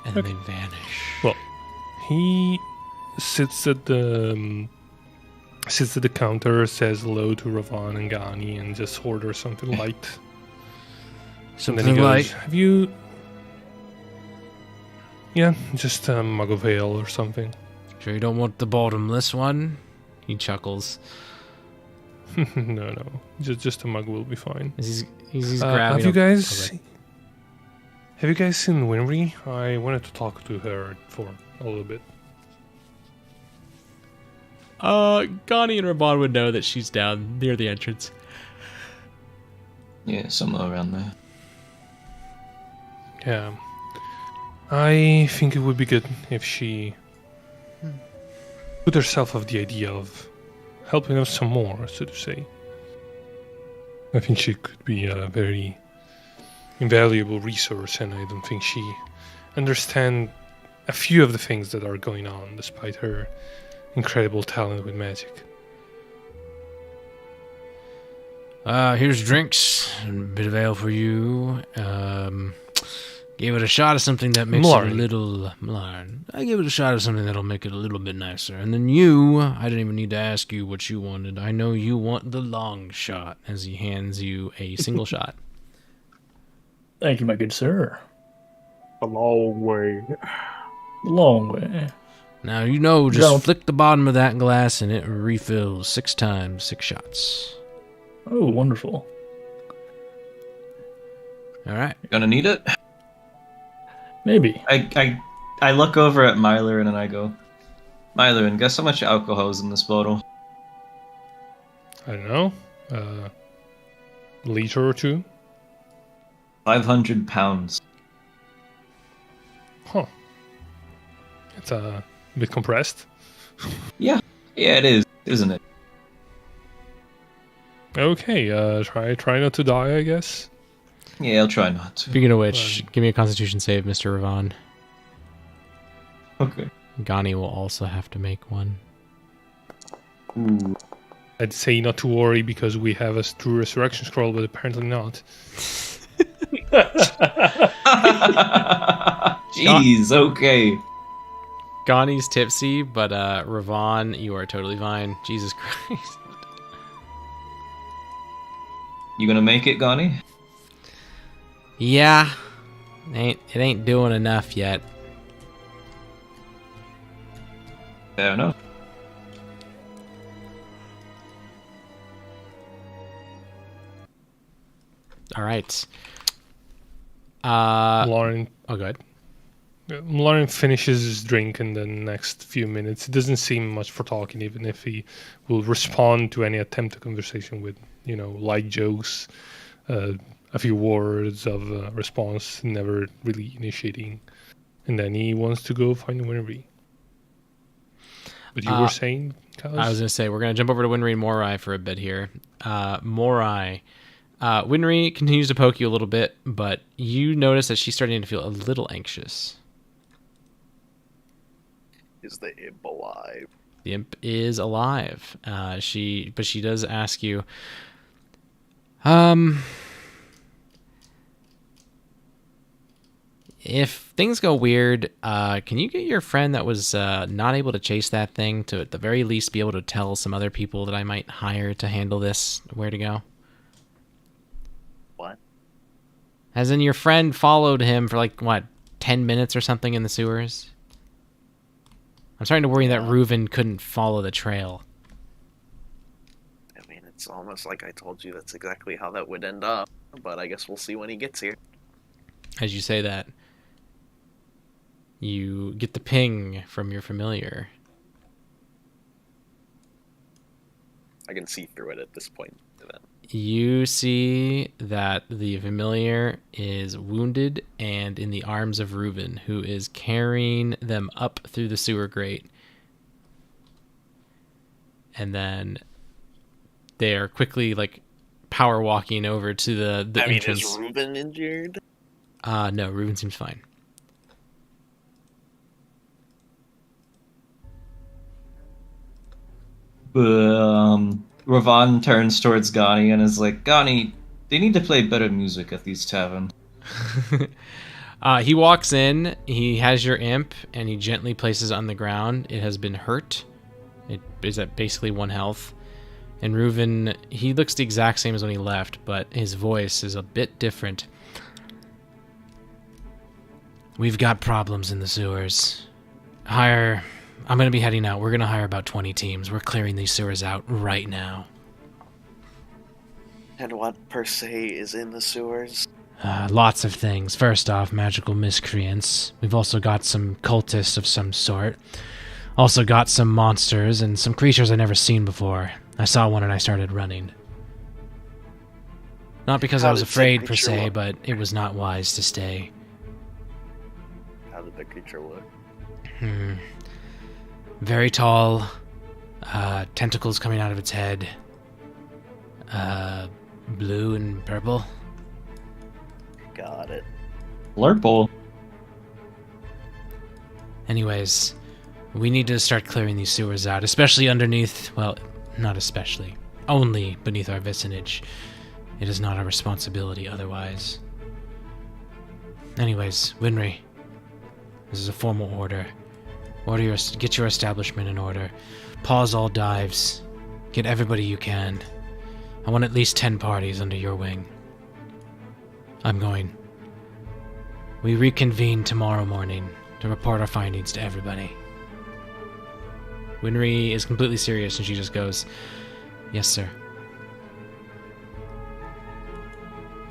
and Okay. they vanish. Well, he sits at the counter, says hello to Ravan and Gani, and just orders something light. And then he goes, "Have you?" Yeah, just a mug of ale or something. Sure you don't want the bottomless one? He chuckles. No. Just a mug will be fine. He's grabbing. Have you guys seen Winry? I wanted to talk to her for a little bit. Gani and Raban would know that she's down near the entrance. Yeah, somewhere around there. Yeah. I think it would be good if she put herself off the idea of helping us some more, so to say. I think she could be a very invaluable resource, and I don't think she understands a few of the things that are going on, despite her incredible talent with magic. Here's drinks, and a bit of ale for you. Gave it a shot of something that makes Mlarn. it a little... Mlarn. I gave it a shot of something that'll make it a little bit nicer. And then you, I didn't even need to ask you what you wanted. I know you want the long shot, as he hands you a single shot. Thank you, my good sir. A long way. Long way. Now, you know, just Don't- flick the bottom of that glass and it refills 6 times, 6 shots. Oh, wonderful. All right. Gonna need it? Maybe. I look over at Myler and then I go, Myler, and guess how much alcohol is in this bottle? I don't know. Liter or two. 500 pounds. Huh. It's a bit compressed. Yeah, it is, isn't it? Okay, try not to die, I guess. Yeah, I'll try not to. Speaking of which, give me a Constitution save, Mr. Ravon. Okay. Gani will also have to make one. Ooh. I'd say not to worry because we have a true resurrection scroll, but apparently not. Jeez, okay. Gani's tipsy, but Ravon, you are totally fine. Jesus Christ. You gonna make it, Gani? Yeah. It ain't doing enough yet. Fair enough. All right. Lauren Oh, good. Lauren finishes his drink in the next few minutes. It doesn't seem much for talking, even if he will respond to any attempt at conversation with, light jokes, a few words of response, never really initiating. And then he wants to go find Winry. But you were saying, Kaz? I was going to say, we're going to jump over to Winry and Morai for a bit here. Morai. Winry continues to poke you a little bit, but you notice that she's starting to feel a little anxious. Is the imp alive? The imp is alive. She does ask you, if things go weird, can you get your friend that was not able to chase that thing to at the very least be able to tell some other people that I might hire to handle this where to go? What? As in your friend followed him for 10 minutes or something in the sewers? I'm starting to worry that Reuven couldn't follow the trail. I mean, it's almost like I told you that's exactly how that would end up. But I guess we'll see when he gets here. As you say that, you get the ping from your familiar. I can see through it at this point. You see that the familiar is wounded and in the arms of Reuven, who is carrying them up through the sewer grate. And then they are quickly power walking over to the entrance. Is Reuben injured? No, Reuven seems fine. Ravon turns towards Gani and is like, Gani, they need to play better music at these taverns. He walks in, he has your imp, and he gently places it on the ground. It has been hurt. It is at basically 1 health. And Reuven, he looks the exact same as when he left, but his voice is a bit different. We've got problems in the sewers. I'm going to be heading out. We're going to hire about 20 teams. We're clearing these sewers out right now. And what per se is in the sewers? Lots of things. First off, magical miscreants. We've also got some cultists of some sort. Also got some monsters and some creatures I've never seen before. I saw one and I started running. Not because I was afraid per se, but it was not wise to stay. How did the creature look? Very tall, tentacles coming out of its head, blue and purple. Got it. Lurple. Anyways, we need to start clearing these sewers out, especially underneath, well, not especially, only beneath our vicinage. It is not our responsibility otherwise. Anyways, Winry, this is a formal order. Get your establishment in order. Pause all dives. Get everybody you can. I want at least 10 parties under your wing. I'm going. We reconvene tomorrow morning to report our findings to everybody. Winry is completely serious and she just goes, yes, sir.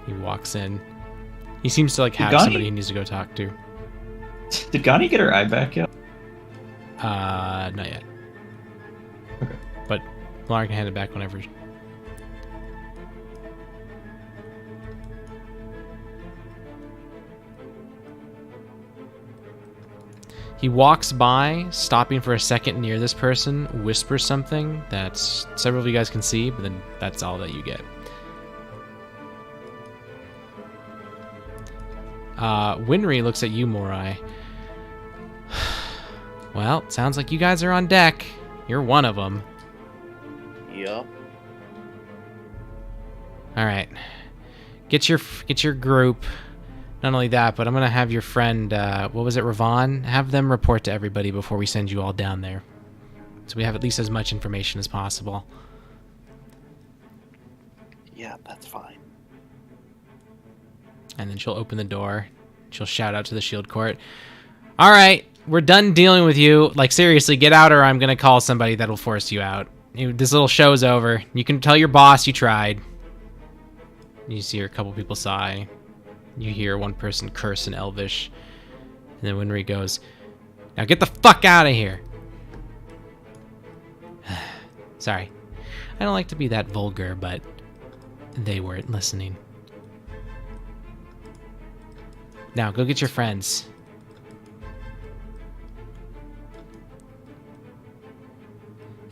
He walks in. He seems to have Gani? somebody he needs to go talk to. Did Gani get her eye back yet? Not yet. Okay. But Lauren can hand it back whenever. He walks by, stopping for a second near this person, whispers something that several of you guys can see, but then that's all that you get. Winry looks at you, Morai. Well, sounds like you guys are on deck. You're one of them. Yup. All right. Get your group. Not only that, but I'm gonna have your friend, what was it, Ravon? Have them report to everybody before we send you all down there, so we have at least as much information as possible. Yeah, that's fine. And then she'll open the door. She'll shout out to the shield court. All right, we're done dealing with you. Like, seriously, get out or I'm going to call somebody that'll force you out. This little show's over. You can tell your boss you tried. You see a couple people sigh. You hear one person curse in Elvish. And then Winry goes, now get the fuck out of here. Sorry. I don't like to be that vulgar, but they weren't listening. Now, go get your friends.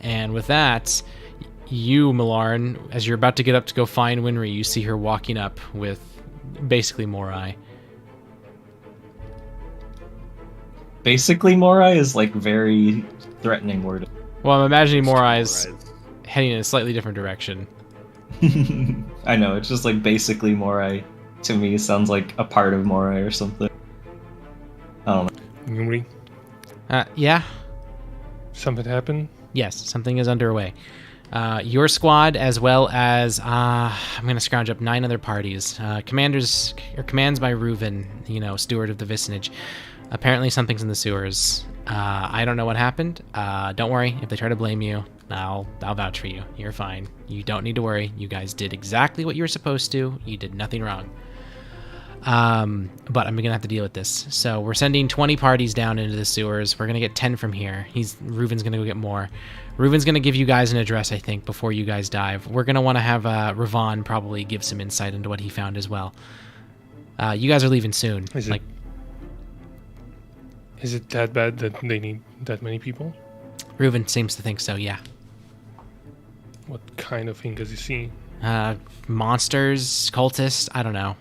And with that, you, Milarn, as you're about to get up to go find Winry, you see her walking up with basically Morai. Basically, Morai is very threatening word. Well, I'm imagining Morai is heading in a slightly different direction. I know, it's just basically Morai to me sounds like a part of Morai or something. I don't know. Winry, Yeah? something happened? Yes, something is underway. Your squad, as well as I'm gonna scrounge up 9 other parties. Commands by Reuven, steward of the vicinage. Apparently, something's in the sewers. I don't know what happened. Don't worry. If they try to blame you, I'll vouch for you. You're fine. You don't need to worry. You guys did exactly what you were supposed to. You did nothing wrong. But I'm gonna have to deal with this. So we're sending 20 parties down into the sewers. We're gonna get 10 from here. Reuven's gonna go get more. Reuven's gonna give you guys an address, I think, before you guys dive. We're gonna want to have Ravon probably give some insight into what he found as well. You guys are leaving soon. Is it that bad that they need that many people? Reuven seems to think so. Yeah. What kind of thing does he see? Monsters, cultists. I don't know.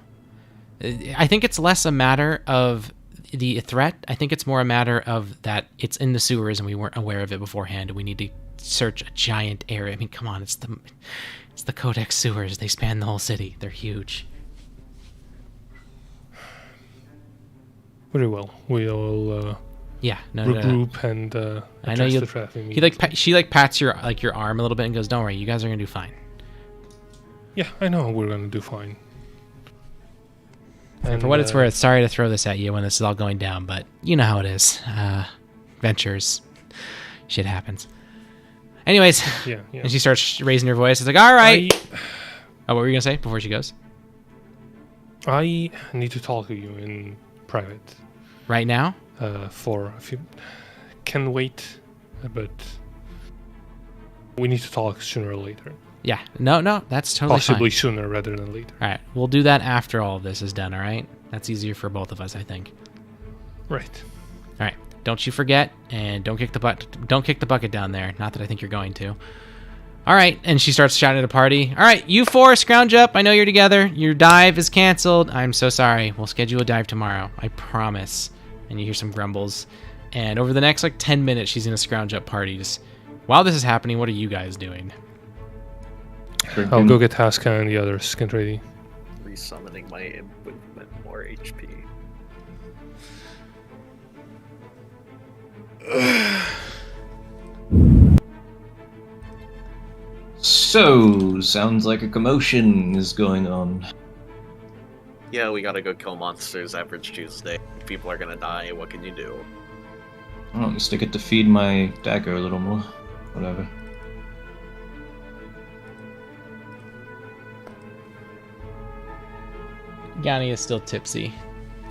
I think it's less a matter of the threat. I think it's more a matter of that it's in the sewers and we weren't aware of it beforehand. And we need to search a giant area. I mean, come on, it's the Codex sewers. They span the whole city. They're huge. Very well. We'll Yeah, no. regroup and I know address you. the traffic. She pats your arm a little bit and goes, "Don't worry, you guys are gonna do fine." Yeah, I know we're gonna do fine. And for what it's worth, sorry to throw this at you when this is all going down, but you know how it is. Ventures, shit happens. Anyways, Yeah. and she starts raising her voice. It's like, all right. Oh, what were you gonna say before she goes? I need to talk to you in private. Right now? For a few. Can wait, but we need to talk sooner or later. Yeah. No, that's totally Possibly fine. sooner rather than later. All right, we'll do that after all of this is done. All right, that's easier for both of us, I think. Right. All right. Don't you forget, and don't kick the bucket down there. Not that I think you're going to. All right, and she starts shouting at a party. All right, you 4, scrounge up. I know you're together. Your dive is canceled. I'm so sorry. We'll schedule a dive tomorrow. I promise. And you hear some grumbles. And over the next 10 minutes, she's gonna scrounge up parties. While this is happening, what are you guys doing? I'll go get Haska and the others. Get ready. Resummoning my imp with more HP. So, sounds like a commotion is going on. Yeah, we gotta go kill monsters average Tuesday. People are gonna die, what can you do? Oh, at least I get to feed my dagger a little more. Whatever. Yanni is still tipsy.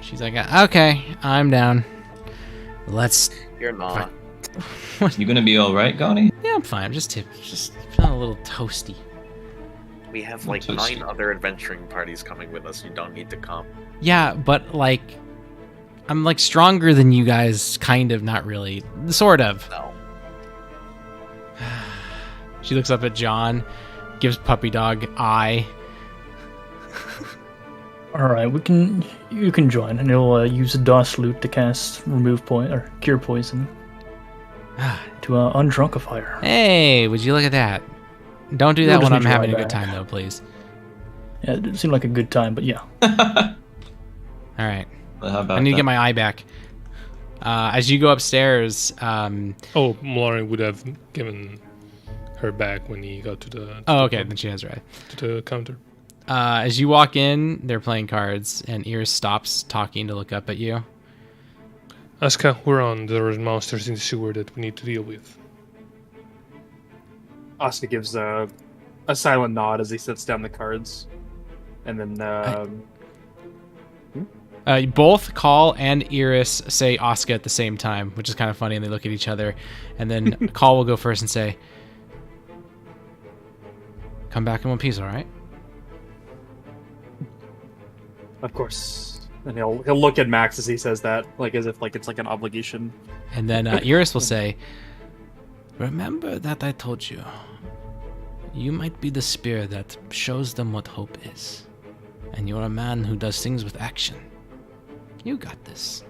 She's like, okay, I'm down. Let's. You're not. You gonna be alright, Gani? Yeah, I'm fine. I'm just just feeling a little toasty. We have like Toasty. 9 other adventuring parties coming with us. You don't need to come. Yeah, but like, I'm like stronger than you guys, kind of, not really, sort of. No. She looks up at John, gives puppy dog eye. All right, you can join, and he'll use a DOS loot to cast remove or cure poison to undrunkify her. Hey, would you look at that? Don't do that We'll when just I'm need your having a eye good back. time, though, please. Yeah, it seemed like a good time, but yeah. All right. Well, how about I need to that? get my eye back. As you go upstairs, Oh, Malari would have given her back when he got to the. oh, okay, then she has her eye. To the counter. As you walk in, they're playing cards, and Iris stops talking to look up at you. Asuka, we're on. There are monsters in the sewer that we need to deal with. Asuka gives a silent nod as he sets down the cards, and then Both Call and Iris say Asuka at the same time, which is kind of funny, and they look at each other. And then Call will go first and say, come back in one piece, all right? of course, and he'll look at Max as he says that, like as if like it's like an obligation. And then Iris will say, remember that I told you. You might be the spear that shows them what hope is. And you're a man who does things with action. You got this.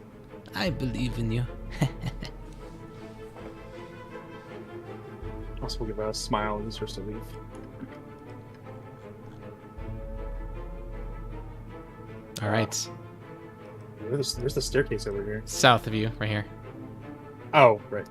I believe in you. Also, will give a smile and starts to leave. All right. There's the staircase over here. South of you, right here. Oh, right.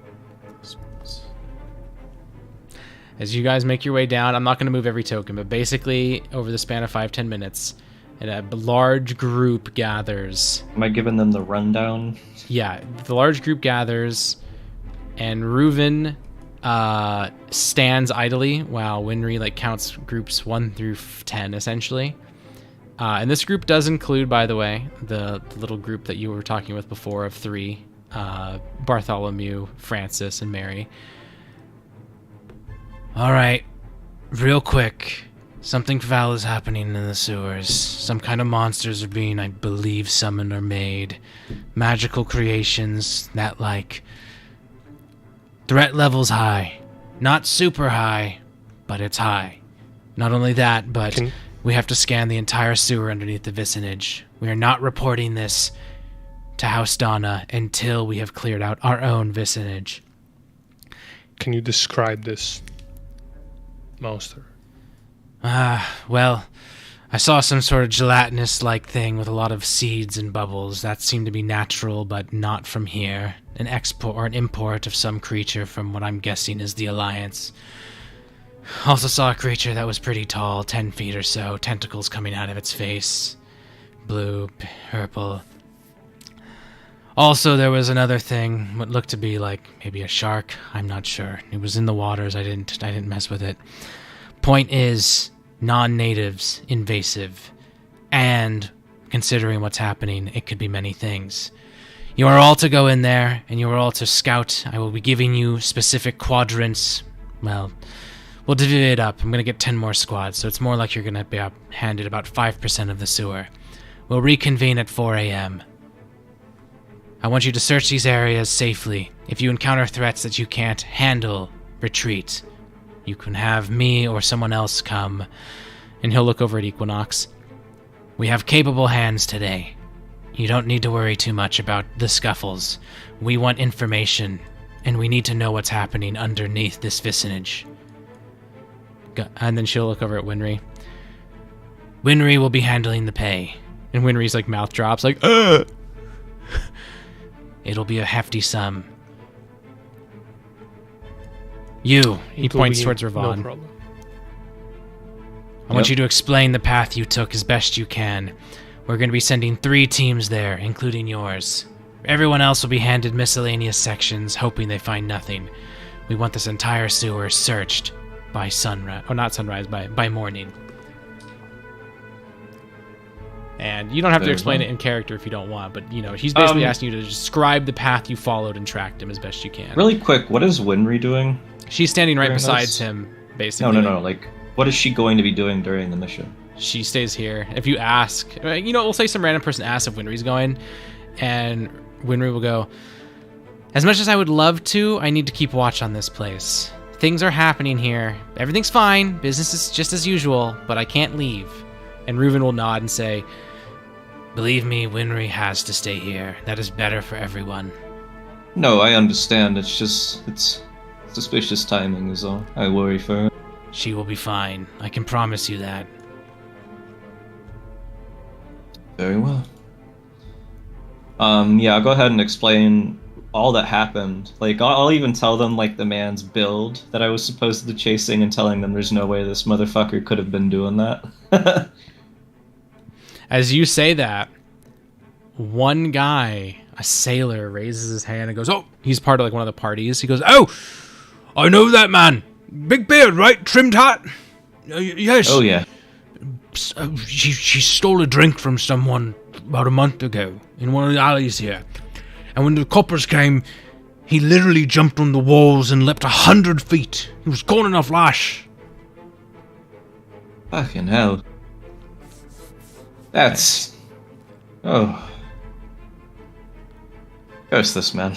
As you guys make your way down, I'm not going to move every token, but basically, over the span of 5-10 minutes, and a large group gathers. Am I giving them the rundown? Yeah, the large group gathers, and Reuven stands idly while Winry counts groups 1 through 10, essentially. And this group does include, by the way, the little group that you were talking with before of 3, Bartholomew, Francis, and Mary. All right, real quick. Something foul is happening in the sewers. Some kind of monsters are being, I believe, summoned or made. Magical creations that, threat level's high. Not super high, but it's high. Not only that, but we have to scan the entire sewer underneath the vicinage. We are not reporting this to House Donna until we have cleared out our own vicinage. Can you describe this monster? Well, I saw some sort of gelatinous-like thing with a lot of seeds and bubbles. That seemed to be natural, but not from here. An export or an import of some creature from what I'm guessing is the Alliance. Also saw a creature that was pretty tall, 10 feet or so, tentacles coming out of its face. Blue, purple. Also, there was another thing, what looked to be like maybe a shark. I'm not sure. It was in the waters. I didn't mess with it. Point is, non-natives, invasive, and considering what's happening, it could be many things. You are all to go in there, and you are all to scout. I will be giving you specific quadrants. Well, we'll divvy it up. I'm going to get 10 more squads, so it's more like you're going to be handed about 5% of the sewer. We'll reconvene at 4 a.m. I want you to search these areas safely. If you encounter threats that you can't handle, retreat. You can have me or someone else come. And he'll look over at Equinox. We have capable hands today. You don't need to worry too much about the scuffles. We want information, and we need to know what's happening underneath this vicinage. And then she'll look over at Winry. Winry will be handling the pay. And Winry's mouth drops, It'll be a hefty sum. You, he It will points be towards No Ravon. problem. I want Yep. you to explain the path you took as best you can. We're going to be sending 3 teams there, including yours. Everyone else will be handed miscellaneous sections, hoping they find nothing. We want this entire sewer searched by sunrise. Oh, not sunrise, by morning. And you don't have to Very explain well. it in character if you don't want, but, he's basically Um, asking you to describe the path you followed and tracked him as best you can. Really quick, what is Winry doing? She's standing right Very besides nice. him, basically. No. Like, what is she going to be doing during the mission? She stays here. If you ask, we'll say some random person asks if Winry's going, and Winry will go, as much as I would love to, I need to keep watch on this place. Things are happening here. Everything's fine. Business is just as usual, but I can't leave. And Reuven will nod and say, believe me, Winry has to stay here. That is better for everyone. No, I understand. It's just, it's suspicious timing is all. I worry for her. She will be fine. I can promise you that. Very well. Yeah, I'll go ahead and explain all that happened. Like, I'll even tell them, like, the man's build that I was supposedly chasing and telling them there's no way this motherfucker could have been doing that. As you say that, one guy, a sailor, raises his hand and goes, oh, he's part of like one of the parties. He goes, oh, I know that man. Big beard, right? Trimmed hat? Yes. Oh, yeah. She stole a drink from someone about a month ago in one of the alleys here. And when the coppers came, he literally jumped on the walls and leapt 100 feet. He was gone in a flash. Fucking hell. That's... Oh. Curse this man.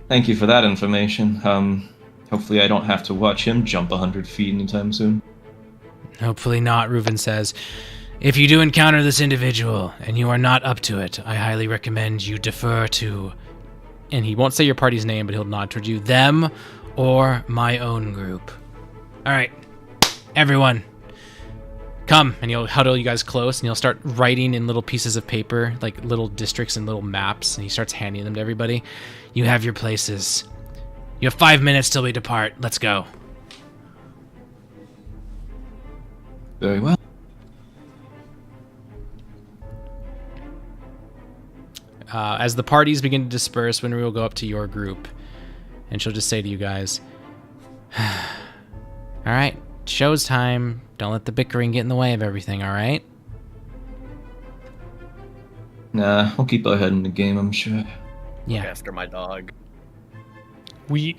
Thank you for that information. Hopefully I don't have to watch him jump 100 feet anytime soon. Hopefully not, Reuven says. If you do encounter this individual and you are not up to it, I highly recommend you defer to, and he won't say your party's name, but he'll nod towards you, them or my own group. All right, everyone, come. And he'll huddle you guys close, and he'll start writing in little pieces of paper, like little districts and little maps, and he starts handing them to everybody. You have your places. You have 5 minutes till we depart. Let's go. Very well. As the parties begin to disperse, Winry will go up to your group, and she'll just say to you guys, all right, show's time. Don't let the bickering get in the way of everything, all right? Nah, we'll keep our head in the game, I'm sure. Yeah. After my dog. We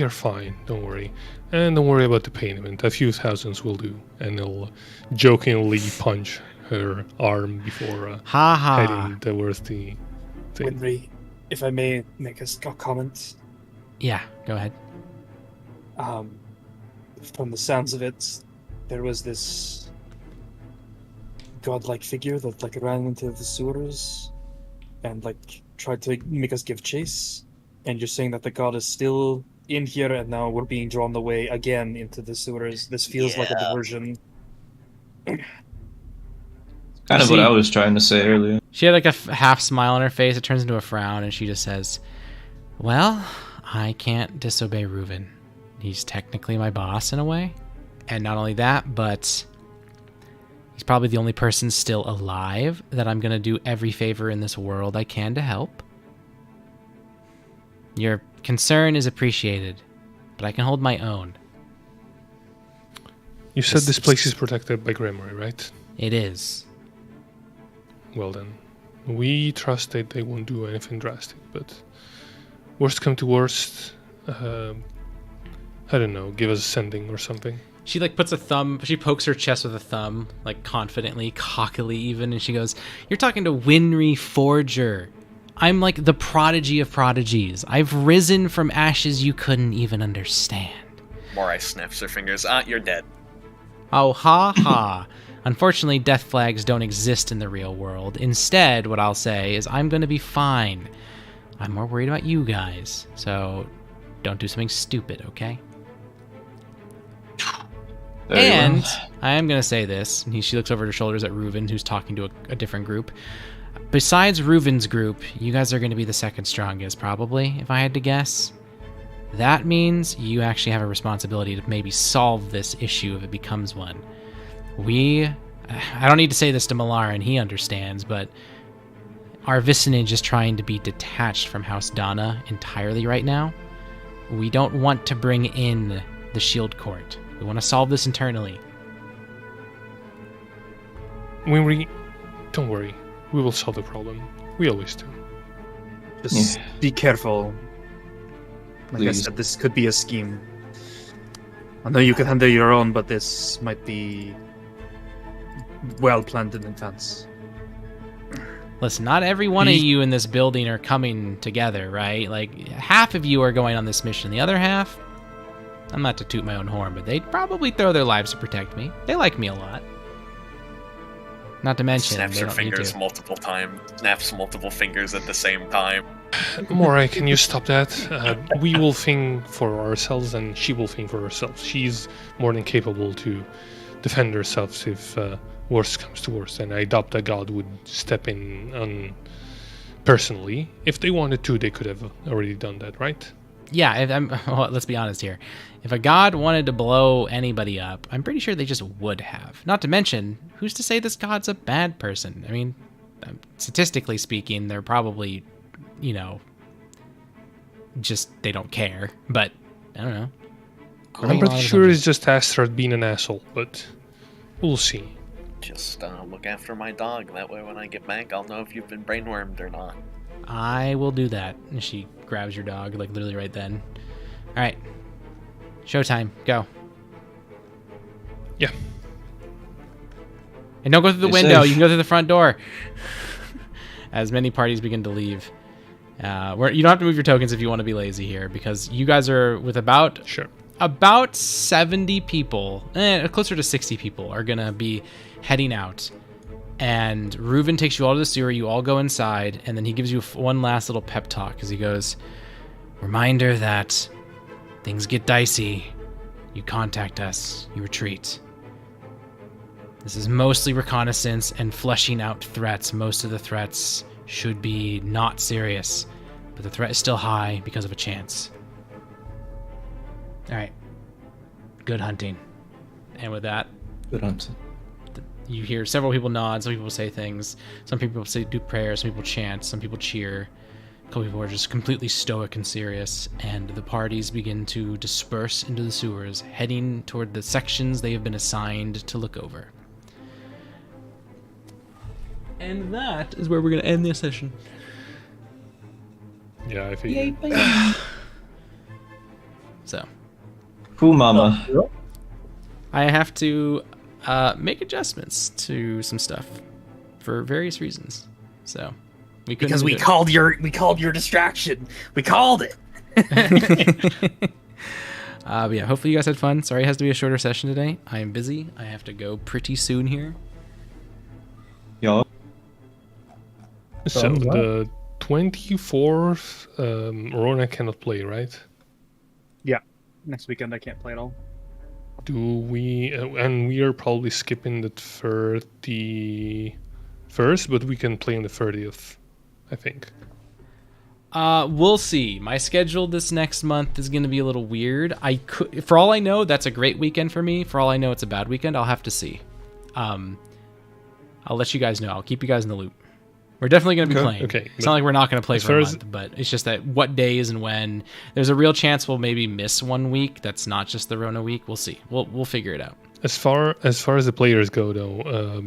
are fine, don't worry. And don't worry about the payment. A few thousands will do. And he'll jokingly punch her arm before Ha ha. heading towards the thing. Winry, if I may make a comment. Yeah, go ahead. From the sounds of it, there was this godlike figure that like ran into the sewers and like tried to make us give chase. And you're saying that the god is still in here, and now we're being drawn away again into the sewers. This feels like a Yeah. diversion. Kind of what I was trying to say earlier. She had like a half smile on her face. It turns into a frown, and she just says, well, I can't disobey Reuven. He's technically my boss in a way. And not only that, but he's probably the only person still alive that I'm going to do every favor in this world I can to help. Your concern is appreciated, but I can hold my own. You said this place is protected by Grimory, right? It is. Well then, we trust that they won't do anything drastic, but worst come to worst, I don't know, give us a sending or something. She like puts a thumb, she pokes her chest with a thumb, like confidently, cockily even, and she goes, you're talking to Winry Forger. I'm like the prodigy of prodigies. I've risen from ashes you couldn't even understand. Morai snaps her fingers. You're dead. Oh, ha ha. Unfortunately, death flags don't exist in the real world. Instead, what I'll say is I'm going to be fine. I'm more worried about you guys, so don't do something stupid, okay? Very And well. I am going to say this. And she looks over her shoulders at Reuven, who's talking to a different group. Besides Reuven's group, you guys are going to be the second strongest, probably, if I had to guess. That means you actually have a responsibility to maybe solve this issue if it becomes one. I don't need to say this to Malaran, he understands, but our vicinage is trying to be detached from House Donna entirely right now. We don't want to bring in the Shield Court. We want to solve this internally. Don't worry. We will solve the problem. We always do. Just be careful. Like I Please. said, this could be a scheme. I know you can handle your own, but this might be well planned in advance. Listen, not every one of you in this building are coming together, right? Like, half of you are going on this mission. The other half, I'm not to toot my own horn, but they'd probably throw their lives to protect me. They like me a lot. Not to mention, Snaps they her don't need fingers to. multiple times. Snaps multiple fingers at the same time. Moray, can you stop that? We will think for ourselves, and she will think for herself. She's more than capable to defend herself if worst comes to worst. And I doubt that God would step in personally. If they wanted to, they could have already done that, right? Yeah, well, let's be honest here. If a god wanted to blow anybody up, I'm pretty sure they just would have. Not to mention, who's to say this god's a bad person? I mean, statistically speaking, they're probably, just they don't care. But, I don't know. I'm pretty sure it's just Astrad being an asshole, but we'll see. Just look after my dog. That way when I get back, I'll know if you've been brainwormed or not. I will do that. And she grabs your dog, like, literally right then. All right. Showtime. Go. Yeah. And don't go through the Be window. safe. You can go through the front door. As many parties begin to leave. You don't have to move your tokens if you want to be lazy here, because you guys are with about 70 people, closer to 60 people, are going to be heading out. And Reuven takes you all to the sewer. You all go inside, and then he gives you one last little pep talk as he goes, reminder that things get dicey. You contact us. You retreat. This is mostly reconnaissance and fleshing out threats. Most of the threats should be not serious, but the threat is still high because of a chance. All right. Good hunting. And with that, Good hunting. you hear several people nod. Some people say things. Some people do prayers. Some people chant. Some people cheer. A couple people are just completely stoic and serious. And the parties begin to disperse into the sewers, heading toward the sections they have been assigned to look over. And that is where we're going to end this session. Yeah, I figured. So, Cool, mama. I have to make adjustments to some stuff for various reasons. So, Because we called your distraction. We called it. But yeah, hopefully you guys had fun. Sorry it has to be a shorter session today. I am busy. I have to go pretty soon here. Y'all. So the 24th, Rona cannot play, right? Yeah, next weekend I can't play at all. Do we? And we are probably skipping the 31st, but we can play on the 30th, I think. We'll see. My schedule this next month is going to be a little weird. For all I know, that's a great weekend for me. For all I know, it's a bad weekend. I'll have to see. I'll let you guys know. I'll keep you guys in the loop. We're definitely going to be playing. Okay. It's not like we're not going to play as for a far as- month, but it's just that what days and when. There's a real chance we'll maybe miss 1 week. That's not just the Rona week. We'll see. We'll figure it out. As far as the players go, though,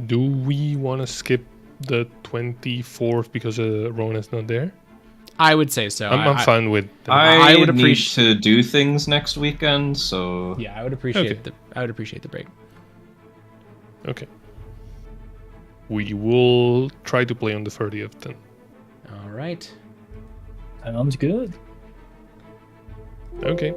do we want to skip the 24th because Rona's not there? I would say so. I'm fine with that. I would need appreciate- to do things next weekend, so Yeah, I would appreciate Okay. the break. Okay. We will try to play on the 30th then. All right. Sounds good. Okay.